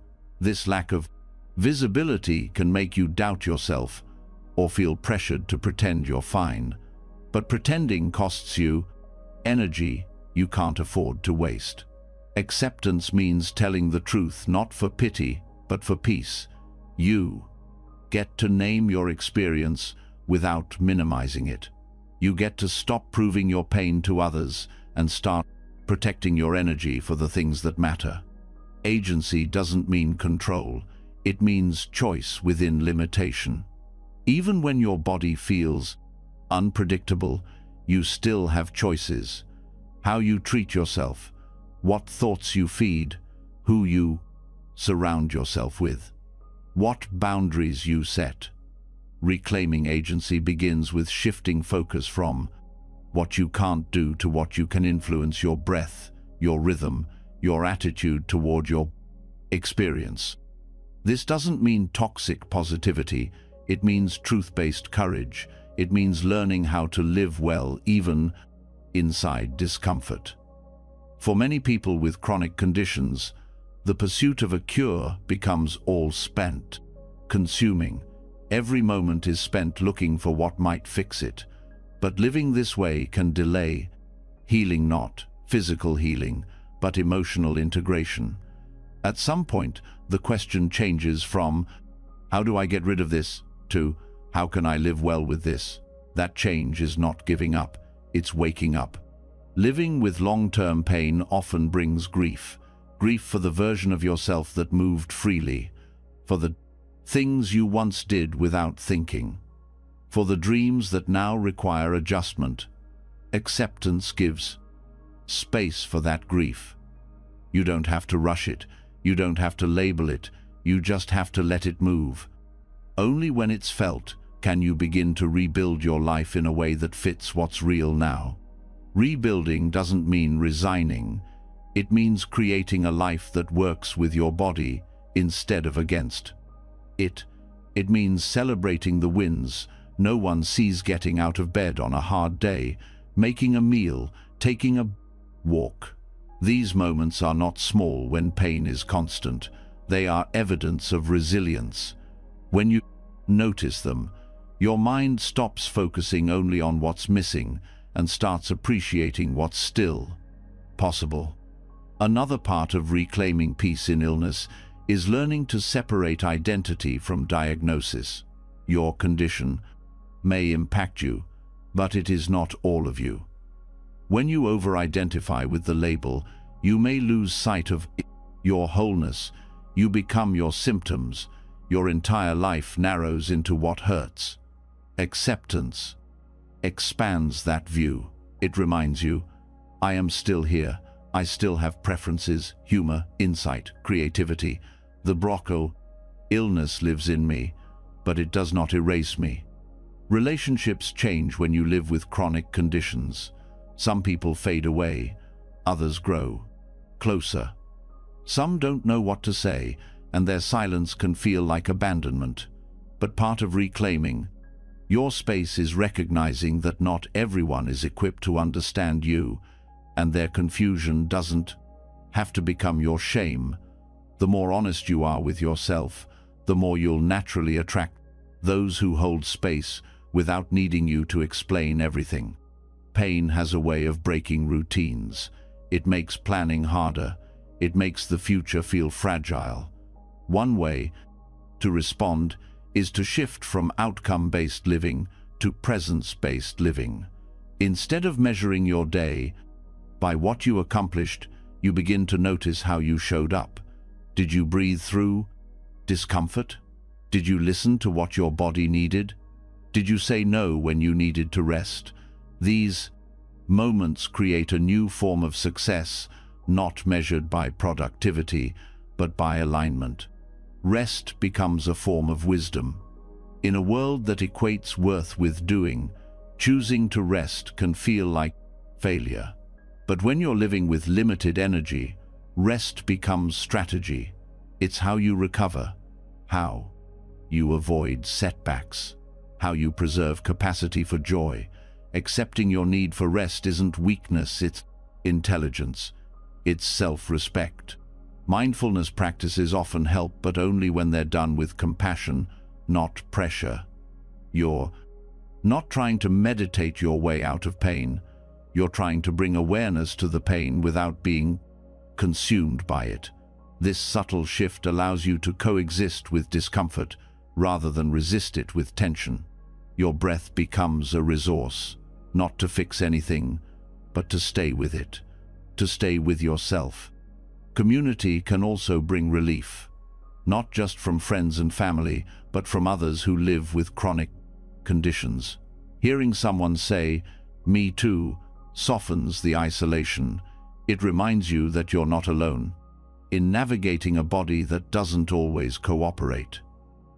This lack of visibility can make you doubt yourself or feel pressured to pretend you're fine. But pretending costs you energy you can't afford to waste. Acceptance means telling the truth, not for pity, but for peace. You get to name your experience without minimizing it. You get to stop proving your pain to others and start protecting your energy for the things that matter. Agency doesn't mean control. It means choice within limitation. Even when your body feels unpredictable, you still have choices. How you treat yourself, what thoughts you feed, who you surround yourself with, what boundaries you set. Reclaiming agency begins with shifting focus from what you can't do to what you can influence: your breath, your rhythm, your attitude toward your experience. This doesn't mean toxic positivity. It means truth-based courage. It means learning how to live well even inside discomfort. For many people with chronic conditions, the pursuit of a cure becomes all spent, consuming. Every moment is spent looking for what might fix it. But living this way can delay healing, not physical healing, but emotional integration. At some point, the question changes from, how do I get rid of this, to, how can I live well with this? That change is not giving up, it's waking up. Living with long-term pain often brings grief. Grief for the version of yourself that moved freely, for the things you once did without thinking, for the dreams that now require adjustment. Acceptance gives space for that grief. You don't have to rush it. You don't have to label it. You just have to let it move. Only when it's felt can you begin to rebuild your life in a way that fits what's real now. Rebuilding doesn't mean resigning. It means creating a life that works with your body instead of against. It means celebrating the wins no one sees: getting out of bed on a hard day, making a meal, taking a walk. These moments are not small when pain is constant. They are evidence of resilience. When you notice them, your mind stops focusing only on what's missing and starts appreciating what's still possible. Another part of reclaiming peace in illness is learning to separate identity from diagnosis. Your condition may impact you, but it is not all of you. When you over-identify with the label, you may lose sight of your wholeness. You become your symptoms. Your entire life narrows into what hurts. Acceptance expands that view. It reminds you, I am still here. I still have preferences, humor, insight, creativity. The Brocco illness lives in me, but it does not erase me. Relationships change when you live with chronic conditions. Some people fade away, others grow closer. Some don't know what to say, and their silence can feel like abandonment. But part of reclaiming your space is recognizing that not everyone is equipped to understand you, and their confusion doesn't have to become your shame. The more honest you are with yourself, the more you'll naturally attract those who hold space without needing you to explain everything. Pain has a way of breaking routines. It makes planning harder. It makes the future feel fragile. One way to respond is to shift from outcome-based living to presence-based living. Instead of measuring your day by what you accomplished, you begin to notice how you showed up. Did you breathe through discomfort? Did you listen to what your body needed? Did you say no when you needed to rest? These moments create a new form of success, not measured by productivity, but by alignment. Rest becomes a form of wisdom. In a world that equates worth with doing, choosing to rest can feel like failure. But when you're living with limited energy, rest becomes strategy. It's how you recover, how you avoid setbacks, how you preserve capacity for joy. Accepting your need for rest isn't weakness, it's intelligence. It's self-respect. Mindfulness practices often help, but only when they're done with compassion, not pressure. You're not trying to meditate your way out of pain. You're trying to bring awareness to the pain without being consumed by it. This subtle shift allows you to coexist with discomfort rather than resist it with tension. Your breath becomes a resource, not to fix anything, but to stay with it, to stay with yourself. Community can also bring relief, not just from friends and family, but from others who live with chronic conditions. Hearing someone say, "Me too," softens the isolation. It reminds you that you're not alone in navigating a body that doesn't always cooperate.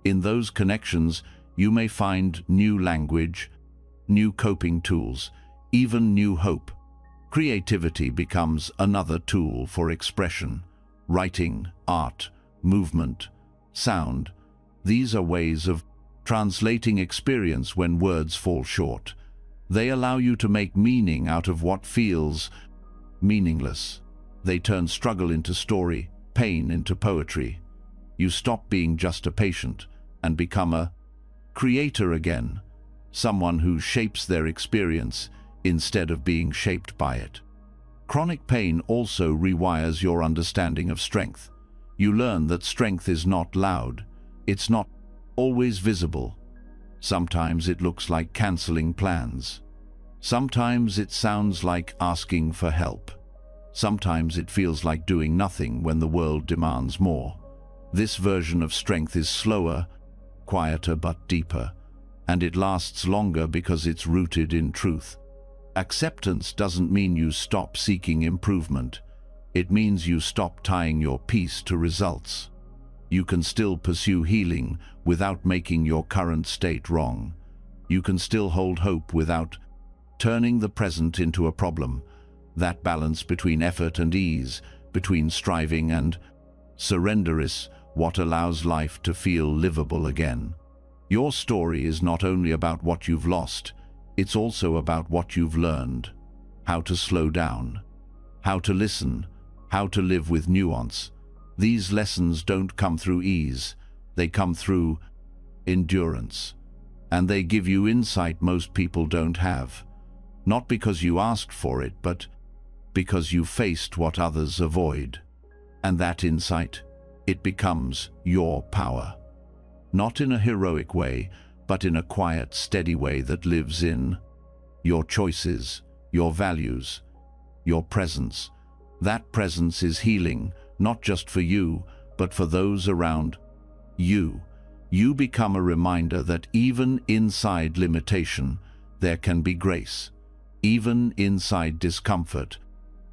In those connections, you may find new language, new coping tools, even new hope. Creativity becomes another tool for expression. Writing, art, movement, sound. These are ways of translating experience when words fall short. They allow you to make meaning out of what feels meaningless. They turn struggle into story, pain into poetry. You stop being just a patient and become a creator again, someone who shapes their experience instead of being shaped by it. Chronic pain also rewires your understanding of strength. You learn that strength is not loud. It's not always visible. Sometimes it looks like canceling plans. Sometimes it sounds like asking for help. Sometimes it feels like doing nothing when the world demands more. This version of strength is slower, quieter but deeper, and it lasts longer because it's rooted in truth. Acceptance doesn't mean you stop seeking improvement. It means you stop tying your peace to results. You can still pursue healing without making your current state wrong. You can still hold hope without turning the present into a problem. That balance between effort and ease, between striving and surrender is what allows life to feel livable again. Your story is not only about what you've lost, it's also about what you've learned. How to slow down, how to listen, how to live with nuance. These lessons don't come through ease, they come through endurance. And they give you insight most people don't have. Not because you asked for it, but because you faced what others avoid. And that insight, it becomes your power. Not in a heroic way, but in a quiet, steady way that lives in your choices, your values, your presence. That presence is healing, not just for you, but for those around you. You become a reminder that even inside limitation, there can be grace. Even inside discomfort,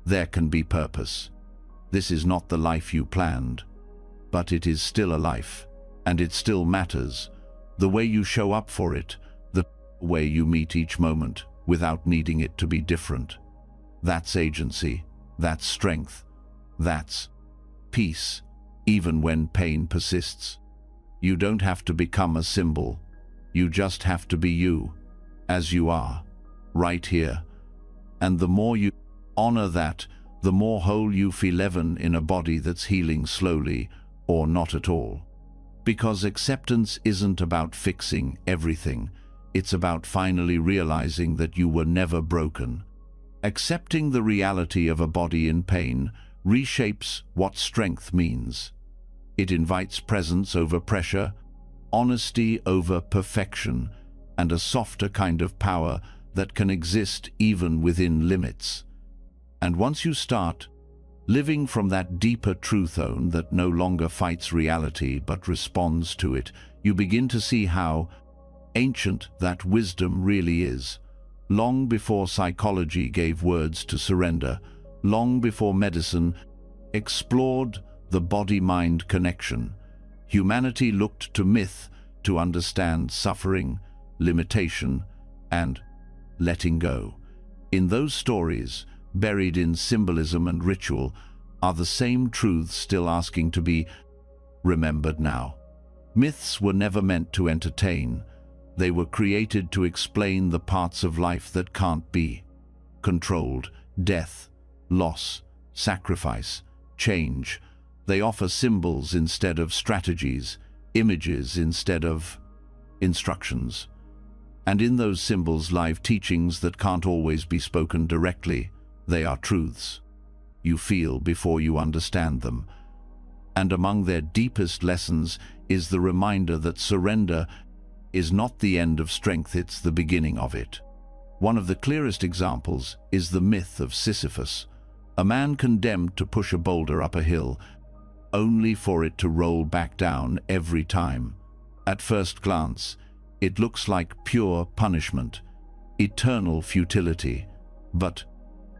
there can be purpose. This is not the life you planned, but it is still a life, and it still matters. The way you show up for it, the way you meet each moment without needing it to be different. That's agency, that's strength, that's peace, even when pain persists. You don't have to become a symbol. You just have to be you, as you are, right here. And the more you honor that, the more whole you feel, even in a body that's healing slowly or not at all. Because acceptance isn't about fixing everything. It's about finally realizing that you were never broken. Accepting the reality of a body in pain reshapes what strength means. It invites presence over pressure, honesty over perfection, and a softer kind of power that can exist even within limits. And once you start living from that deeper truth zone that no longer fights reality but responds to it, you begin to see how ancient that wisdom really is. Long before psychology gave words to surrender, long before medicine explored the body-mind connection, humanity looked to myth to understand suffering, limitation, and letting go. In those stories, buried in symbolism and ritual, are the same truths still asking to be remembered now. Myths were never meant to entertain. They were created to explain the parts of life that can't be controlled: death, loss, sacrifice, change. They offer symbols instead of strategies, images instead of instructions. And in those symbols lie teachings that can't always be spoken directly. They are truths you feel before you understand them. And among their deepest lessons is the reminder that surrender is not the end of strength, it's the beginning of it. One of the clearest examples is the myth of Sisyphus, a man condemned to push a boulder up a hill, only for it to roll back down every time. At first glance, it looks like pure punishment, eternal futility. But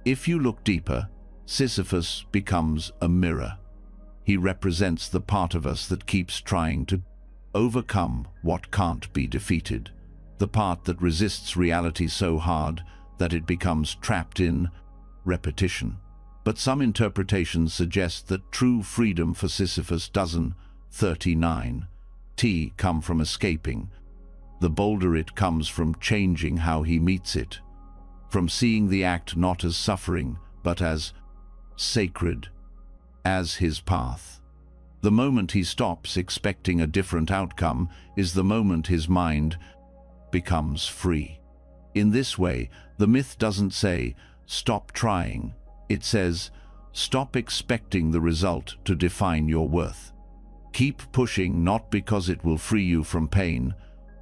if you look deeper, Sisyphus becomes a mirror. He represents the part of us that keeps trying to overcome what can't be defeated, the part that resists reality so hard that it becomes trapped in repetition. But some interpretations suggest that true freedom for Sisyphus doesn't 39 come from escaping the boulder. It comes from changing how he meets it, from seeing the act not as suffering, but as sacred, as his path. The moment he stops expecting a different outcome is the moment his mind becomes free. In this way, the myth doesn't say, stop trying. It says, stop expecting the result to define your worth. Keep pushing, not because it will free you from pain,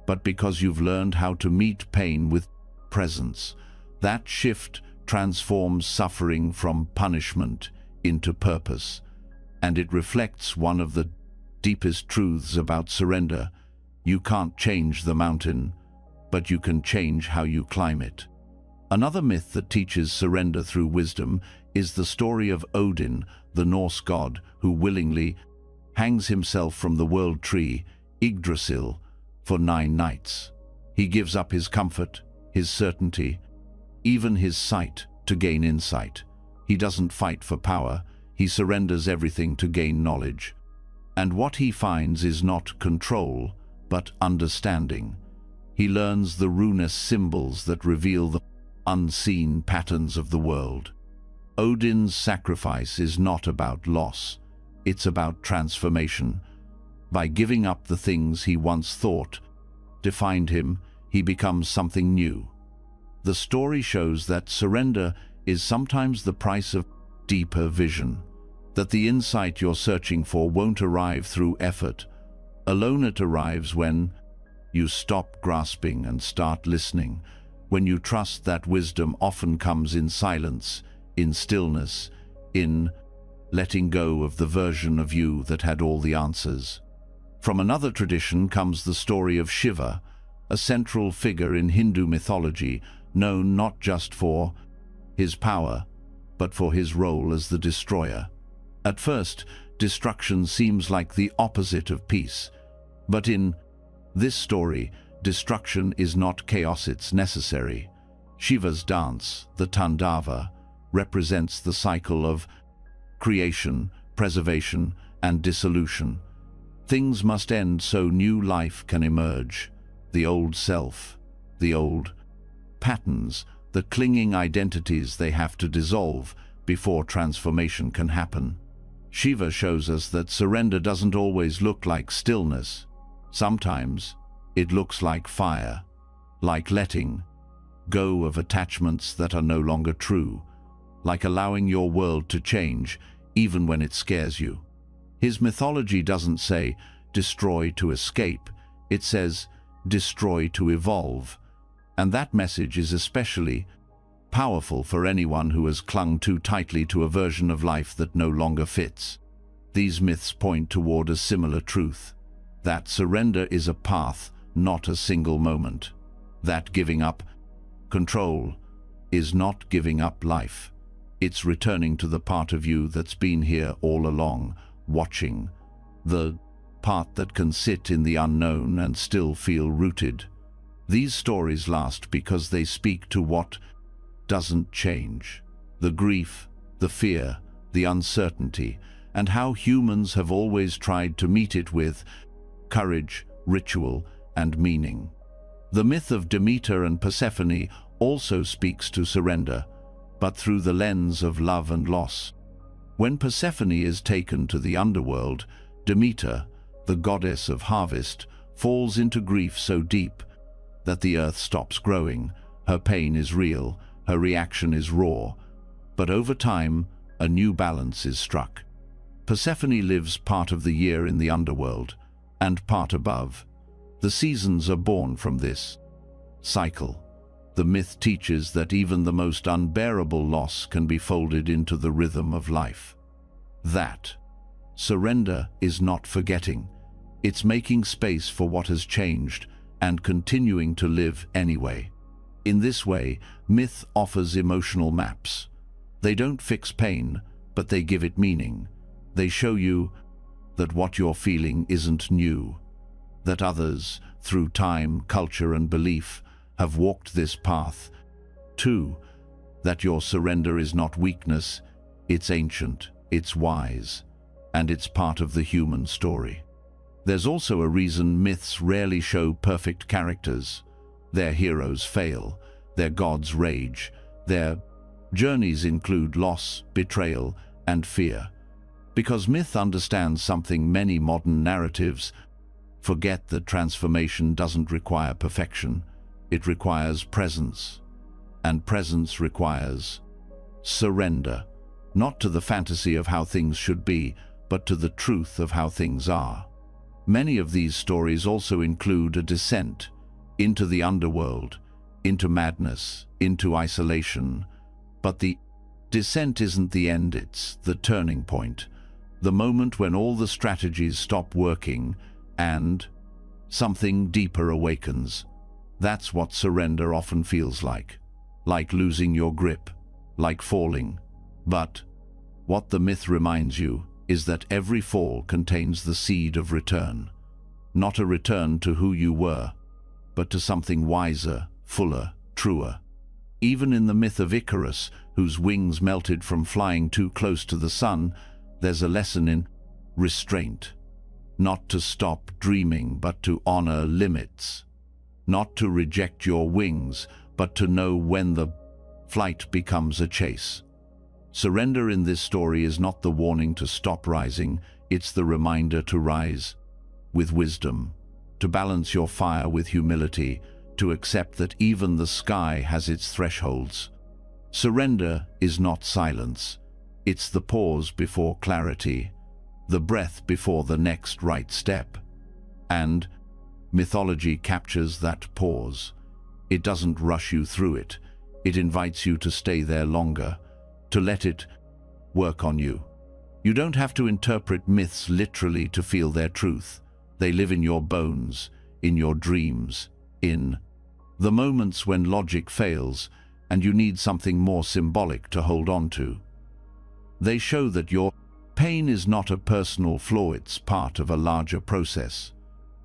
but because you've learned how to meet pain with presence. That shift transforms suffering from punishment into purpose, and it reflects one of the deepest truths about surrender. You can't change the mountain, but you can change how you climb it. Another myth that teaches surrender through wisdom is the story of Odin, the Norse god who willingly hangs himself from the world tree, Yggdrasil, for 9 nights. He gives up his comfort, his certainty, even his sight to gain insight. He doesn't fight for power, he surrenders everything to gain knowledge. And what he finds is not control, but understanding. He learns the runest symbols that reveal the unseen patterns of the world. Odin's sacrifice is not about loss, it's about transformation. By giving up the things he once thought defined him, he becomes something new. The story shows that surrender is sometimes the price of deeper vision, that the insight you're searching for won't arrive through effort. Alone it arrives when you stop grasping and start listening, when you trust that wisdom often comes in silence, in stillness, in letting go of the version of you that had all the answers. From another tradition comes the story of Shiva, a central figure in Hindu mythology, known not just for his power, but for his role as the destroyer. At first, destruction seems like the opposite of peace, but in this story, destruction is not chaos, it's necessary. Shiva's dance, the Tandava, represents the cycle of creation, preservation, and dissolution. Things must end so new life can emerge. The old self, the old patterns, the clinging identities, they have to dissolve before transformation can happen. Shiva shows us that surrender doesn't always look like stillness. Sometimes it looks like fire, like letting go of attachments that are no longer true, like allowing your world to change even when it scares you. His mythology doesn't say destroy to escape, it says destroy to evolve. And that message is especially powerful for anyone who has clung too tightly to a version of life that no longer fits. These myths point toward a similar truth, that surrender is a path, not a single moment. That giving up control is not giving up life. It's returning to the part of you that's been here all along, watching, the part that can sit in the unknown and still feel rooted. These stories last because they speak to what doesn't change, the grief, the fear, the uncertainty, and how humans have always tried to meet it with courage, ritual, and meaning. The myth of Demeter and Persephone also speaks to surrender, but through the lens of love and loss. When Persephone is taken to the underworld, Demeter, the goddess of harvest, falls into grief so deep that the earth stops growing. Her pain is real, her reaction is raw, but over time, a new balance is struck. Persephone lives part of the year in the underworld, and part above. The seasons are born from this cycle. The myth teaches that even the most unbearable loss can be folded into the rhythm of life. That surrender is not forgetting. It's making space for what has changed and continuing to live anyway. In this way, myth offers emotional maps. They don't fix pain, but they give it meaning. They show you that what you're feeling isn't new, that others, through time, culture, and belief, have walked this path. 2. That your surrender is not weakness, it's ancient, it's wise, and it's part of the human story. There's also a reason myths rarely show perfect characters. Their heroes fail, their gods rage, their journeys include loss, betrayal, and fear. Because myth understands something many modern narratives forget, that transformation doesn't require perfection. It requires presence, and presence requires surrender, not to the fantasy of how things should be, but to the truth of how things are. Many of these stories also include a descent into the underworld, into madness, into isolation. But the descent isn't the end, it's the turning point, the moment when all the strategies stop working and something deeper awakens. That's what surrender often feels like losing your grip, like falling. But what the myth reminds you is that every fall contains the seed of return. Not a return to who you were, but to something wiser, fuller, truer. Even in the myth of Icarus, whose wings melted from flying too close to the sun, there's a lesson in restraint. not to stop dreaming, but to honor limits, not to reject your wings, but to know when the flight becomes a chase. Surrender in this story is not the warning to stop rising, it's the reminder to rise with wisdom, to balance your fire with humility, to accept that even the sky has its thresholds. Surrender is not silence, it's the pause before clarity, the breath before the next right step. And mythology captures that pause. It doesn't rush you through it. It invites you to stay there longer, to let it work on you. You don't have to interpret myths literally to feel their truth. They live in your bones, in your dreams, in the moments when logic fails and you need something more symbolic to hold on to. They show that your pain is not a personal flaw, it's part of a larger process.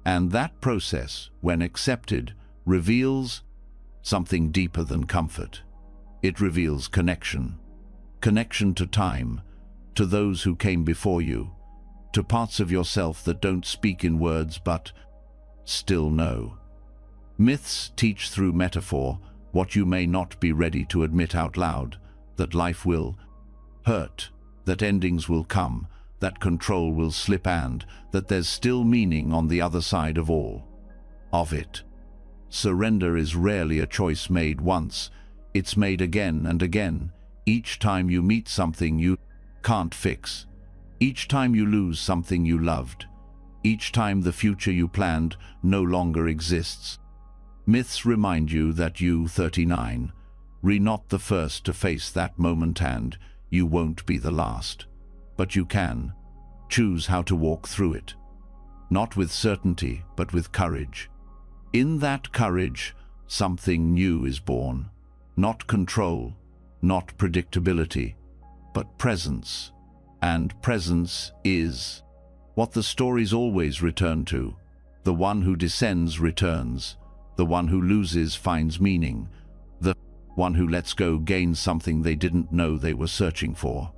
And that process, when accepted, reveals something deeper than comfort. It reveals connection. Connection to time, to those who came before you, to parts of yourself that don't speak in words but still know. Myths teach through metaphor what you may not be ready to admit out loud, that life will hurt, that endings will come, that control will slip, and that there's still meaning on the other side of all of it. Surrender is rarely a choice made once, it's made again and again, each time you meet something you can't fix, each time you lose something you loved, each time the future you planned no longer exists. Myths remind you that you, 39, are not the first to face that moment, and you won't be the last. But you can choose how to walk through it, not with certainty, but with courage. In that courage, something new is born, not control, not predictability, but presence. And presence is what the stories always return to. The one who descends returns. The one who loses finds meaning. The one who lets go gains something they didn't know they were searching for.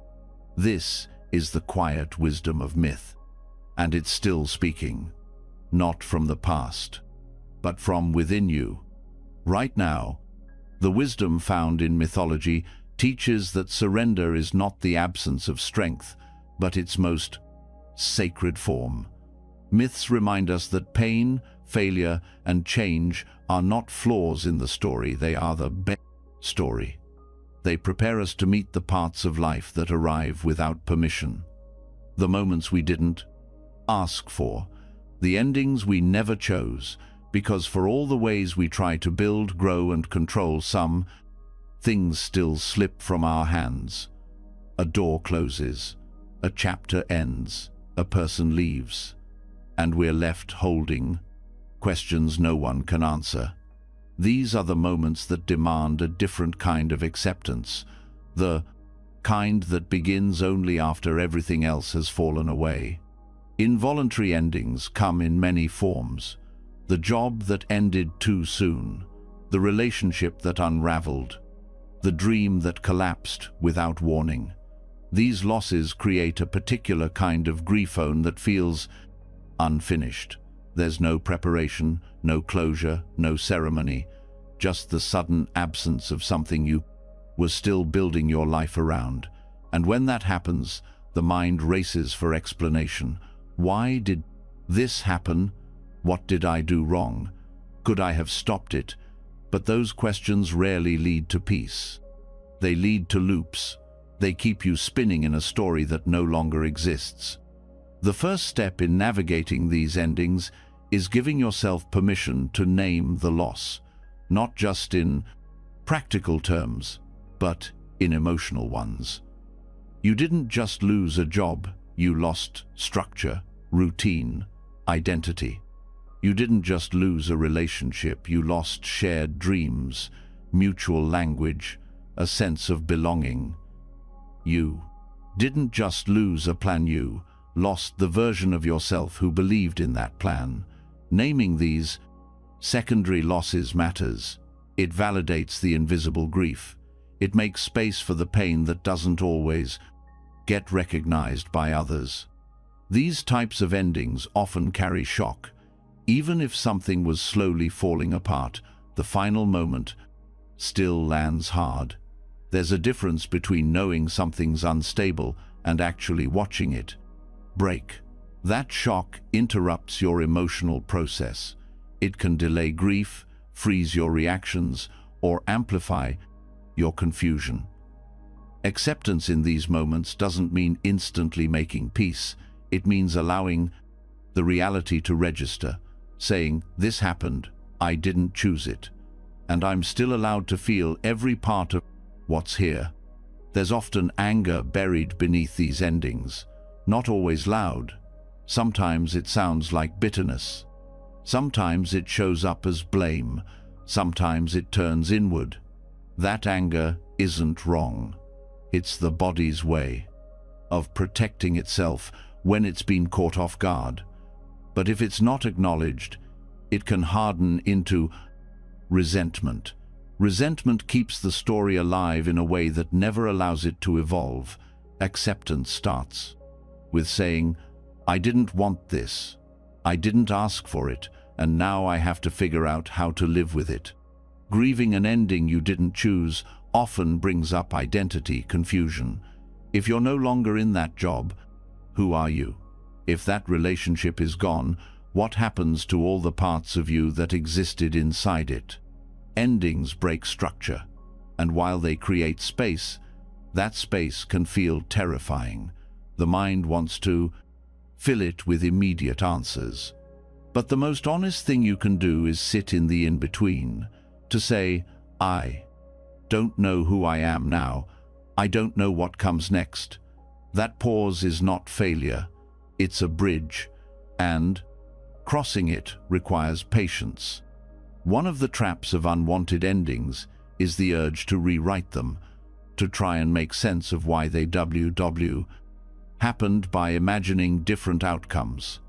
This is the quiet wisdom of myth, and it's still speaking, not from the past, but from within you. Right now, the wisdom found in mythology teaches that surrender is not the absence of strength, but its most sacred form. Myths remind us that pain, failure, and change are not flaws in the story, they are the story. They prepare us to meet the parts of life that arrive without permission, the moments we didn't ask for, the endings we never chose, because for all the ways we try to build, grow, and control, some things still slip from our hands. A door closes, a chapter ends, a person leaves, and we're left holding questions no one can answer. These are the moments that demand a different kind of acceptance, the kind that begins only after everything else has fallen away. Involuntary endings come in many forms. The job that ended too soon, the relationship that unraveled, the dream that collapsed without warning. These losses create a particular kind of griefone that feels unfinished. There's no preparation, no closure, no ceremony, just the sudden absence of something you were still building your life around. And when that happens, the mind races for explanation. Why did this happen? What did I do wrong? Could I have stopped it? But those questions rarely lead to peace. They lead to loops. They keep you spinning in a story that no longer exists. The first step in navigating these endings is giving yourself permission to name the loss, not just in practical terms, but in emotional ones. You didn't just lose a job, you lost structure, routine, identity. You didn't just lose a relationship, you lost shared dreams, mutual language, a sense of belonging. You didn't just lose a plan, you lost the version of yourself who believed in that plan. Naming these secondary losses matters. It validates the invisible grief. It makes space for the pain that doesn't always get recognized by others. These types of endings often carry shock. Even if something was slowly falling apart, the final moment still lands hard. There's a difference between knowing something's unstable and actually watching it break. That shock interrupts your emotional process. It can delay grief, freeze your reactions, or amplify your confusion. Acceptance in these moments doesn't mean instantly making peace. It means allowing the reality to register, saying, "This happened, I didn't choose it, and I'm still allowed to feel every part of what's here." There's often anger buried beneath these endings, not always loud. Sometimes it sounds like bitterness. Sometimes it shows up as blame. Sometimes it turns inward. That anger isn't wrong. It's the body's way of protecting itself when it's been caught off guard. But if it's not acknowledged, it can harden into resentment. Resentment keeps the story alive in a way that never allows it to evolve. Acceptance starts with saying, "I didn't want this. I didn't ask for it, and now I have to figure out how to live with it." Grieving an ending you didn't choose often brings up identity confusion. If you're no longer in that job, who are you? If that relationship is gone, what happens to all the parts of you that existed inside it? Endings break structure, and while they create space, that space can feel terrifying. The mind wants to fill it with immediate answers. But the most honest thing you can do is sit in the in-between, to say, "I don't know who I am now. I don't know what comes next." That pause is not failure. It's a bridge, and crossing it requires patience. One of the traps of unwanted endings is the urge to rewrite them, to try and make sense of why they happened by imagining different outcomes.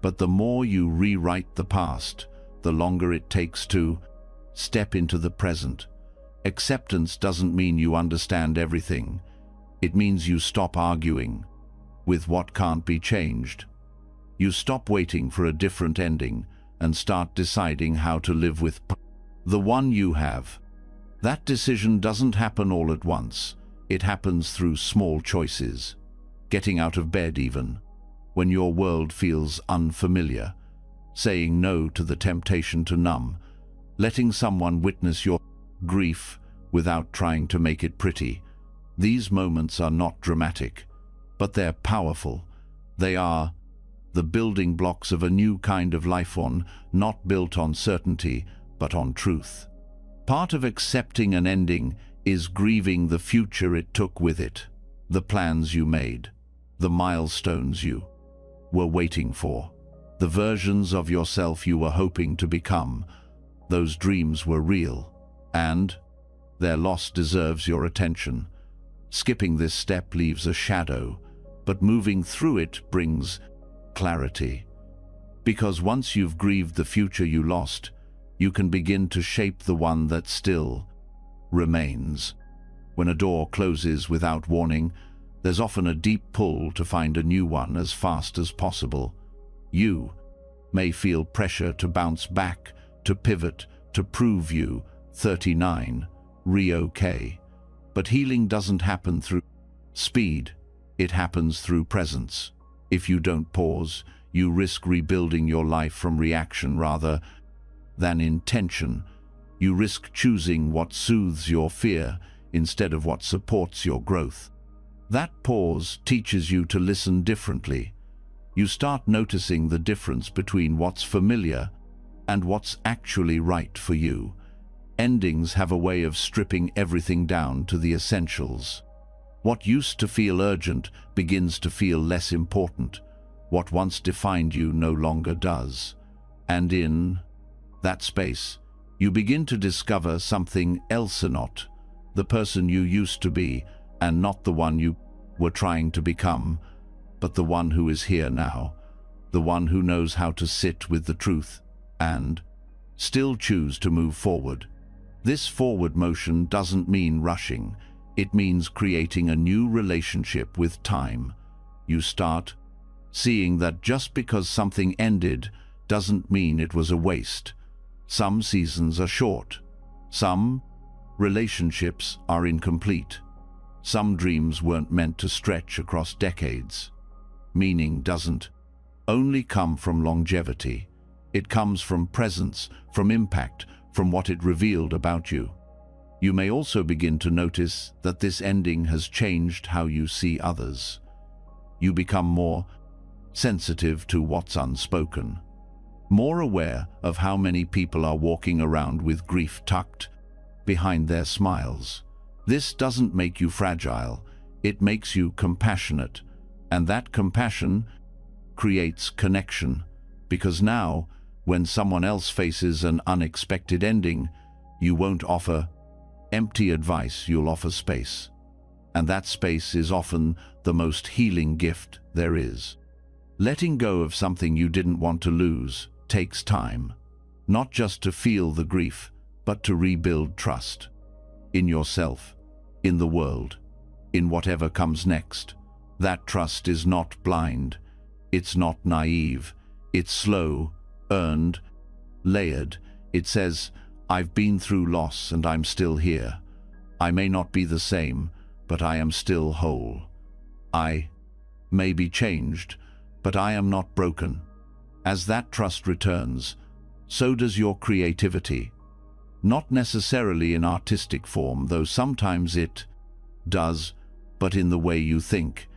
But the more you rewrite the past, the longer it takes to step into the present. Acceptance doesn't mean you understand everything. It means you stop arguing with what can't be changed. You stop waiting for a different ending and start deciding how to live with the one you have. That decision doesn't happen all at once. It happens through small choices. Getting out of bed even, when your world feels unfamiliar. Saying no to the temptation to numb. Letting someone witness your grief without trying to make it pretty. These moments are not dramatic, but they're powerful. They are the building blocks of a new kind of life form, not built on certainty, but on truth. Part of accepting an ending is grieving the future it took with it, the plans you made, the milestones you were waiting for, the versions of yourself you were hoping to become. Those dreams were real, and their loss deserves your attention. Skipping this step leaves a shadow, but moving through it brings clarity. Because once you've grieved the future you lost, you can begin to shape the one that still remains. When a door closes without warning, there's often a deep pull to find a new one as fast as possible. You may feel pressure to bounce back, to pivot, to prove you 39, okay. But healing doesn't happen through speed. It happens through presence. If you don't pause, you risk rebuilding your life from reaction rather than intention. You risk choosing what soothes your fear instead of what supports your growth. That pause teaches you to listen differently. You start noticing the difference between what's familiar and what's actually right for you. Endings have a way of stripping everything down to the essentials. What used to feel urgent begins to feel less important. What once defined you no longer does. And in that space, you begin to discover something else, not the person you used to be, and not the one you were trying to become, but the one who is here now, the one who knows how to sit with the truth and still choose to move forward. This forward motion doesn't mean rushing. It means creating a new relationship with time. You start seeing that just because something ended doesn't mean it was a waste. Some seasons are short. Some relationships are incomplete. Some dreams weren't meant to stretch across decades. Meaning doesn't only come from longevity. It comes from presence, from impact, from what it revealed about you. You may also begin to notice that this ending has changed how you see others. You become more sensitive to what's unspoken, more aware of how many people are walking around with grief tucked behind their smiles. This doesn't make you fragile, it makes you compassionate, and that compassion creates connection, because now, when someone else faces an unexpected ending, you won't offer empty advice, you'll offer space. And that space is often the most healing gift there is. Letting go of something you didn't want to lose takes time, not just to feel the grief, but to rebuild trust in yourself, in the world, in whatever comes next. That trust is not blind, it's not naive, it's slow, earned, layered. It says, I've been through loss and I'm still here. I may not be the same, but I am still whole. I may be changed, but I am not broken. As that trust returns, so does your creativity. Not necessarily in artistic form, though sometimes it does, but in the way you think,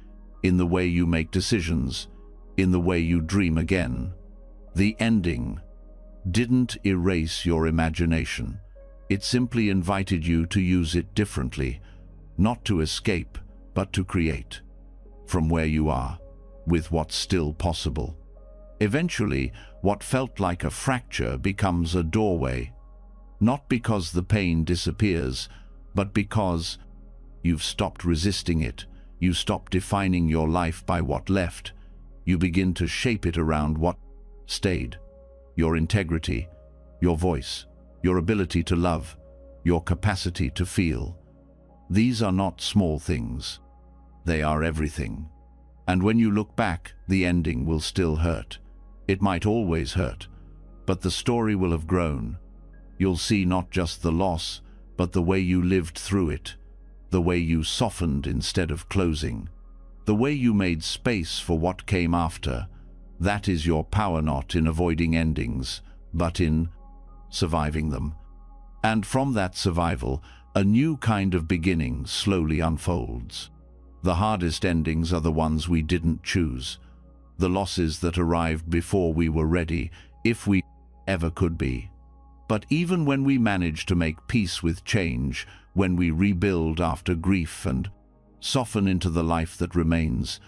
in the way you make decisions, in the way you dream again. The ending didn't erase your imagination. It simply invited you to use it differently, not to escape, but to create. From where you are, with what's still possible. Eventually, what felt like a fracture becomes a doorway. Not because the pain disappears, but because you've stopped resisting it. You stop defining your life by what left. You begin to shape it around what stayed. Your integrity, your voice, your ability to love, your capacity to feel. These are not small things. They are everything. And when you look back, the ending will still hurt. It might always hurt, but the story will have grown. You'll see not just the loss, but the way you lived through it, the way you softened instead of closing, the way you made space for what came after. That is your power, not in avoiding endings, but in surviving them. And from that survival, a new kind of beginning slowly unfolds. The hardest endings are the ones we didn't choose, the losses that arrived before we were ready, if we ever could be. But even when we manage to make peace with change, when we rebuild after grief and soften into the life that remains,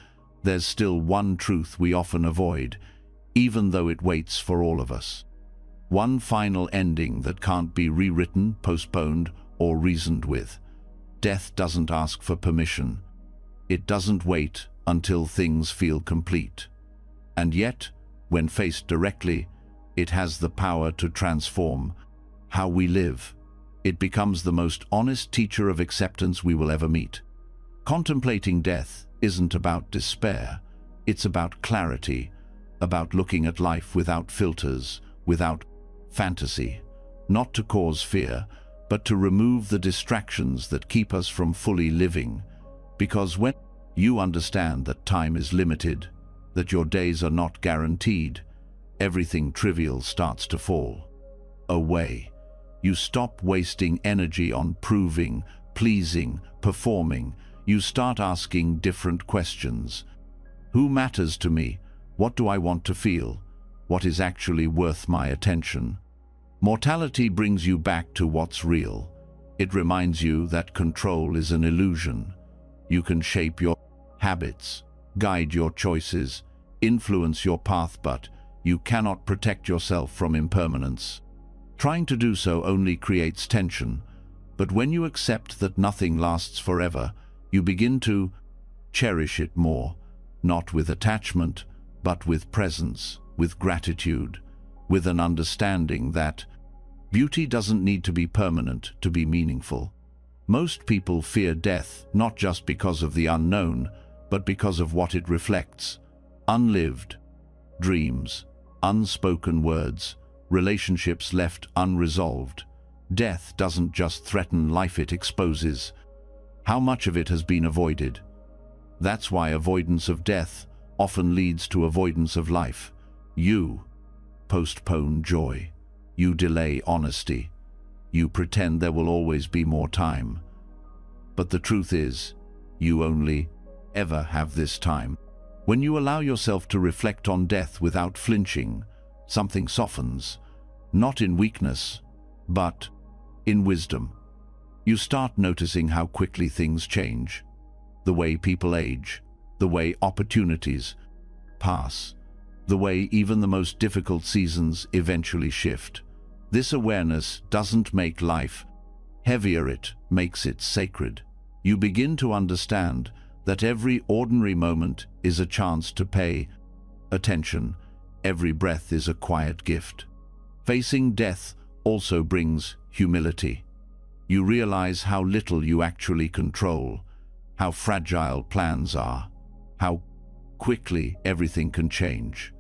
there's still one truth we often avoid, even though it waits for all of us. One final ending that can't be rewritten, postponed, or reasoned with. Death doesn't ask for permission. It doesn't wait until things feel complete. And yet, when faced directly, it has the power to transform how we live. It becomes the most honest teacher of acceptance we will ever meet. Contemplating death isn't about despair. It's about clarity, about looking at life without filters, without fantasy, not to cause fear, but to remove the distractions that keep us from fully living. Because when you understand that time is limited, that your days are not guaranteed, everything trivial starts to fall away. You stop wasting energy on proving, pleasing, performing. You start asking different questions. Who matters to me? What do I want to feel? What is actually worth my attention? Mortality brings you back to what's real. It reminds you that control is an illusion. You can shape your habits, guide your choices, influence your path, but you cannot protect yourself from impermanence. Trying to do so only creates tension, but when you accept that nothing lasts forever, you begin to cherish it more, not with attachment, but with presence, with gratitude, with an understanding that beauty doesn't need to be permanent to be meaningful. Most people fear death not just because of the unknown, but because of what it reflects. Unlived dreams, unspoken words, relationships left unresolved. Death doesn't just threaten life, it exposes how much of it has been avoided. That's why avoidance of death often leads to avoidance of life. You postpone joy. You delay honesty. You pretend there will always be more time. But the truth is, you only ever have this time. When you allow yourself to reflect on death without flinching, something softens, not in weakness, but in wisdom. You start noticing how quickly things change, the way people age, the way opportunities pass, the way even the most difficult seasons eventually shift. This awareness doesn't make life heavier, it makes it sacred. You begin to understand that every ordinary moment is a chance to pay attention. Every breath is a quiet gift. Facing death also brings humility. You realize how little you actually control, how fragile plans are, how quickly everything can change.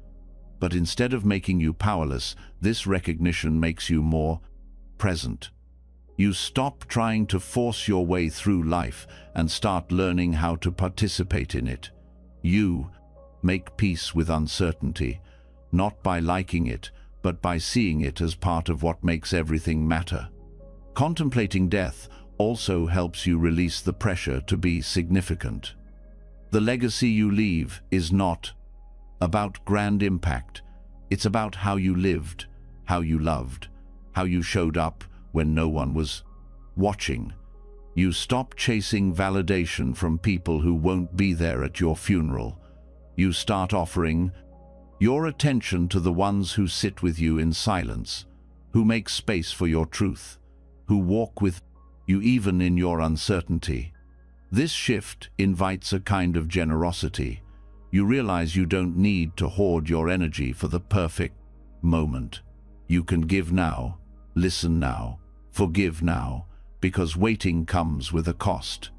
But instead of making you powerless, this recognition makes you more present. You stop trying to force your way through life and start learning how to participate in it. You make peace with uncertainty, not by liking it, but by seeing it as part of what makes everything matter. Contemplating death also helps you release the pressure to be significant. The legacy you leave is not about grand impact. It's about how you lived, how you loved, how you showed up when no one was watching. You stop chasing validation from people who won't be there at your funeral. You start offering your attention to the ones who sit with you in silence, who make space for your truth, who walk with you even in your uncertainty. This shift invites a kind of generosity. You realize you don't need to hoard your energy for the perfect moment. You can give now, listen now, forgive now, because waiting comes with a cost.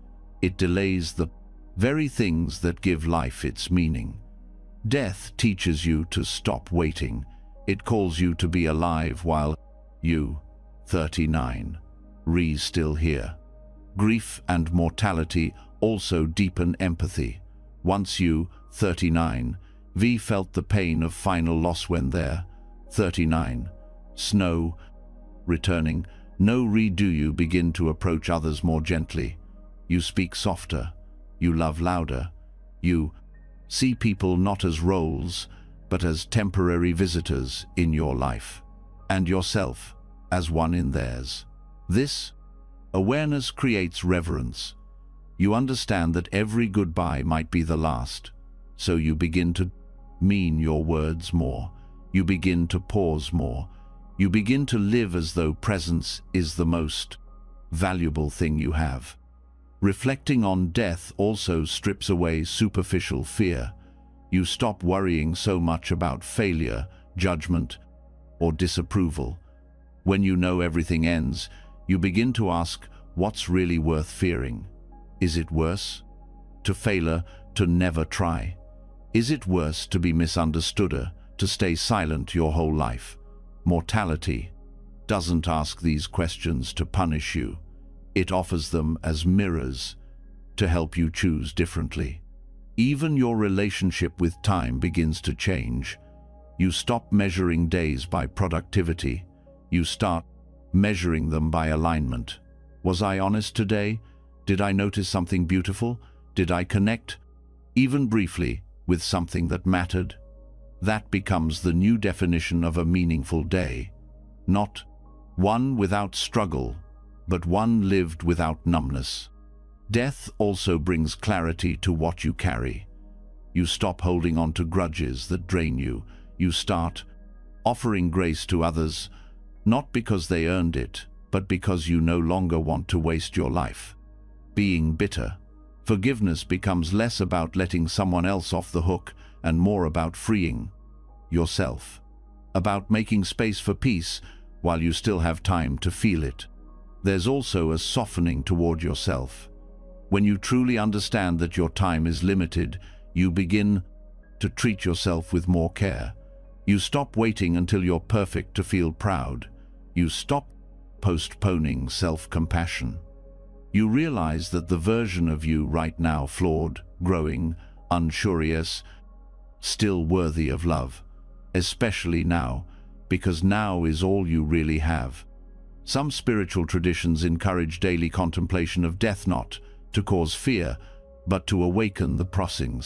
It delays the very things that give life its meaning. Death teaches you to stop waiting. It calls you to be alive while you, 39, still here. Grief and mortality also deepen empathy. Once you, 39, felt the pain of final loss when there, 39, snow, returning, no do you begin to approach others more gently. You speak softer. You love louder. You see people not as roles, but as temporary visitors in your life, and yourself as one in theirs. This awareness creates reverence. You understand that every goodbye might be the last, so you begin to mean your words more. You begin to pause more. You begin to live as though presence is the most valuable thing you have. Reflecting on death also strips away superficial fear. You stop worrying so much about failure, judgment, or disapproval. When you know everything ends, you begin to ask, what's really worth fearing? Is it worse to failure, to never try? Is it worse to be misunderstood, to stay silent your whole life? Mortality doesn't ask these questions to punish you. It offers them as mirrors to help you choose differently. Even your relationship with time begins to change. You stop measuring days by productivity. You start measuring them by alignment. Was I honest today? Did I notice something beautiful? Did I connect, even briefly, with something that mattered? That becomes the new definition of a meaningful day. Not one without struggle, but one lived without numbness. Death also brings clarity to what you carry. You stop holding on to grudges that drain you. You start offering grace to others, not because they earned it, but because you no longer want to waste your life being bitter. Forgiveness becomes less about letting someone else off the hook and more about freeing yourself, about making space for peace while you still have time to feel it. There's also a softening toward yourself. When you truly understand that your time is limited, you begin to treat yourself with more care. You stop waiting until you're perfect to feel proud. You stop postponing self-compassion. You realize that the version of you right now, flawed, growing, unsure, still worthy of love. Especially now, because now is all you really have. Some spiritual traditions encourage daily contemplation of death, not to cause fear, but to awaken the processing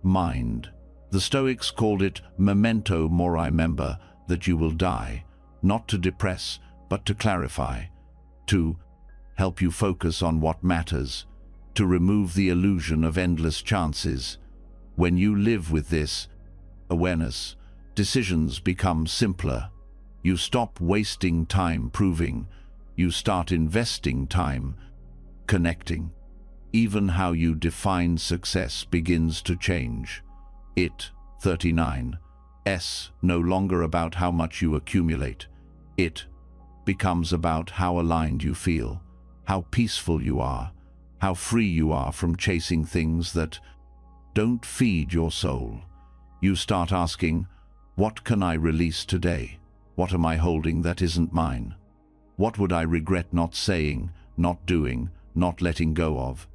mind. The Stoics called it memento mori, remember that you will die, not to depress, but to clarify, to help you focus on what matters, to remove the illusion of endless chances. When you live with this awareness, decisions become simpler. You stop wasting time proving. You start investing time connecting. Even how you define success begins to change. It, 39, no longer about how much you accumulate. It becomes about how aligned you feel, how peaceful you are, how free you are from chasing things that don't feed your soul. You start asking, what can I release today? What am I holding that isn't mine? What would I regret not saying, not doing, not letting go of?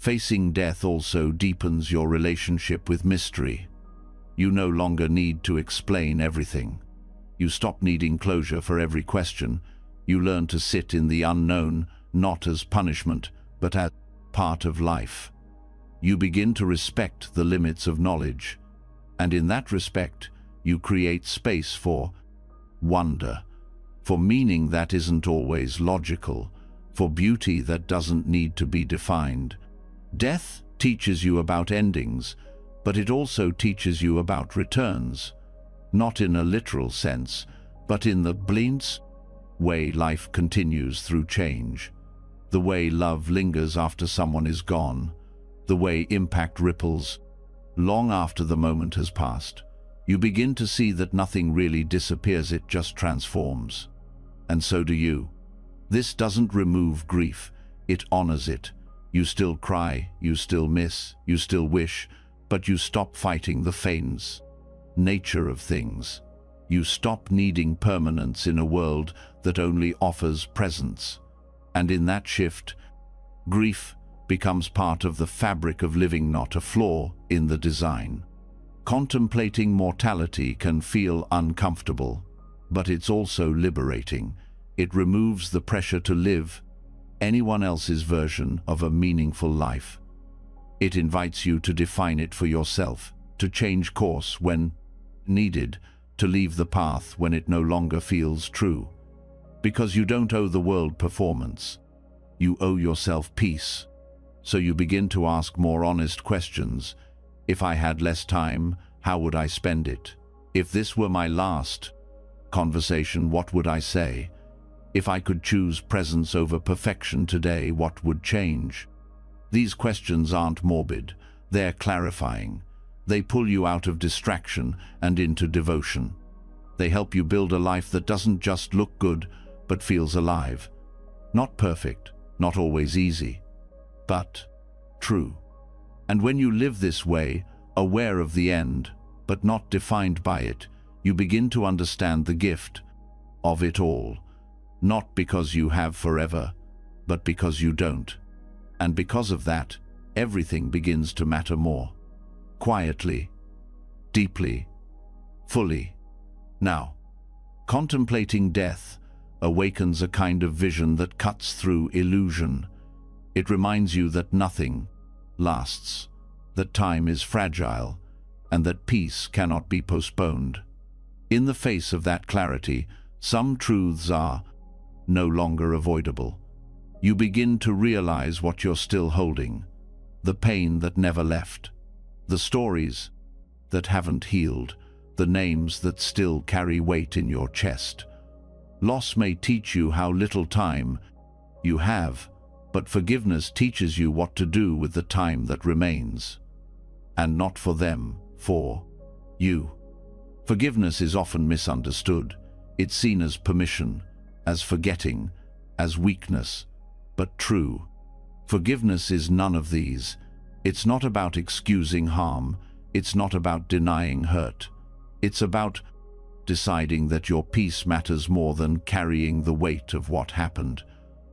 Facing death also deepens your relationship with mystery. You no longer need to explain everything. You stop needing closure for every question. You learn to sit in the unknown, not as punishment, but as part of life. You begin to respect the limits of knowledge, and in that respect, you create space for wonder, for meaning that isn't always logical, for beauty that doesn't need to be defined. Death teaches you about endings, but it also teaches you about returns, not in a literal sense, but in the blinks way life continues through change, the way love lingers after someone is gone, the way impact ripples long after the moment has passed. You begin to see that nothing really disappears, it just transforms. And so do you. This doesn't remove grief, it honors it. You still cry, you still miss, you still wish, but you stop fighting the fanes nature of things. You stop needing permanence in a world that only offers presence. And in that shift, grief becomes part of the fabric of living, not a flaw in the design. Contemplating mortality can feel uncomfortable, but it's also liberating. It removes the pressure to live anyone else's version of a meaningful life. It invites you to define it for yourself, to change course when needed, to leave the path when it no longer feels true. Because you don't owe the world performance. You owe yourself peace. So you begin to ask more honest questions. If I had less time, how would I spend it? If this were my last conversation, what would I say? If I could choose presence over perfection today, what would change? These questions aren't morbid, they're clarifying. They pull you out of distraction and into devotion. They help you build a life that doesn't just look good, but feels alive. Not perfect, not always easy, but true. And when you live this way, aware of the end, but not defined by it, you begin to understand the gift of it all. Not because you have forever, but because you don't. And because of that, everything begins to matter more. Quietly, deeply, fully. Now, contemplating death awakens a kind of vision that cuts through illusion. It reminds you that nothing lasts, that time is fragile, and that peace cannot be postponed. In the face of that clarity, some truths are no longer avoidable. You begin to realize what you're still holding, the pain that never left, the stories that haven't healed, the names that still carry weight in your chest. Loss may teach you how little time you have, but forgiveness teaches you what to do with the time that remains. And not for them, for you. Forgiveness is often misunderstood. It's seen as permission, as forgetting, as weakness. But true, forgiveness is none of these. It's not about excusing harm. It's not about denying hurt. It's about deciding that your peace matters more than carrying the weight of what happened.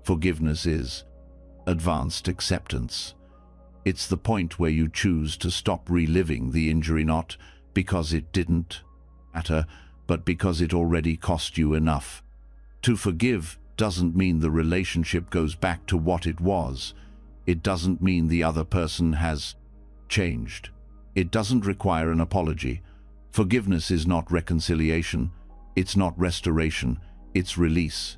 Forgiveness is advanced acceptance. It's the point where you choose to stop reliving the injury, not because it didn't matter, but because it already cost you enough. To forgive doesn't mean the relationship goes back to what it was. It doesn't mean the other person has changed. It doesn't require an apology. Forgiveness is not reconciliation. It's not restoration. It's release.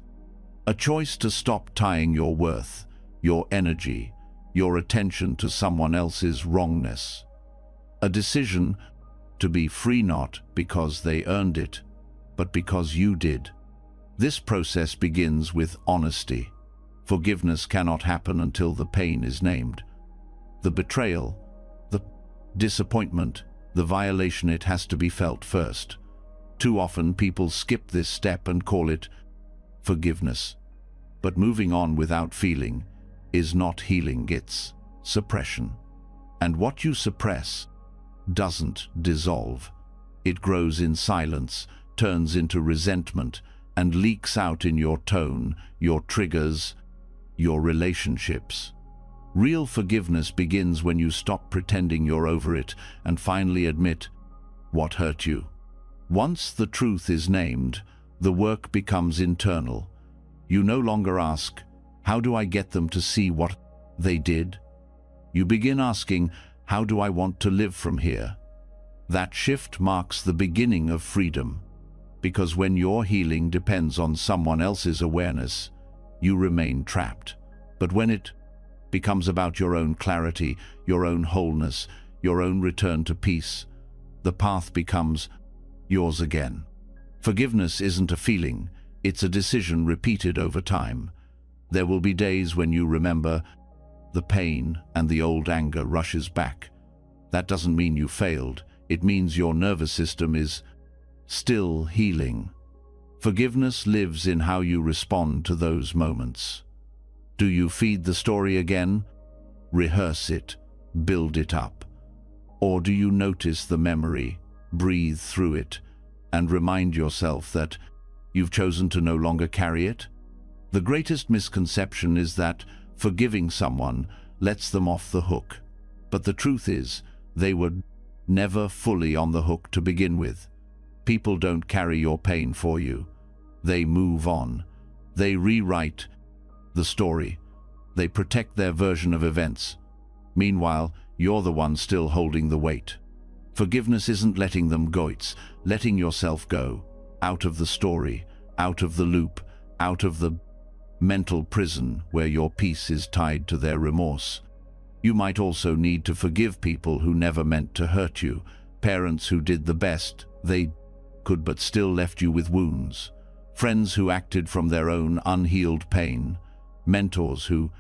A choice to stop tying your worth, your energy, your attention to someone else's wrongness. A decision to be free, not because they earned it, but because you did. This process begins with honesty. Forgiveness cannot happen until the pain is named. The betrayal, the disappointment, the violation, it has to be felt first. Too often people skip this step and call it forgiveness. But moving on without feeling is not healing, it's suppression. And what you suppress doesn't dissolve. It grows in silence, turns into resentment, and leaks out in your tone, your triggers, your relationships. Real forgiveness begins when you stop pretending you're over it and finally admit what hurt you. Once the truth is named, the work becomes internal. You no longer ask, how do I get them to see what they did? You begin asking, how do I want to live from here? That shift marks the beginning of freedom, because when your healing depends on someone else's awareness, you remain trapped. But when it becomes about your own clarity, your own wholeness, your own return to peace, the path becomes yours again. Forgiveness isn't a feeling, it's a decision repeated over time. There will be days when you remember the pain and the old anger rushes back. That doesn't mean you failed. It means your nervous system is still healing. Forgiveness lives in how you respond to those moments. Do you feed the story again? Rehearse it, build it up. Or do you notice the memory, breathe through it, and remind yourself that you've chosen to no longer carry it? The greatest misconception is that forgiving someone lets them off the hook. But the truth is, they were never fully on the hook to begin with. People don't carry your pain for you. They move on. They rewrite the story. They protect their version of events. Meanwhile, you're the one still holding the weight. Forgiveness isn't letting them go, it's letting yourself go. Out of the story, out of the loop, out of the mental prison where your peace is tied to their remorse. You might also need to forgive people who never meant to hurt you, parents who did the best they could but still left you with wounds, friends who acted from their own unhealed pain, mentors who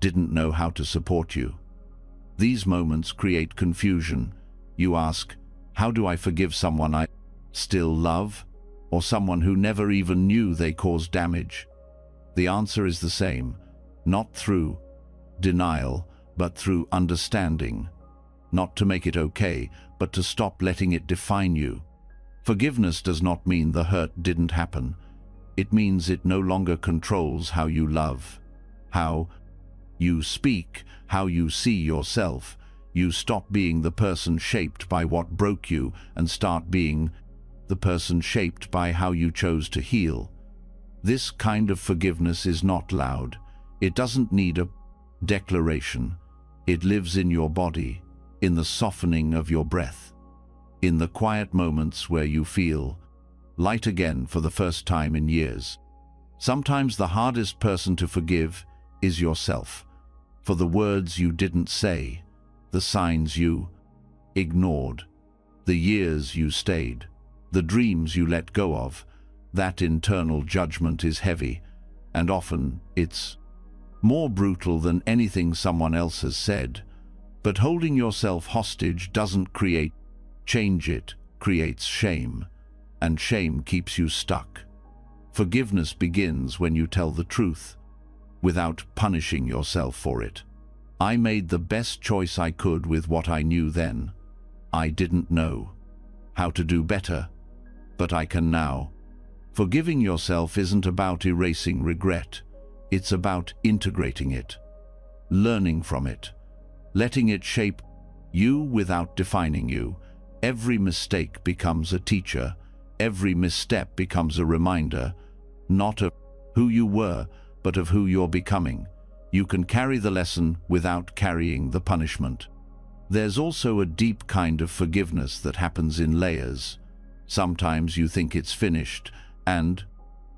didn't know how to support you. These moments create confusion. You ask, how do I forgive someone I still love, or someone who never even knew they caused damage? The answer is the same, not through denial, but through understanding. Not to make it okay, but to stop letting it define you. Forgiveness does not mean the hurt didn't happen. It means it no longer controls how you love, how you speak, how you see yourself. You stop being the person shaped by what broke you and start being the person shaped by how you chose to heal. This kind of forgiveness is not loud. It doesn't need a declaration. It lives in your body, in the softening of your breath, in the quiet moments where you feel light again for the first time in years. Sometimes the hardest person to forgive is yourself, for the words you didn't say, the signs you ignored, the years you stayed, the dreams you let go of. That internal judgment is heavy, and often it's more brutal than anything someone else has said. But holding yourself hostage doesn't create change, it creates shame, and shame keeps you stuck. Forgiveness begins when you tell the truth, without punishing yourself for it. I made the best choice I could with what I knew then. I didn't know how to do better, but I can now. Forgiving yourself isn't about erasing regret. It's about integrating it, learning from it, letting it shape you without defining you. Every mistake becomes a teacher. Every misstep becomes a reminder, not of who you were, but of who you're becoming. You can carry the lesson without carrying the punishment. There's also a deep kind of forgiveness that happens in layers. Sometimes you think it's finished, and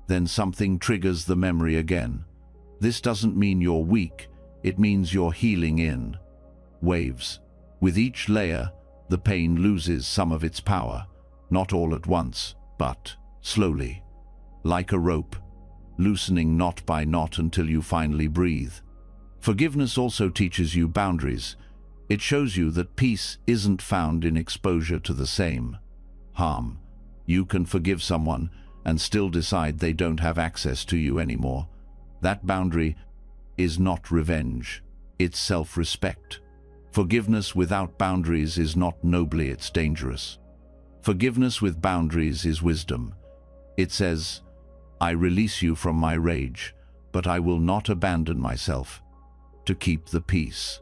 then something triggers the memory again. This doesn't mean you're weak, it means you're healing in waves. With each layer, the pain loses some of its power, not all at once, but slowly, like a rope, loosening knot by knot until you finally breathe. Forgiveness also teaches you boundaries. It shows you that peace isn't found in exposure to the same harm. You can forgive someone and still decide they don't have access to you anymore. That boundary is not revenge, it's self-respect. Forgiveness without boundaries is not noble, it's dangerous. Forgiveness with boundaries is wisdom. It says, I release you from my rage, but I will not abandon myself to keep the peace.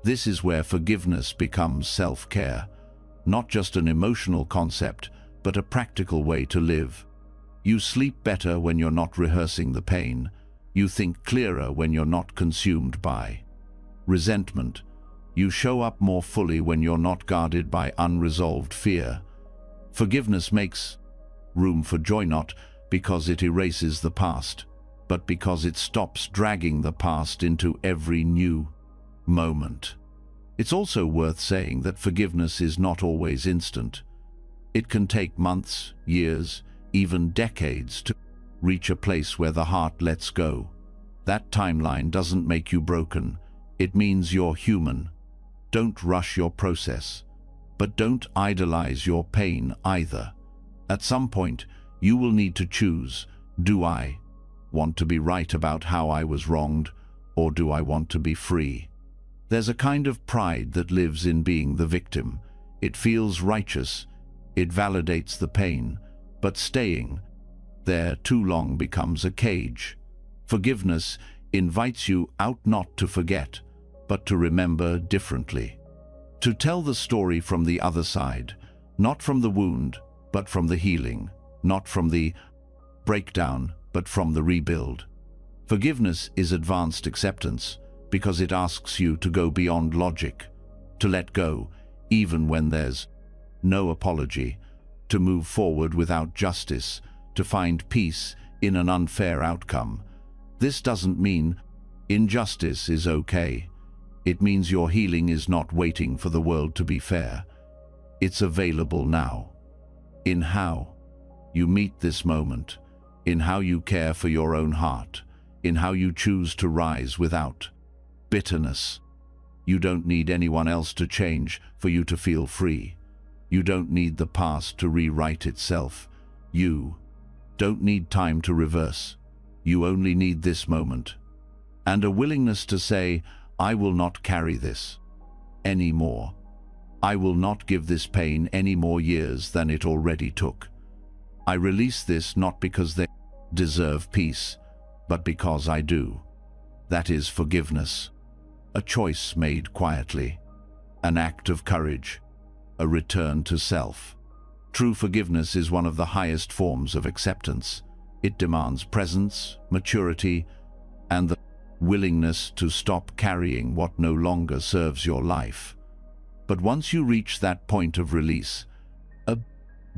This is where forgiveness becomes self-care, not just an emotional concept, but a practical way to live. You sleep better when you're not rehearsing the pain. You think clearer when you're not consumed by resentment. You show up more fully when you're not guarded by unresolved fear. Forgiveness makes room for joy, not because it erases the past, but because it stops dragging the past into every new moment. It's also worth saying that forgiveness is not always instant. It can take months, years, even decades to reach a place where the heart lets go. That timeline doesn't make you broken. It means you're human. Don't rush your process, but don't idolize your pain either. At some point, you will need to choose, do I want to be right about how I was wronged, or do I want to be free? There's a kind of pride that lives in being the victim. It feels righteous, it validates the pain, but staying there too long becomes a cage. Forgiveness invites you out not to forget, but to remember differently. To tell the story from the other side, not from the wound, but from the healing, not from the breakdown, but from the rebuild. Forgiveness is advanced acceptance because it asks you to go beyond logic, to let go, even when there's no apology, to move forward without justice, to find peace in an unfair outcome. This doesn't mean injustice is okay. It means your healing is not waiting for the world to be fair. It's available now. In how you meet this moment, in how you care for your own heart, in how you choose to rise without bitterness. You don't need anyone else to change for you to feel free. You don't need the past to rewrite itself. You don't need time to reverse. You only need this moment. And a willingness to say, I will not carry this anymore. I will not give this pain any more years than it already took. I release this not because they deserve peace, but because I do. That is forgiveness. A choice made quietly. An act of courage. A return to self. True forgiveness is one of the highest forms of acceptance. It demands presence, maturity, and the willingness to stop carrying what no longer serves your life. But once you reach that point of release, a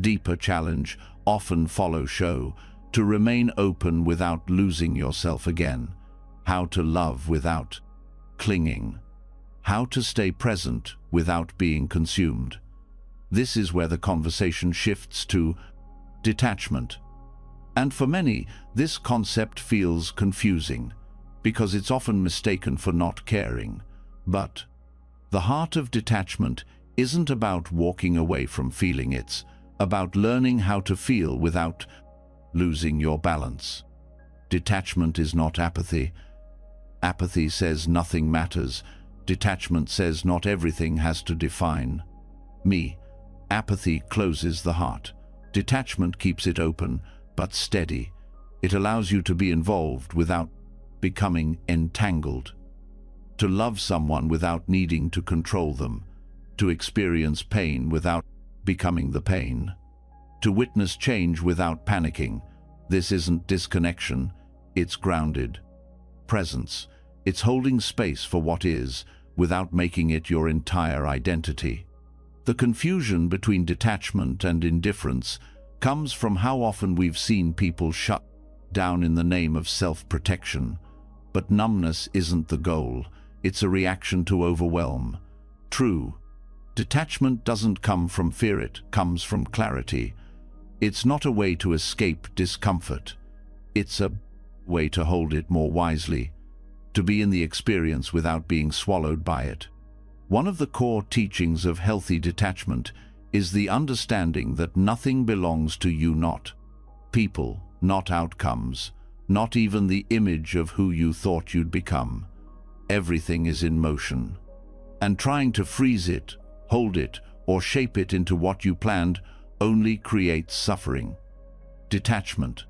deeper challenge often follows. To remain open without losing yourself again. How to love without clinging. How to stay present without being consumed. This is where the conversation shifts to detachment. And for many, this concept feels confusing, because it's often mistaken for not caring. But the heart of detachment isn't about walking away from feeling, it's about learning how to feel without losing your balance. Detachment is not apathy. Apathy says nothing matters. Detachment says not everything has to define Me. Apathy closes the heart. Detachment keeps it open, but steady. It allows you to be involved without becoming entangled. To love someone without needing to control them. To experience pain without becoming the pain. To witness change without panicking. This isn't disconnection, it's grounded. Presence. It's holding space for what is, without making it your entire identity. The confusion between detachment and indifference comes from how often we've seen people shut down in the name of self-protection. But numbness isn't the goal, it's a reaction to overwhelm. True, detachment doesn't come from fear, it comes from clarity. It's not a way to escape discomfort. It's a way to hold it more wisely, to be in the experience without being swallowed by it. One of the core teachings of healthy detachment is the understanding that nothing belongs to you, not people, not outcomes, not even the image of who you thought you'd become. Everything is in motion. And trying to freeze it, hold it, or shape it into what you planned only creates suffering. Detachment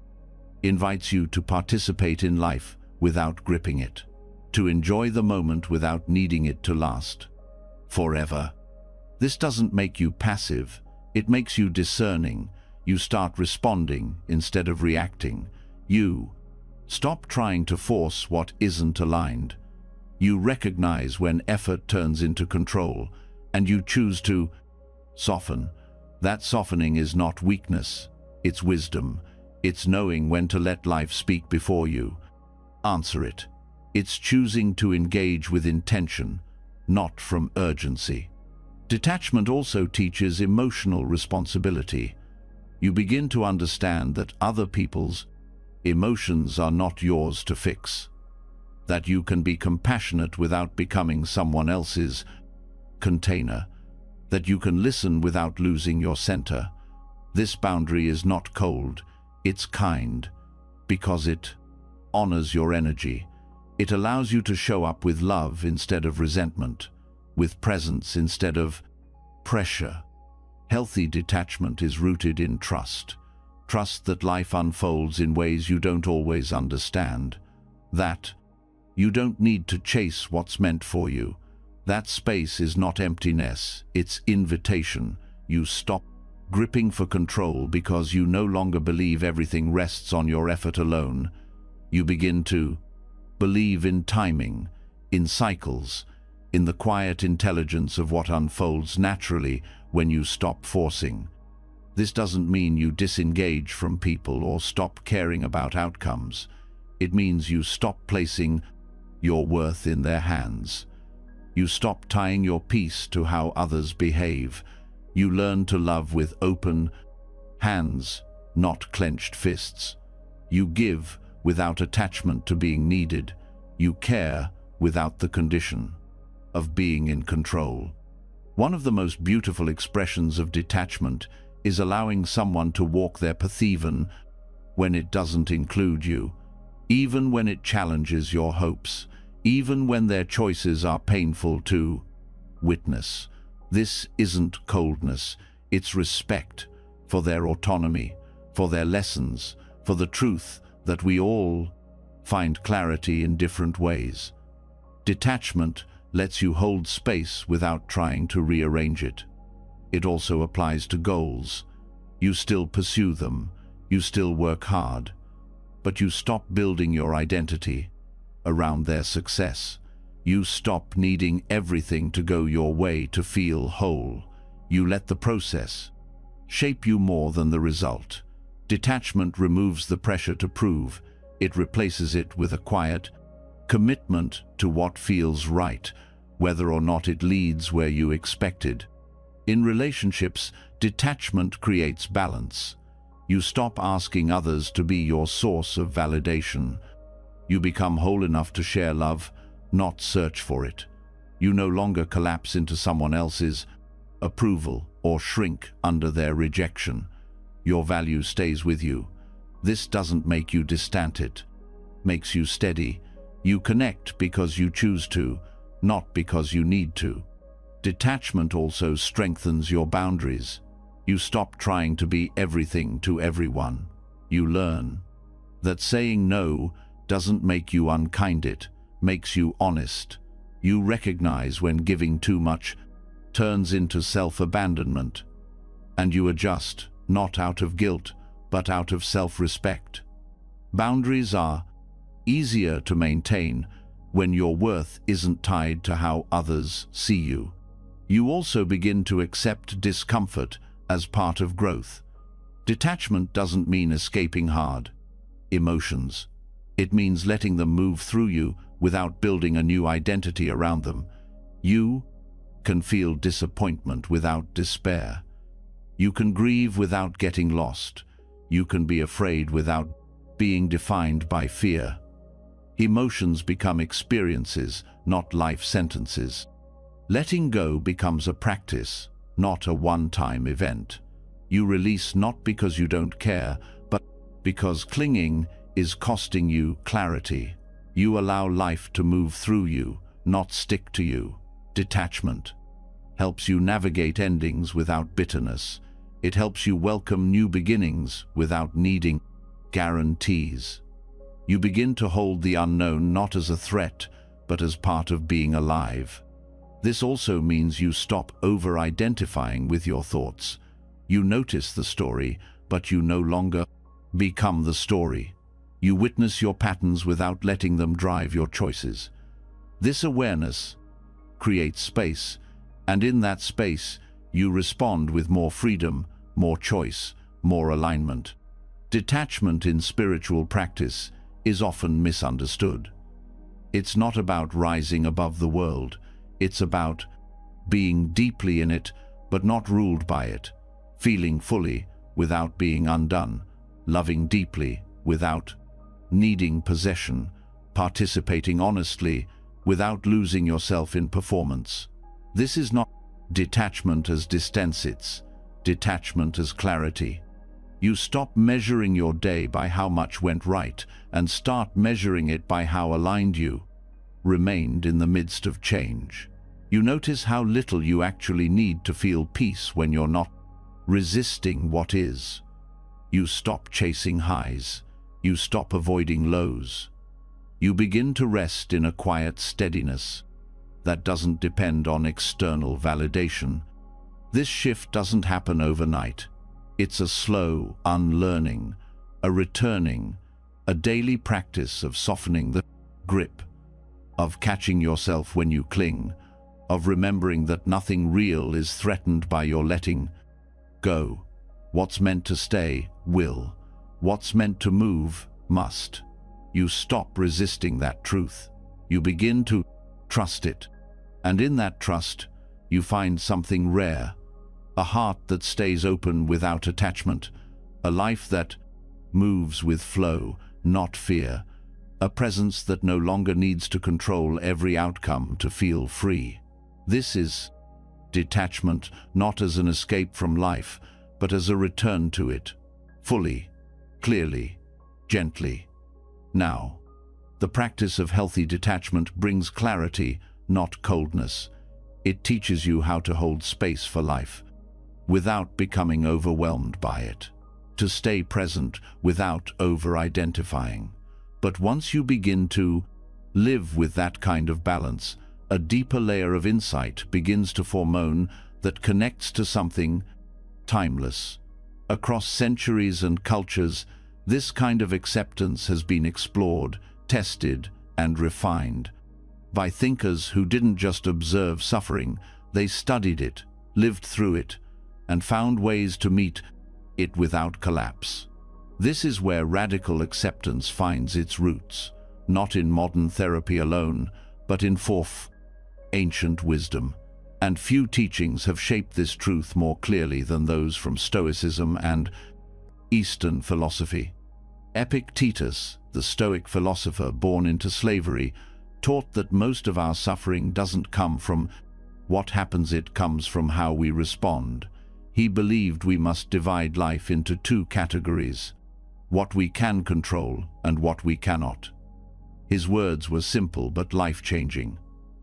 invites you to participate in life without gripping it, to enjoy the moment without needing it to last forever. This doesn't make you passive, it makes you discerning. You start responding instead of reacting. You stop trying to force what isn't aligned. You recognize when effort turns into control, and you choose to soften. That softening is not weakness, it's wisdom. It's knowing when to let life speak before you answer it. It's choosing to engage with intention, not from urgency. Detachment also teaches emotional responsibility. You begin to understand that other people's emotions are not yours to fix, that you can be compassionate without becoming someone else's container, that you can listen without losing your center. This boundary is not cold, it's kind, because it honors your energy. It allows you to show up with love instead of resentment, with presence instead of pressure. Healthy detachment is rooted in trust. Trust that life unfolds in ways you don't always understand. That you don't need to chase what's meant for you. That space is not emptiness, it's invitation. You stop gripping for control because you no longer believe everything rests on your effort alone. You begin to believe in timing, in cycles, in the quiet intelligence of what unfolds naturally when you stop forcing. This doesn't mean you disengage from people or stop caring about outcomes. It means you stop placing your worth in their hands. You stop tying your peace to how others behave. You learn to love with open hands, not clenched fists. You give without attachment to being needed. You care without the condition of being in control. One of the most beautiful expressions of detachment is allowing someone to walk their path even when it doesn't include you, even when it challenges your hopes, even when their choices are painful to witness. This isn't coldness, it's respect for their autonomy, for their lessons, for the truth that we all find clarity in different ways. Detachment lets you hold space without trying to rearrange it. It also applies to goals. You still pursue them, you still work hard, but you stop building your identity around their success. You stop needing everything to go your way to feel whole. You let the process shape you more than the result. Detachment removes the pressure to prove. It replaces it with a quiet commitment to what feels right, whether or not it leads where you expected. In relationships, detachment creates balance. You stop asking others to be your source of validation. You become whole enough to share love, not search for it. You no longer collapse into someone else's approval or shrink under their rejection. Your value stays with you. This doesn't make you distant, it makes you steady. You connect because you choose to, not because you need to. Detachment also strengthens your boundaries. You stop trying to be everything to everyone. You learn that saying no doesn't make you unkind, it makes you honest. You recognize when giving too much turns into self-abandonment, and you adjust, not out of guilt, but out of self-respect. Boundaries are easier to maintain when your worth isn't tied to how others see you. You also begin to accept discomfort as part of growth. Detachment doesn't mean escaping hard emotions. It means letting them move through you without building a new identity around them. You can feel disappointment without despair. You can grieve without getting lost. You can be afraid without being defined by fear. Emotions become experiences, not life sentences. Letting go becomes a practice, not a one-time event. You release not because you don't care, but because clinging is costing you clarity. You allow life to move through you, not stick to you. Detachment helps you navigate endings without bitterness. It helps you welcome new beginnings without needing guarantees. You begin to hold the unknown not as a threat, but as part of being alive. This also means you stop over-identifying with your thoughts. You notice the story, but you no longer become the story. You witness your patterns without letting them drive your choices. This awareness creates space, and in that space, you respond with more freedom, more choice, more alignment. Detachment in spiritual practice is often misunderstood. It's not about rising above the world. It's about being deeply in it, but not ruled by it, feeling fully without being undone, loving deeply without needing possession, participating honestly without losing yourself in performance. This is not detachment as distance, it's detachment as clarity. You stop measuring your day by how much went right and start measuring it by how aligned you remained in the midst of change. You notice how little you actually need to feel peace when you're not resisting what is. You stop chasing highs. You stop avoiding lows. You begin to rest in a quiet steadiness that doesn't depend on external validation. This shift doesn't happen overnight. It's a slow unlearning, a returning, a daily practice of softening the grip, of catching yourself when you cling, of remembering that nothing real is threatened by your letting go. What's meant to stay will. What's meant to move must. You stop resisting that truth. You begin to trust it. And in that trust, you find something rare, a heart that stays open without attachment, a life that moves with flow, not fear, a presence that no longer needs to control every outcome to feel free. This is detachment, not as an escape from life, but as a return to it, fully, clearly, gently. Now, the practice of healthy detachment brings clarity, not coldness. It teaches you how to hold space for life without becoming overwhelmed by it, to stay present without over-identifying. But once you begin to live with that kind of balance, a deeper layer of insight begins to form that connects to something timeless. Across centuries and cultures, this kind of acceptance has been explored, tested, and refined by thinkers who didn't just observe suffering, they studied it, lived through it, and found ways to meet it without collapse. This is where radical acceptance finds its roots, not in modern therapy alone, but in ancient wisdom. And few teachings have shaped this truth more clearly than those from Stoicism and Eastern philosophy. Epictetus, the Stoic philosopher born into slavery, taught that most of our suffering doesn't come from what happens, it comes from how we respond. He believed we must divide life into two categories: what we can control and what we cannot. His words were simple but life-changing.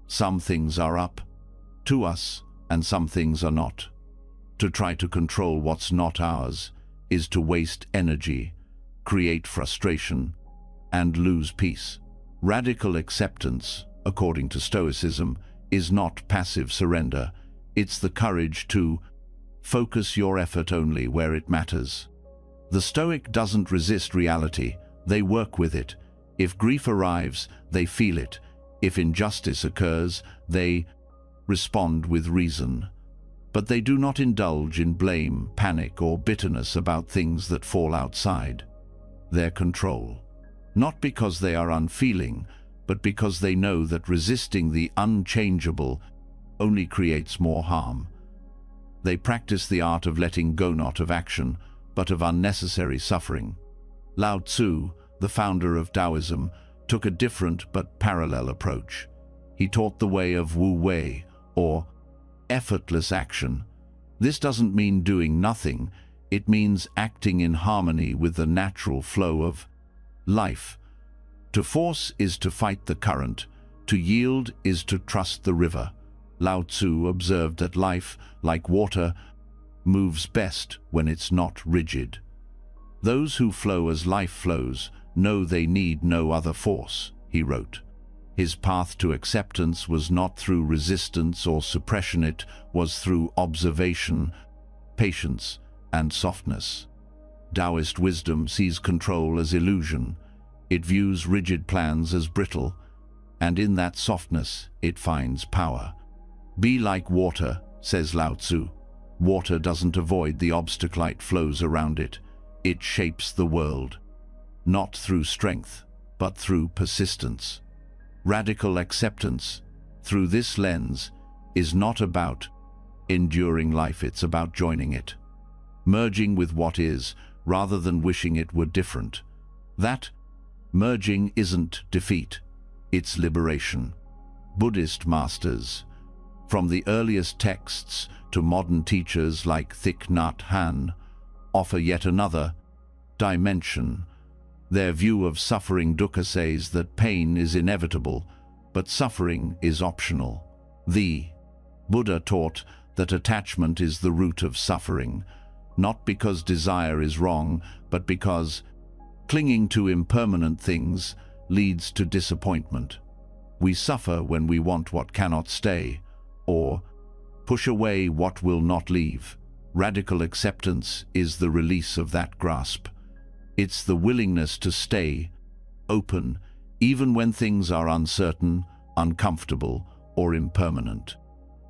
Some things are up to us, and some things are not. To try to control what's not ours is to waste energy, create frustration, and lose peace. Radical acceptance, according to Stoicism, is not passive surrender. It's the courage to focus your effort only where it matters. The Stoic doesn't resist reality, they work with it. If grief arrives, they feel it. If injustice occurs, they respond with reason. But they do not indulge in blame, panic, or bitterness about things that fall outside their control. Not because they are unfeeling, but because they know that resisting the unchangeable only creates more harm. They practice the art of letting go, not of action, but of unnecessary suffering. Lao Tzu, the founder of Taoism, took a different but parallel approach. He taught the way of Wu Wei, or effortless action. This doesn't mean doing nothing, it means acting in harmony with the natural flow of life. To force is to fight the current, to yield is to trust the river. Lao Tzu observed that life, like water, moves best when it's not rigid. Those who flow as life flows know they need no other force, he wrote. His path to acceptance was not through resistance or suppression, it was through observation, patience, and softness. Taoist wisdom sees control as illusion. It views rigid plans as brittle, and in that softness it finds power. Be like water, says Lao Tzu. Water doesn't avoid the obstacle it flows around it. It shapes the world, not through strength, but through persistence. Radical acceptance, through this lens, is not about enduring life, it's about joining it. Merging with what is, rather than wishing it were different. That merging isn't defeat, it's liberation. Buddhist masters, from the earliest texts to modern teachers like Thich Nhat Hanh, offer yet another dimension. Their view of suffering, dukkha, says that pain is inevitable, but suffering is optional. The Buddha taught that attachment is the root of suffering, not because desire is wrong, but because clinging to impermanent things leads to disappointment. We suffer when we want what cannot stay, or push away what will not leave. Radical acceptance is the release of that grasp. It's the willingness to stay open, even when things are uncertain, uncomfortable, or impermanent.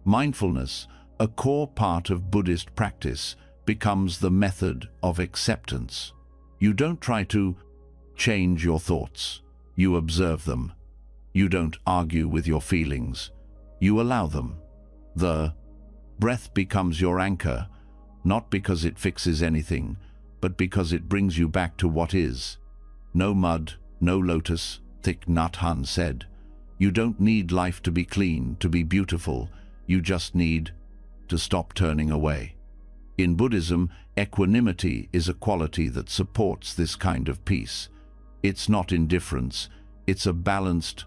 Mindfulness, a core part of Buddhist practice, becomes the method of acceptance. You don't try to change your thoughts. You observe them. You don't argue with your feelings. You allow them. The breath becomes your anchor, not because it fixes anything, but because it brings you back to what is. No mud, no lotus, Thich Nhat Hanh said. You don't need life to be clean, to be beautiful. You just need to stop turning away. In Buddhism, equanimity is a quality that supports this kind of peace. It's not indifference, it's a balanced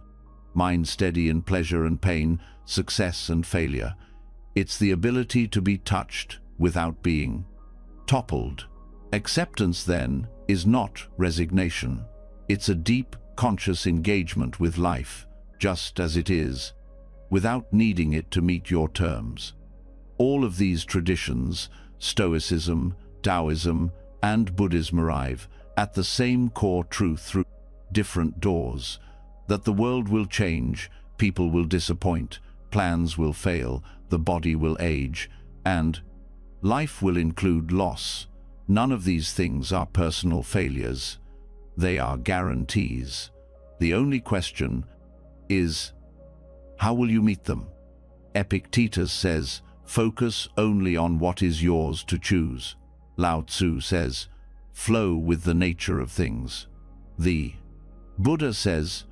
mind, steady in pleasure and pain, success and failure. It's the ability to be touched without being toppled. Acceptance, then, is not resignation. It's a deep, conscious engagement with life, just as it is, without needing it to meet your terms. All of these traditions, Stoicism, Taoism, and Buddhism, arrive at the same core truth through different doors: that the world will change, people will disappoint, plans will fail, the body will age, and life will include loss. None of these things are personal failures. They are guarantees. The only question is, how will you meet them? Epictetus says, focus only on what is yours to choose. Lao Tzu says, flow with the nature of things. The Buddha says,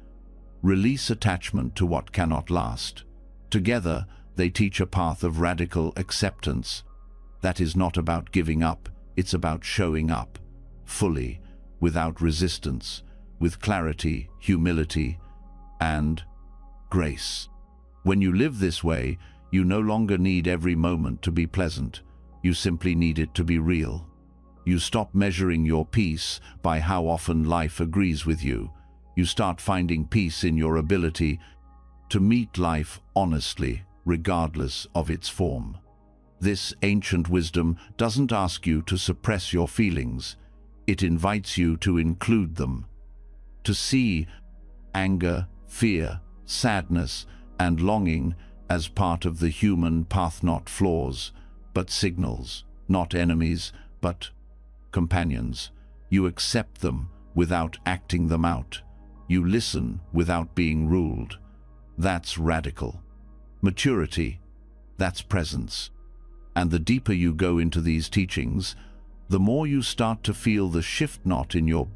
release attachment to what cannot last. Together, they teach a path of radical acceptance. That is not about giving up, it's about showing up, fully, without resistance, with clarity, humility, and grace. When you live this way, You no longer need every moment to be pleasant. You simply need it to be real. You stop measuring your peace by how often life agrees with you. You start finding peace in your ability to meet life honestly, regardless of its form. This ancient wisdom doesn't ask you to suppress your feelings. It invites you to include them, to see anger, fear, sadness, and longing as part of the human path, not flaws, but signals, not enemies, but companions. You accept them without acting them out. You listen without being ruled. That's radical. Maturity, that's presence. And the deeper you go into these teachings, the more you start to feel the shift not in your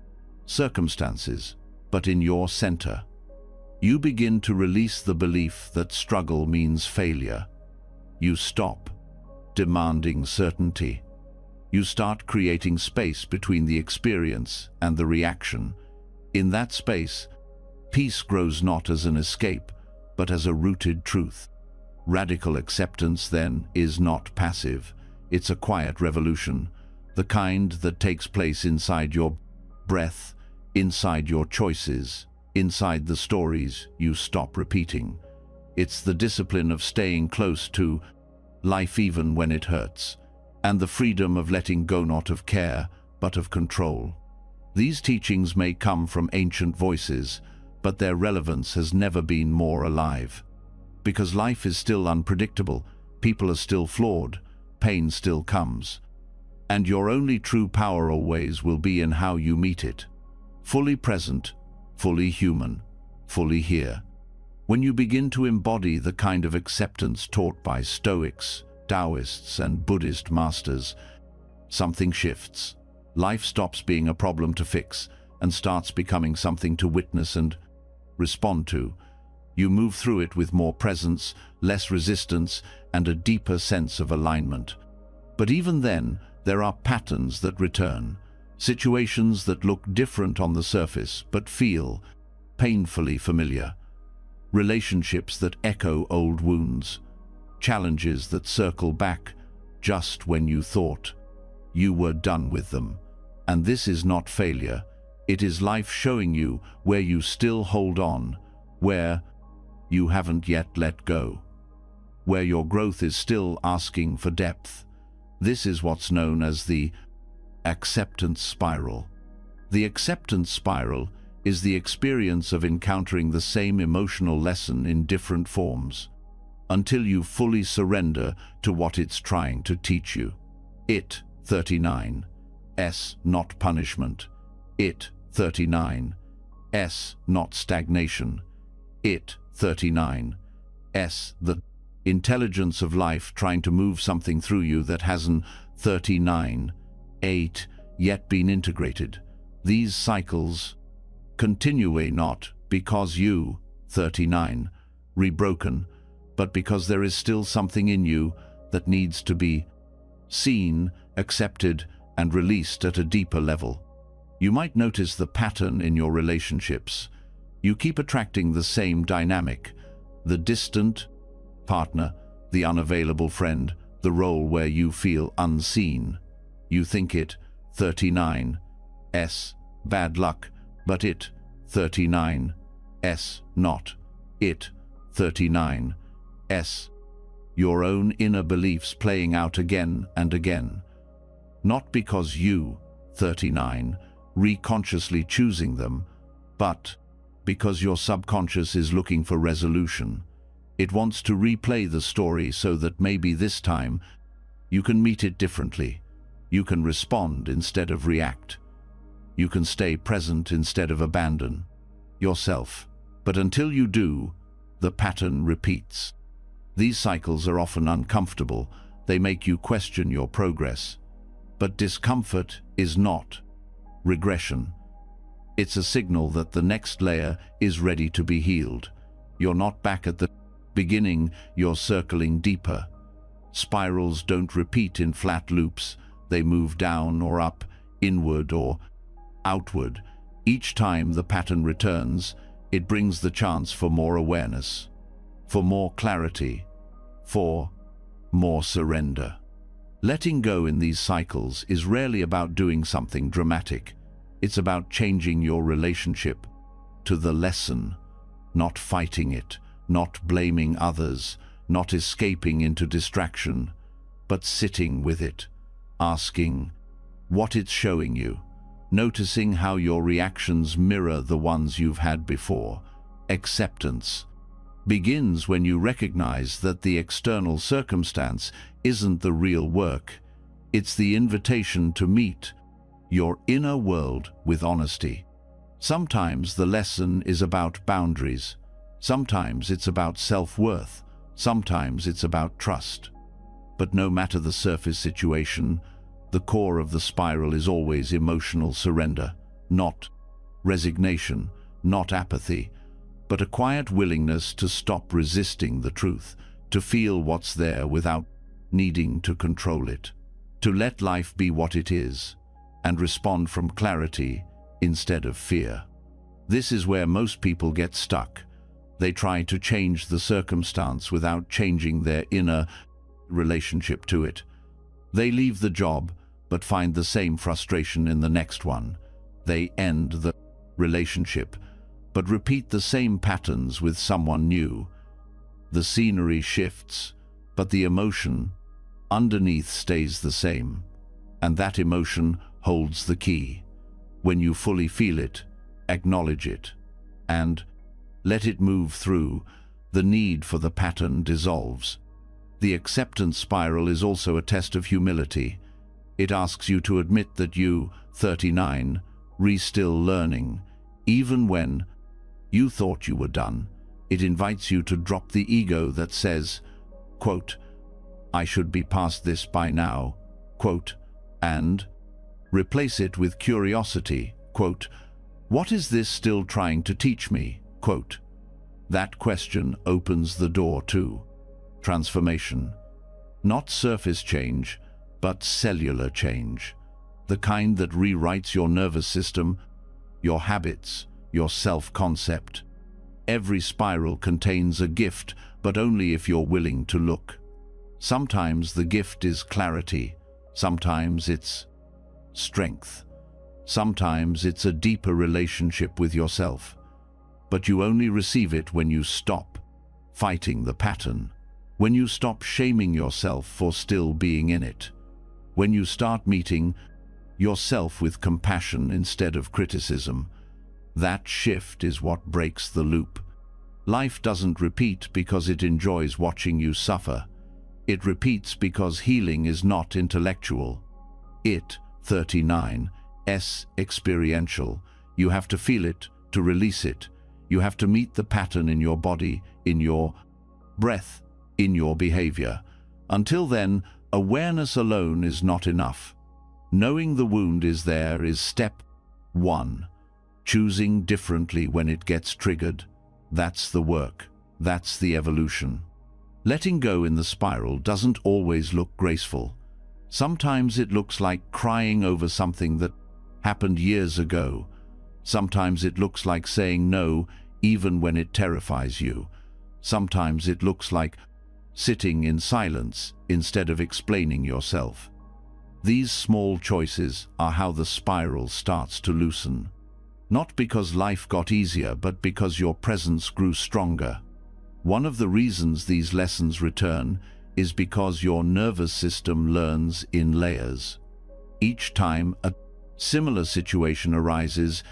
circumstances, but in your center. You begin to release the belief that struggle means failure. You stop demanding certainty. You start creating space between the experience and the reaction. In that space, peace grows not as an escape, but as a rooted truth. Radical acceptance, then, is not passive. It's a quiet revolution, the kind that takes place inside your breath, inside your choices, inside the stories you stop repeating. It's the discipline of staying close to life even when it hurts, and the freedom of letting go not of care, but of control. These teachings may come from ancient voices, but their relevance has never been more alive. Because life is still unpredictable, people are still flawed, pain still comes. And your only true power always will be in how you meet it. Fully present, fully human, fully here. When you begin to embody the kind of acceptance taught by Stoics, Taoists, and Buddhist masters, something shifts. Life stops being a problem to fix and starts becoming something to witness and respond to. You move through it with more presence, less resistance, and a deeper sense of alignment. But even then, there are patterns that return, situations that look different on the surface but feel painfully familiar, relationships that echo old wounds, challenges that circle back just when you thought you were done with them. And this is not failure, it is life showing you where you still hold on, where you haven't yet let go, where your growth is still asking for depth. This is what's known as the acceptance spiral. The acceptance spiral is the experience of encountering the same emotional lesson in different forms, until you fully surrender to what it's trying to teach you. It, 39. S, not punishment. It, 39. S, not stagnation. It, 39. S, the intelligence of life trying to move something through you that hasn't 39. 8 yet been integrated. These cycles continue not because you, 39, rebroken, but because there is still something in you that needs to be seen, accepted, and released at a deeper level. You might notice the pattern in your relationships. You keep attracting the same dynamic, the distant partner, the unavailable friend, the role where you feel unseen. You think it, 39, S, bad luck, but it, 39, S, not. It, 39, S, your own inner beliefs playing out again and again. Not because you, 39, reconsciously choosing them, but because your subconscious is looking for resolution. It wants to replay the story so that maybe this time you can meet it differently. You can respond instead of react. You can stay present instead of abandon yourself. But until you do, the pattern repeats. These cycles are often uncomfortable. They make you question your progress. But discomfort is not regression. It's a signal that the next layer is ready to be healed. You're not back at the beginning, you're circling deeper. Spirals don't repeat in flat loops. They move down or up, inward or outward. Each time the pattern returns, it brings the chance for more awareness, for more clarity, 4. More surrender. Letting go in these cycles is rarely about doing something dramatic. It's about changing your relationship to the lesson, not fighting it, not blaming others, not escaping into distraction, but sitting with it, asking what it's showing you, noticing how your reactions mirror the ones you've had before. Acceptance begins when you recognize that the external circumstance isn't the real work. It's the invitation to meet your inner world with honesty. Sometimes the lesson is about boundaries. Sometimes it's about self-worth. Sometimes it's about trust. But no matter the surface situation, the core of the spiral is always emotional surrender, not resignation, not apathy, but a quiet willingness to stop resisting the truth, to feel what's there without needing to control it, to let life be what it is, and respond from clarity instead of fear. This is where most people get stuck. They try to change the circumstance without changing their inner relationship to it. They leave the job, but find the same frustration in the next one. They end the relationship, but repeat the same patterns with someone new. The scenery shifts, but the emotion underneath stays the same. And that emotion holds the key. When you fully feel it, acknowledge it, and let it move through, the need for the pattern dissolves. The acceptance spiral is also a test of humility. It asks you to admit that you, 39, still learning, even when you thought you were done. It invites you to drop the ego that says, quote, I should be past this by now, quote, and replace it with curiosity, quote, what is this still trying to teach me, quote. That question opens the door to transformation. Not surface change, but cellular change. The kind that rewrites your nervous system, your habits, your self-concept. Every spiral contains a gift, but only if you're willing to look. Sometimes the gift is clarity. Sometimes it's strength. Sometimes it's a deeper relationship with yourself. But you only receive it when you stop fighting the pattern. When you stop shaming yourself for still being in it. When you start meeting yourself with compassion instead of criticism. That shift is what breaks the loop. Life doesn't repeat because it enjoys watching you suffer. It repeats because healing is not intellectual. It, 39, experiential. You have to feel it to release it. You have to meet the pattern in your body, in your breath, in your behavior. Until then, awareness alone is not enough. Knowing the wound is there is step 1. Choosing differently when it gets triggered. That's the work. That's the evolution. Letting go in the spiral doesn't always look graceful. Sometimes it looks like crying over something that happened years ago. Sometimes it looks like saying no, even when it terrifies you. Sometimes it looks like sitting in silence instead of explaining yourself. These small choices are how the spiral starts to loosen. Not because life got easier, but because your presence grew stronger. One of the reasons these lessons return is because your nervous system learns in layers. Each time a similar situation arises,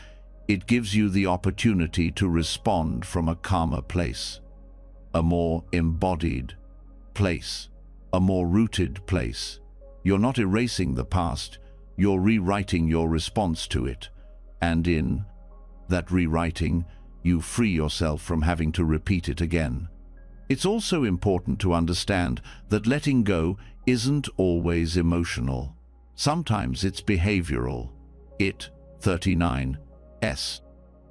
it gives you the opportunity to respond from a calmer place, a more embodied place, a more rooted place. You're not erasing the past, you're rewriting your response to it. And in that rewriting, you free yourself from having to repeat it again. It's also important to understand that letting go isn't always emotional. Sometimes it's behavioral. It, 39,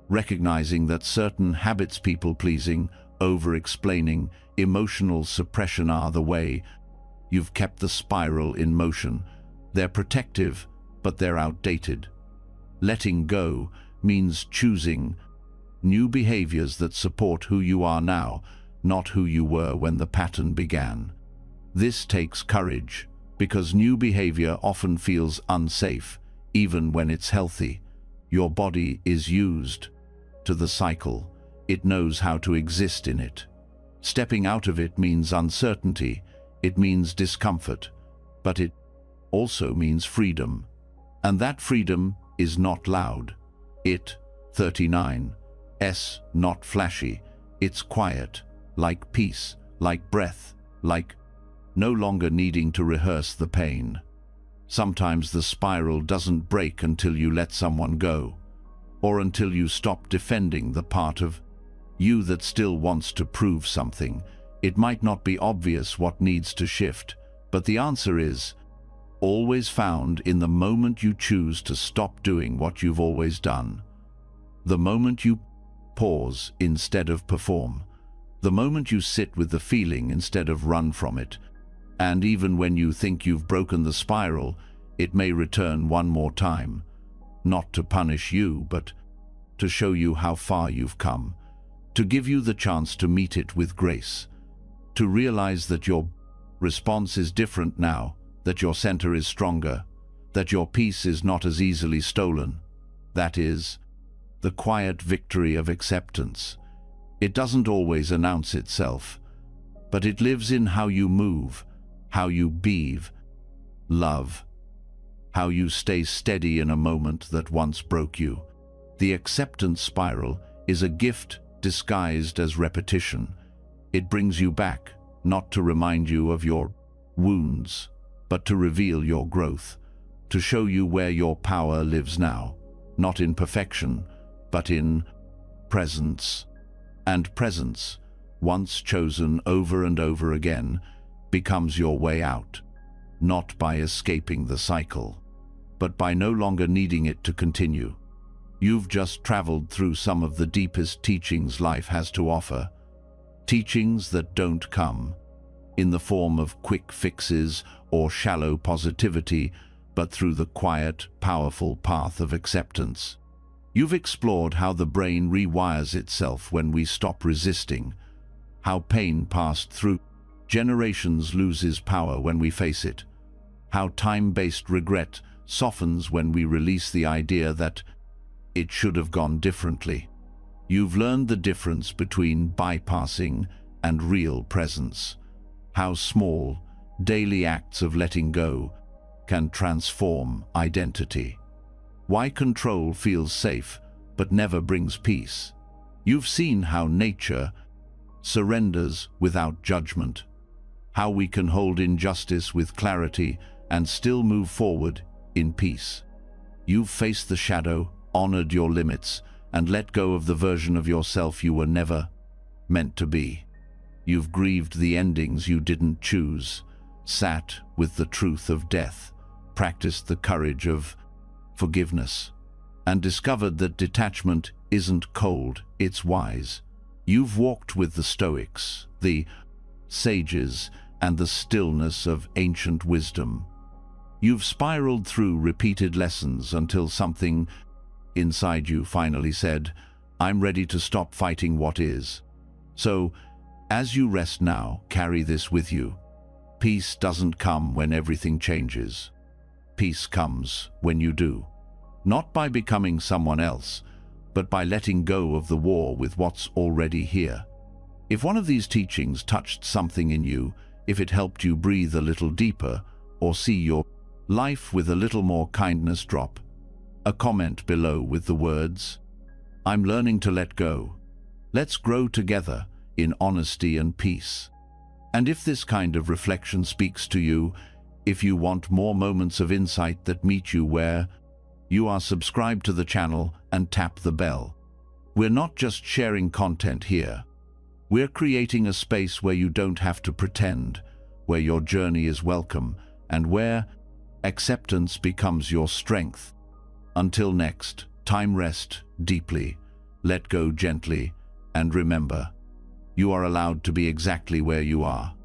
recognizing that certain habits, people-pleasing, over-explaining, emotional suppression are the way you've kept the spiral in motion. They're protective, but they're outdated. Letting go means choosing new behaviors that support who you are now, not who you were when the pattern began. This takes courage, because new behavior often feels unsafe, even when it's healthy. Your body is used to the cycle. It knows how to exist in it. Stepping out of it means uncertainty, it means discomfort, but it also means freedom. And that freedom is not loud. It, 39, not flashy. It's quiet, like peace, like breath, like no longer needing to rehearse the pain. Sometimes the spiral doesn't break until you let someone go, or until you stop defending the part of you that still wants to prove something. It might not be obvious what needs to shift, but the answer is always found in the moment you choose to stop doing what you've always done. The moment you pause instead of perform. The moment you sit with the feeling instead of run from it. And even when you think you've broken the spiral, it may return one more time. Not to punish you, but to show you how far you've come. To give you the chance to meet it with grace. To realize that your response is different now, that your center is stronger, that your peace is not as easily stolen. That is the quiet victory of acceptance. It doesn't always announce itself, but it lives in how you move, how you love, how you stay steady in a moment that once broke you. The acceptance spiral is a gift disguised as repetition. It brings you back, not to remind you of your wounds, but to reveal your growth, to show you where your power lives now, not in perfection, but in presence. And presence, once chosen over and over again, becomes your way out, not by escaping the cycle, but by no longer needing it to continue. You've just traveled through some of the deepest teachings life has to offer, teachings that don't come in the form of quick fixes or shallow positivity, but through the quiet, powerful path of acceptance. You've explored how the brain rewires itself when we stop resisting, how pain passed through generations loses power when we face it, how time-based regret softens when we release the idea that it should have gone differently. You've learned the difference between bypassing and real presence, how small, daily acts of letting go can transform identity. Why control feels safe but never brings peace. You've seen how nature surrenders without judgment, how we can hold injustice with clarity and still move forward in peace. You've faced the shadow, honored your limits, and let go of the version of yourself you were never meant to be. You've grieved the endings you didn't choose, sat with the truth of death, practiced the courage of forgiveness, and discovered that detachment isn't cold, it's wise. You've walked with the Stoics, the sages, and the stillness of ancient wisdom. You've spiraled through repeated lessons until something inside you finally said, "I'm ready to stop fighting what is." So, as you rest now, carry this with you. Peace doesn't come when everything changes. Peace comes when you do. Not by becoming someone else, but by letting go of the war with what's already here. If one of these teachings touched something in you, if it helped you breathe a little deeper, or see your life with a little more kindness, drop a comment below with the words, "I'm learning to let go." Let's grow together in honesty and peace. And if this kind of reflection speaks to you, if you want more moments of insight that meet you where you are, subscribe to the channel and tap the bell. We're not just sharing content here. We're creating a space where you don't have to pretend, where your journey is welcome, and where acceptance becomes your strength. Until next time, rest deeply, let go gently, and remember, you are allowed to be exactly where you are.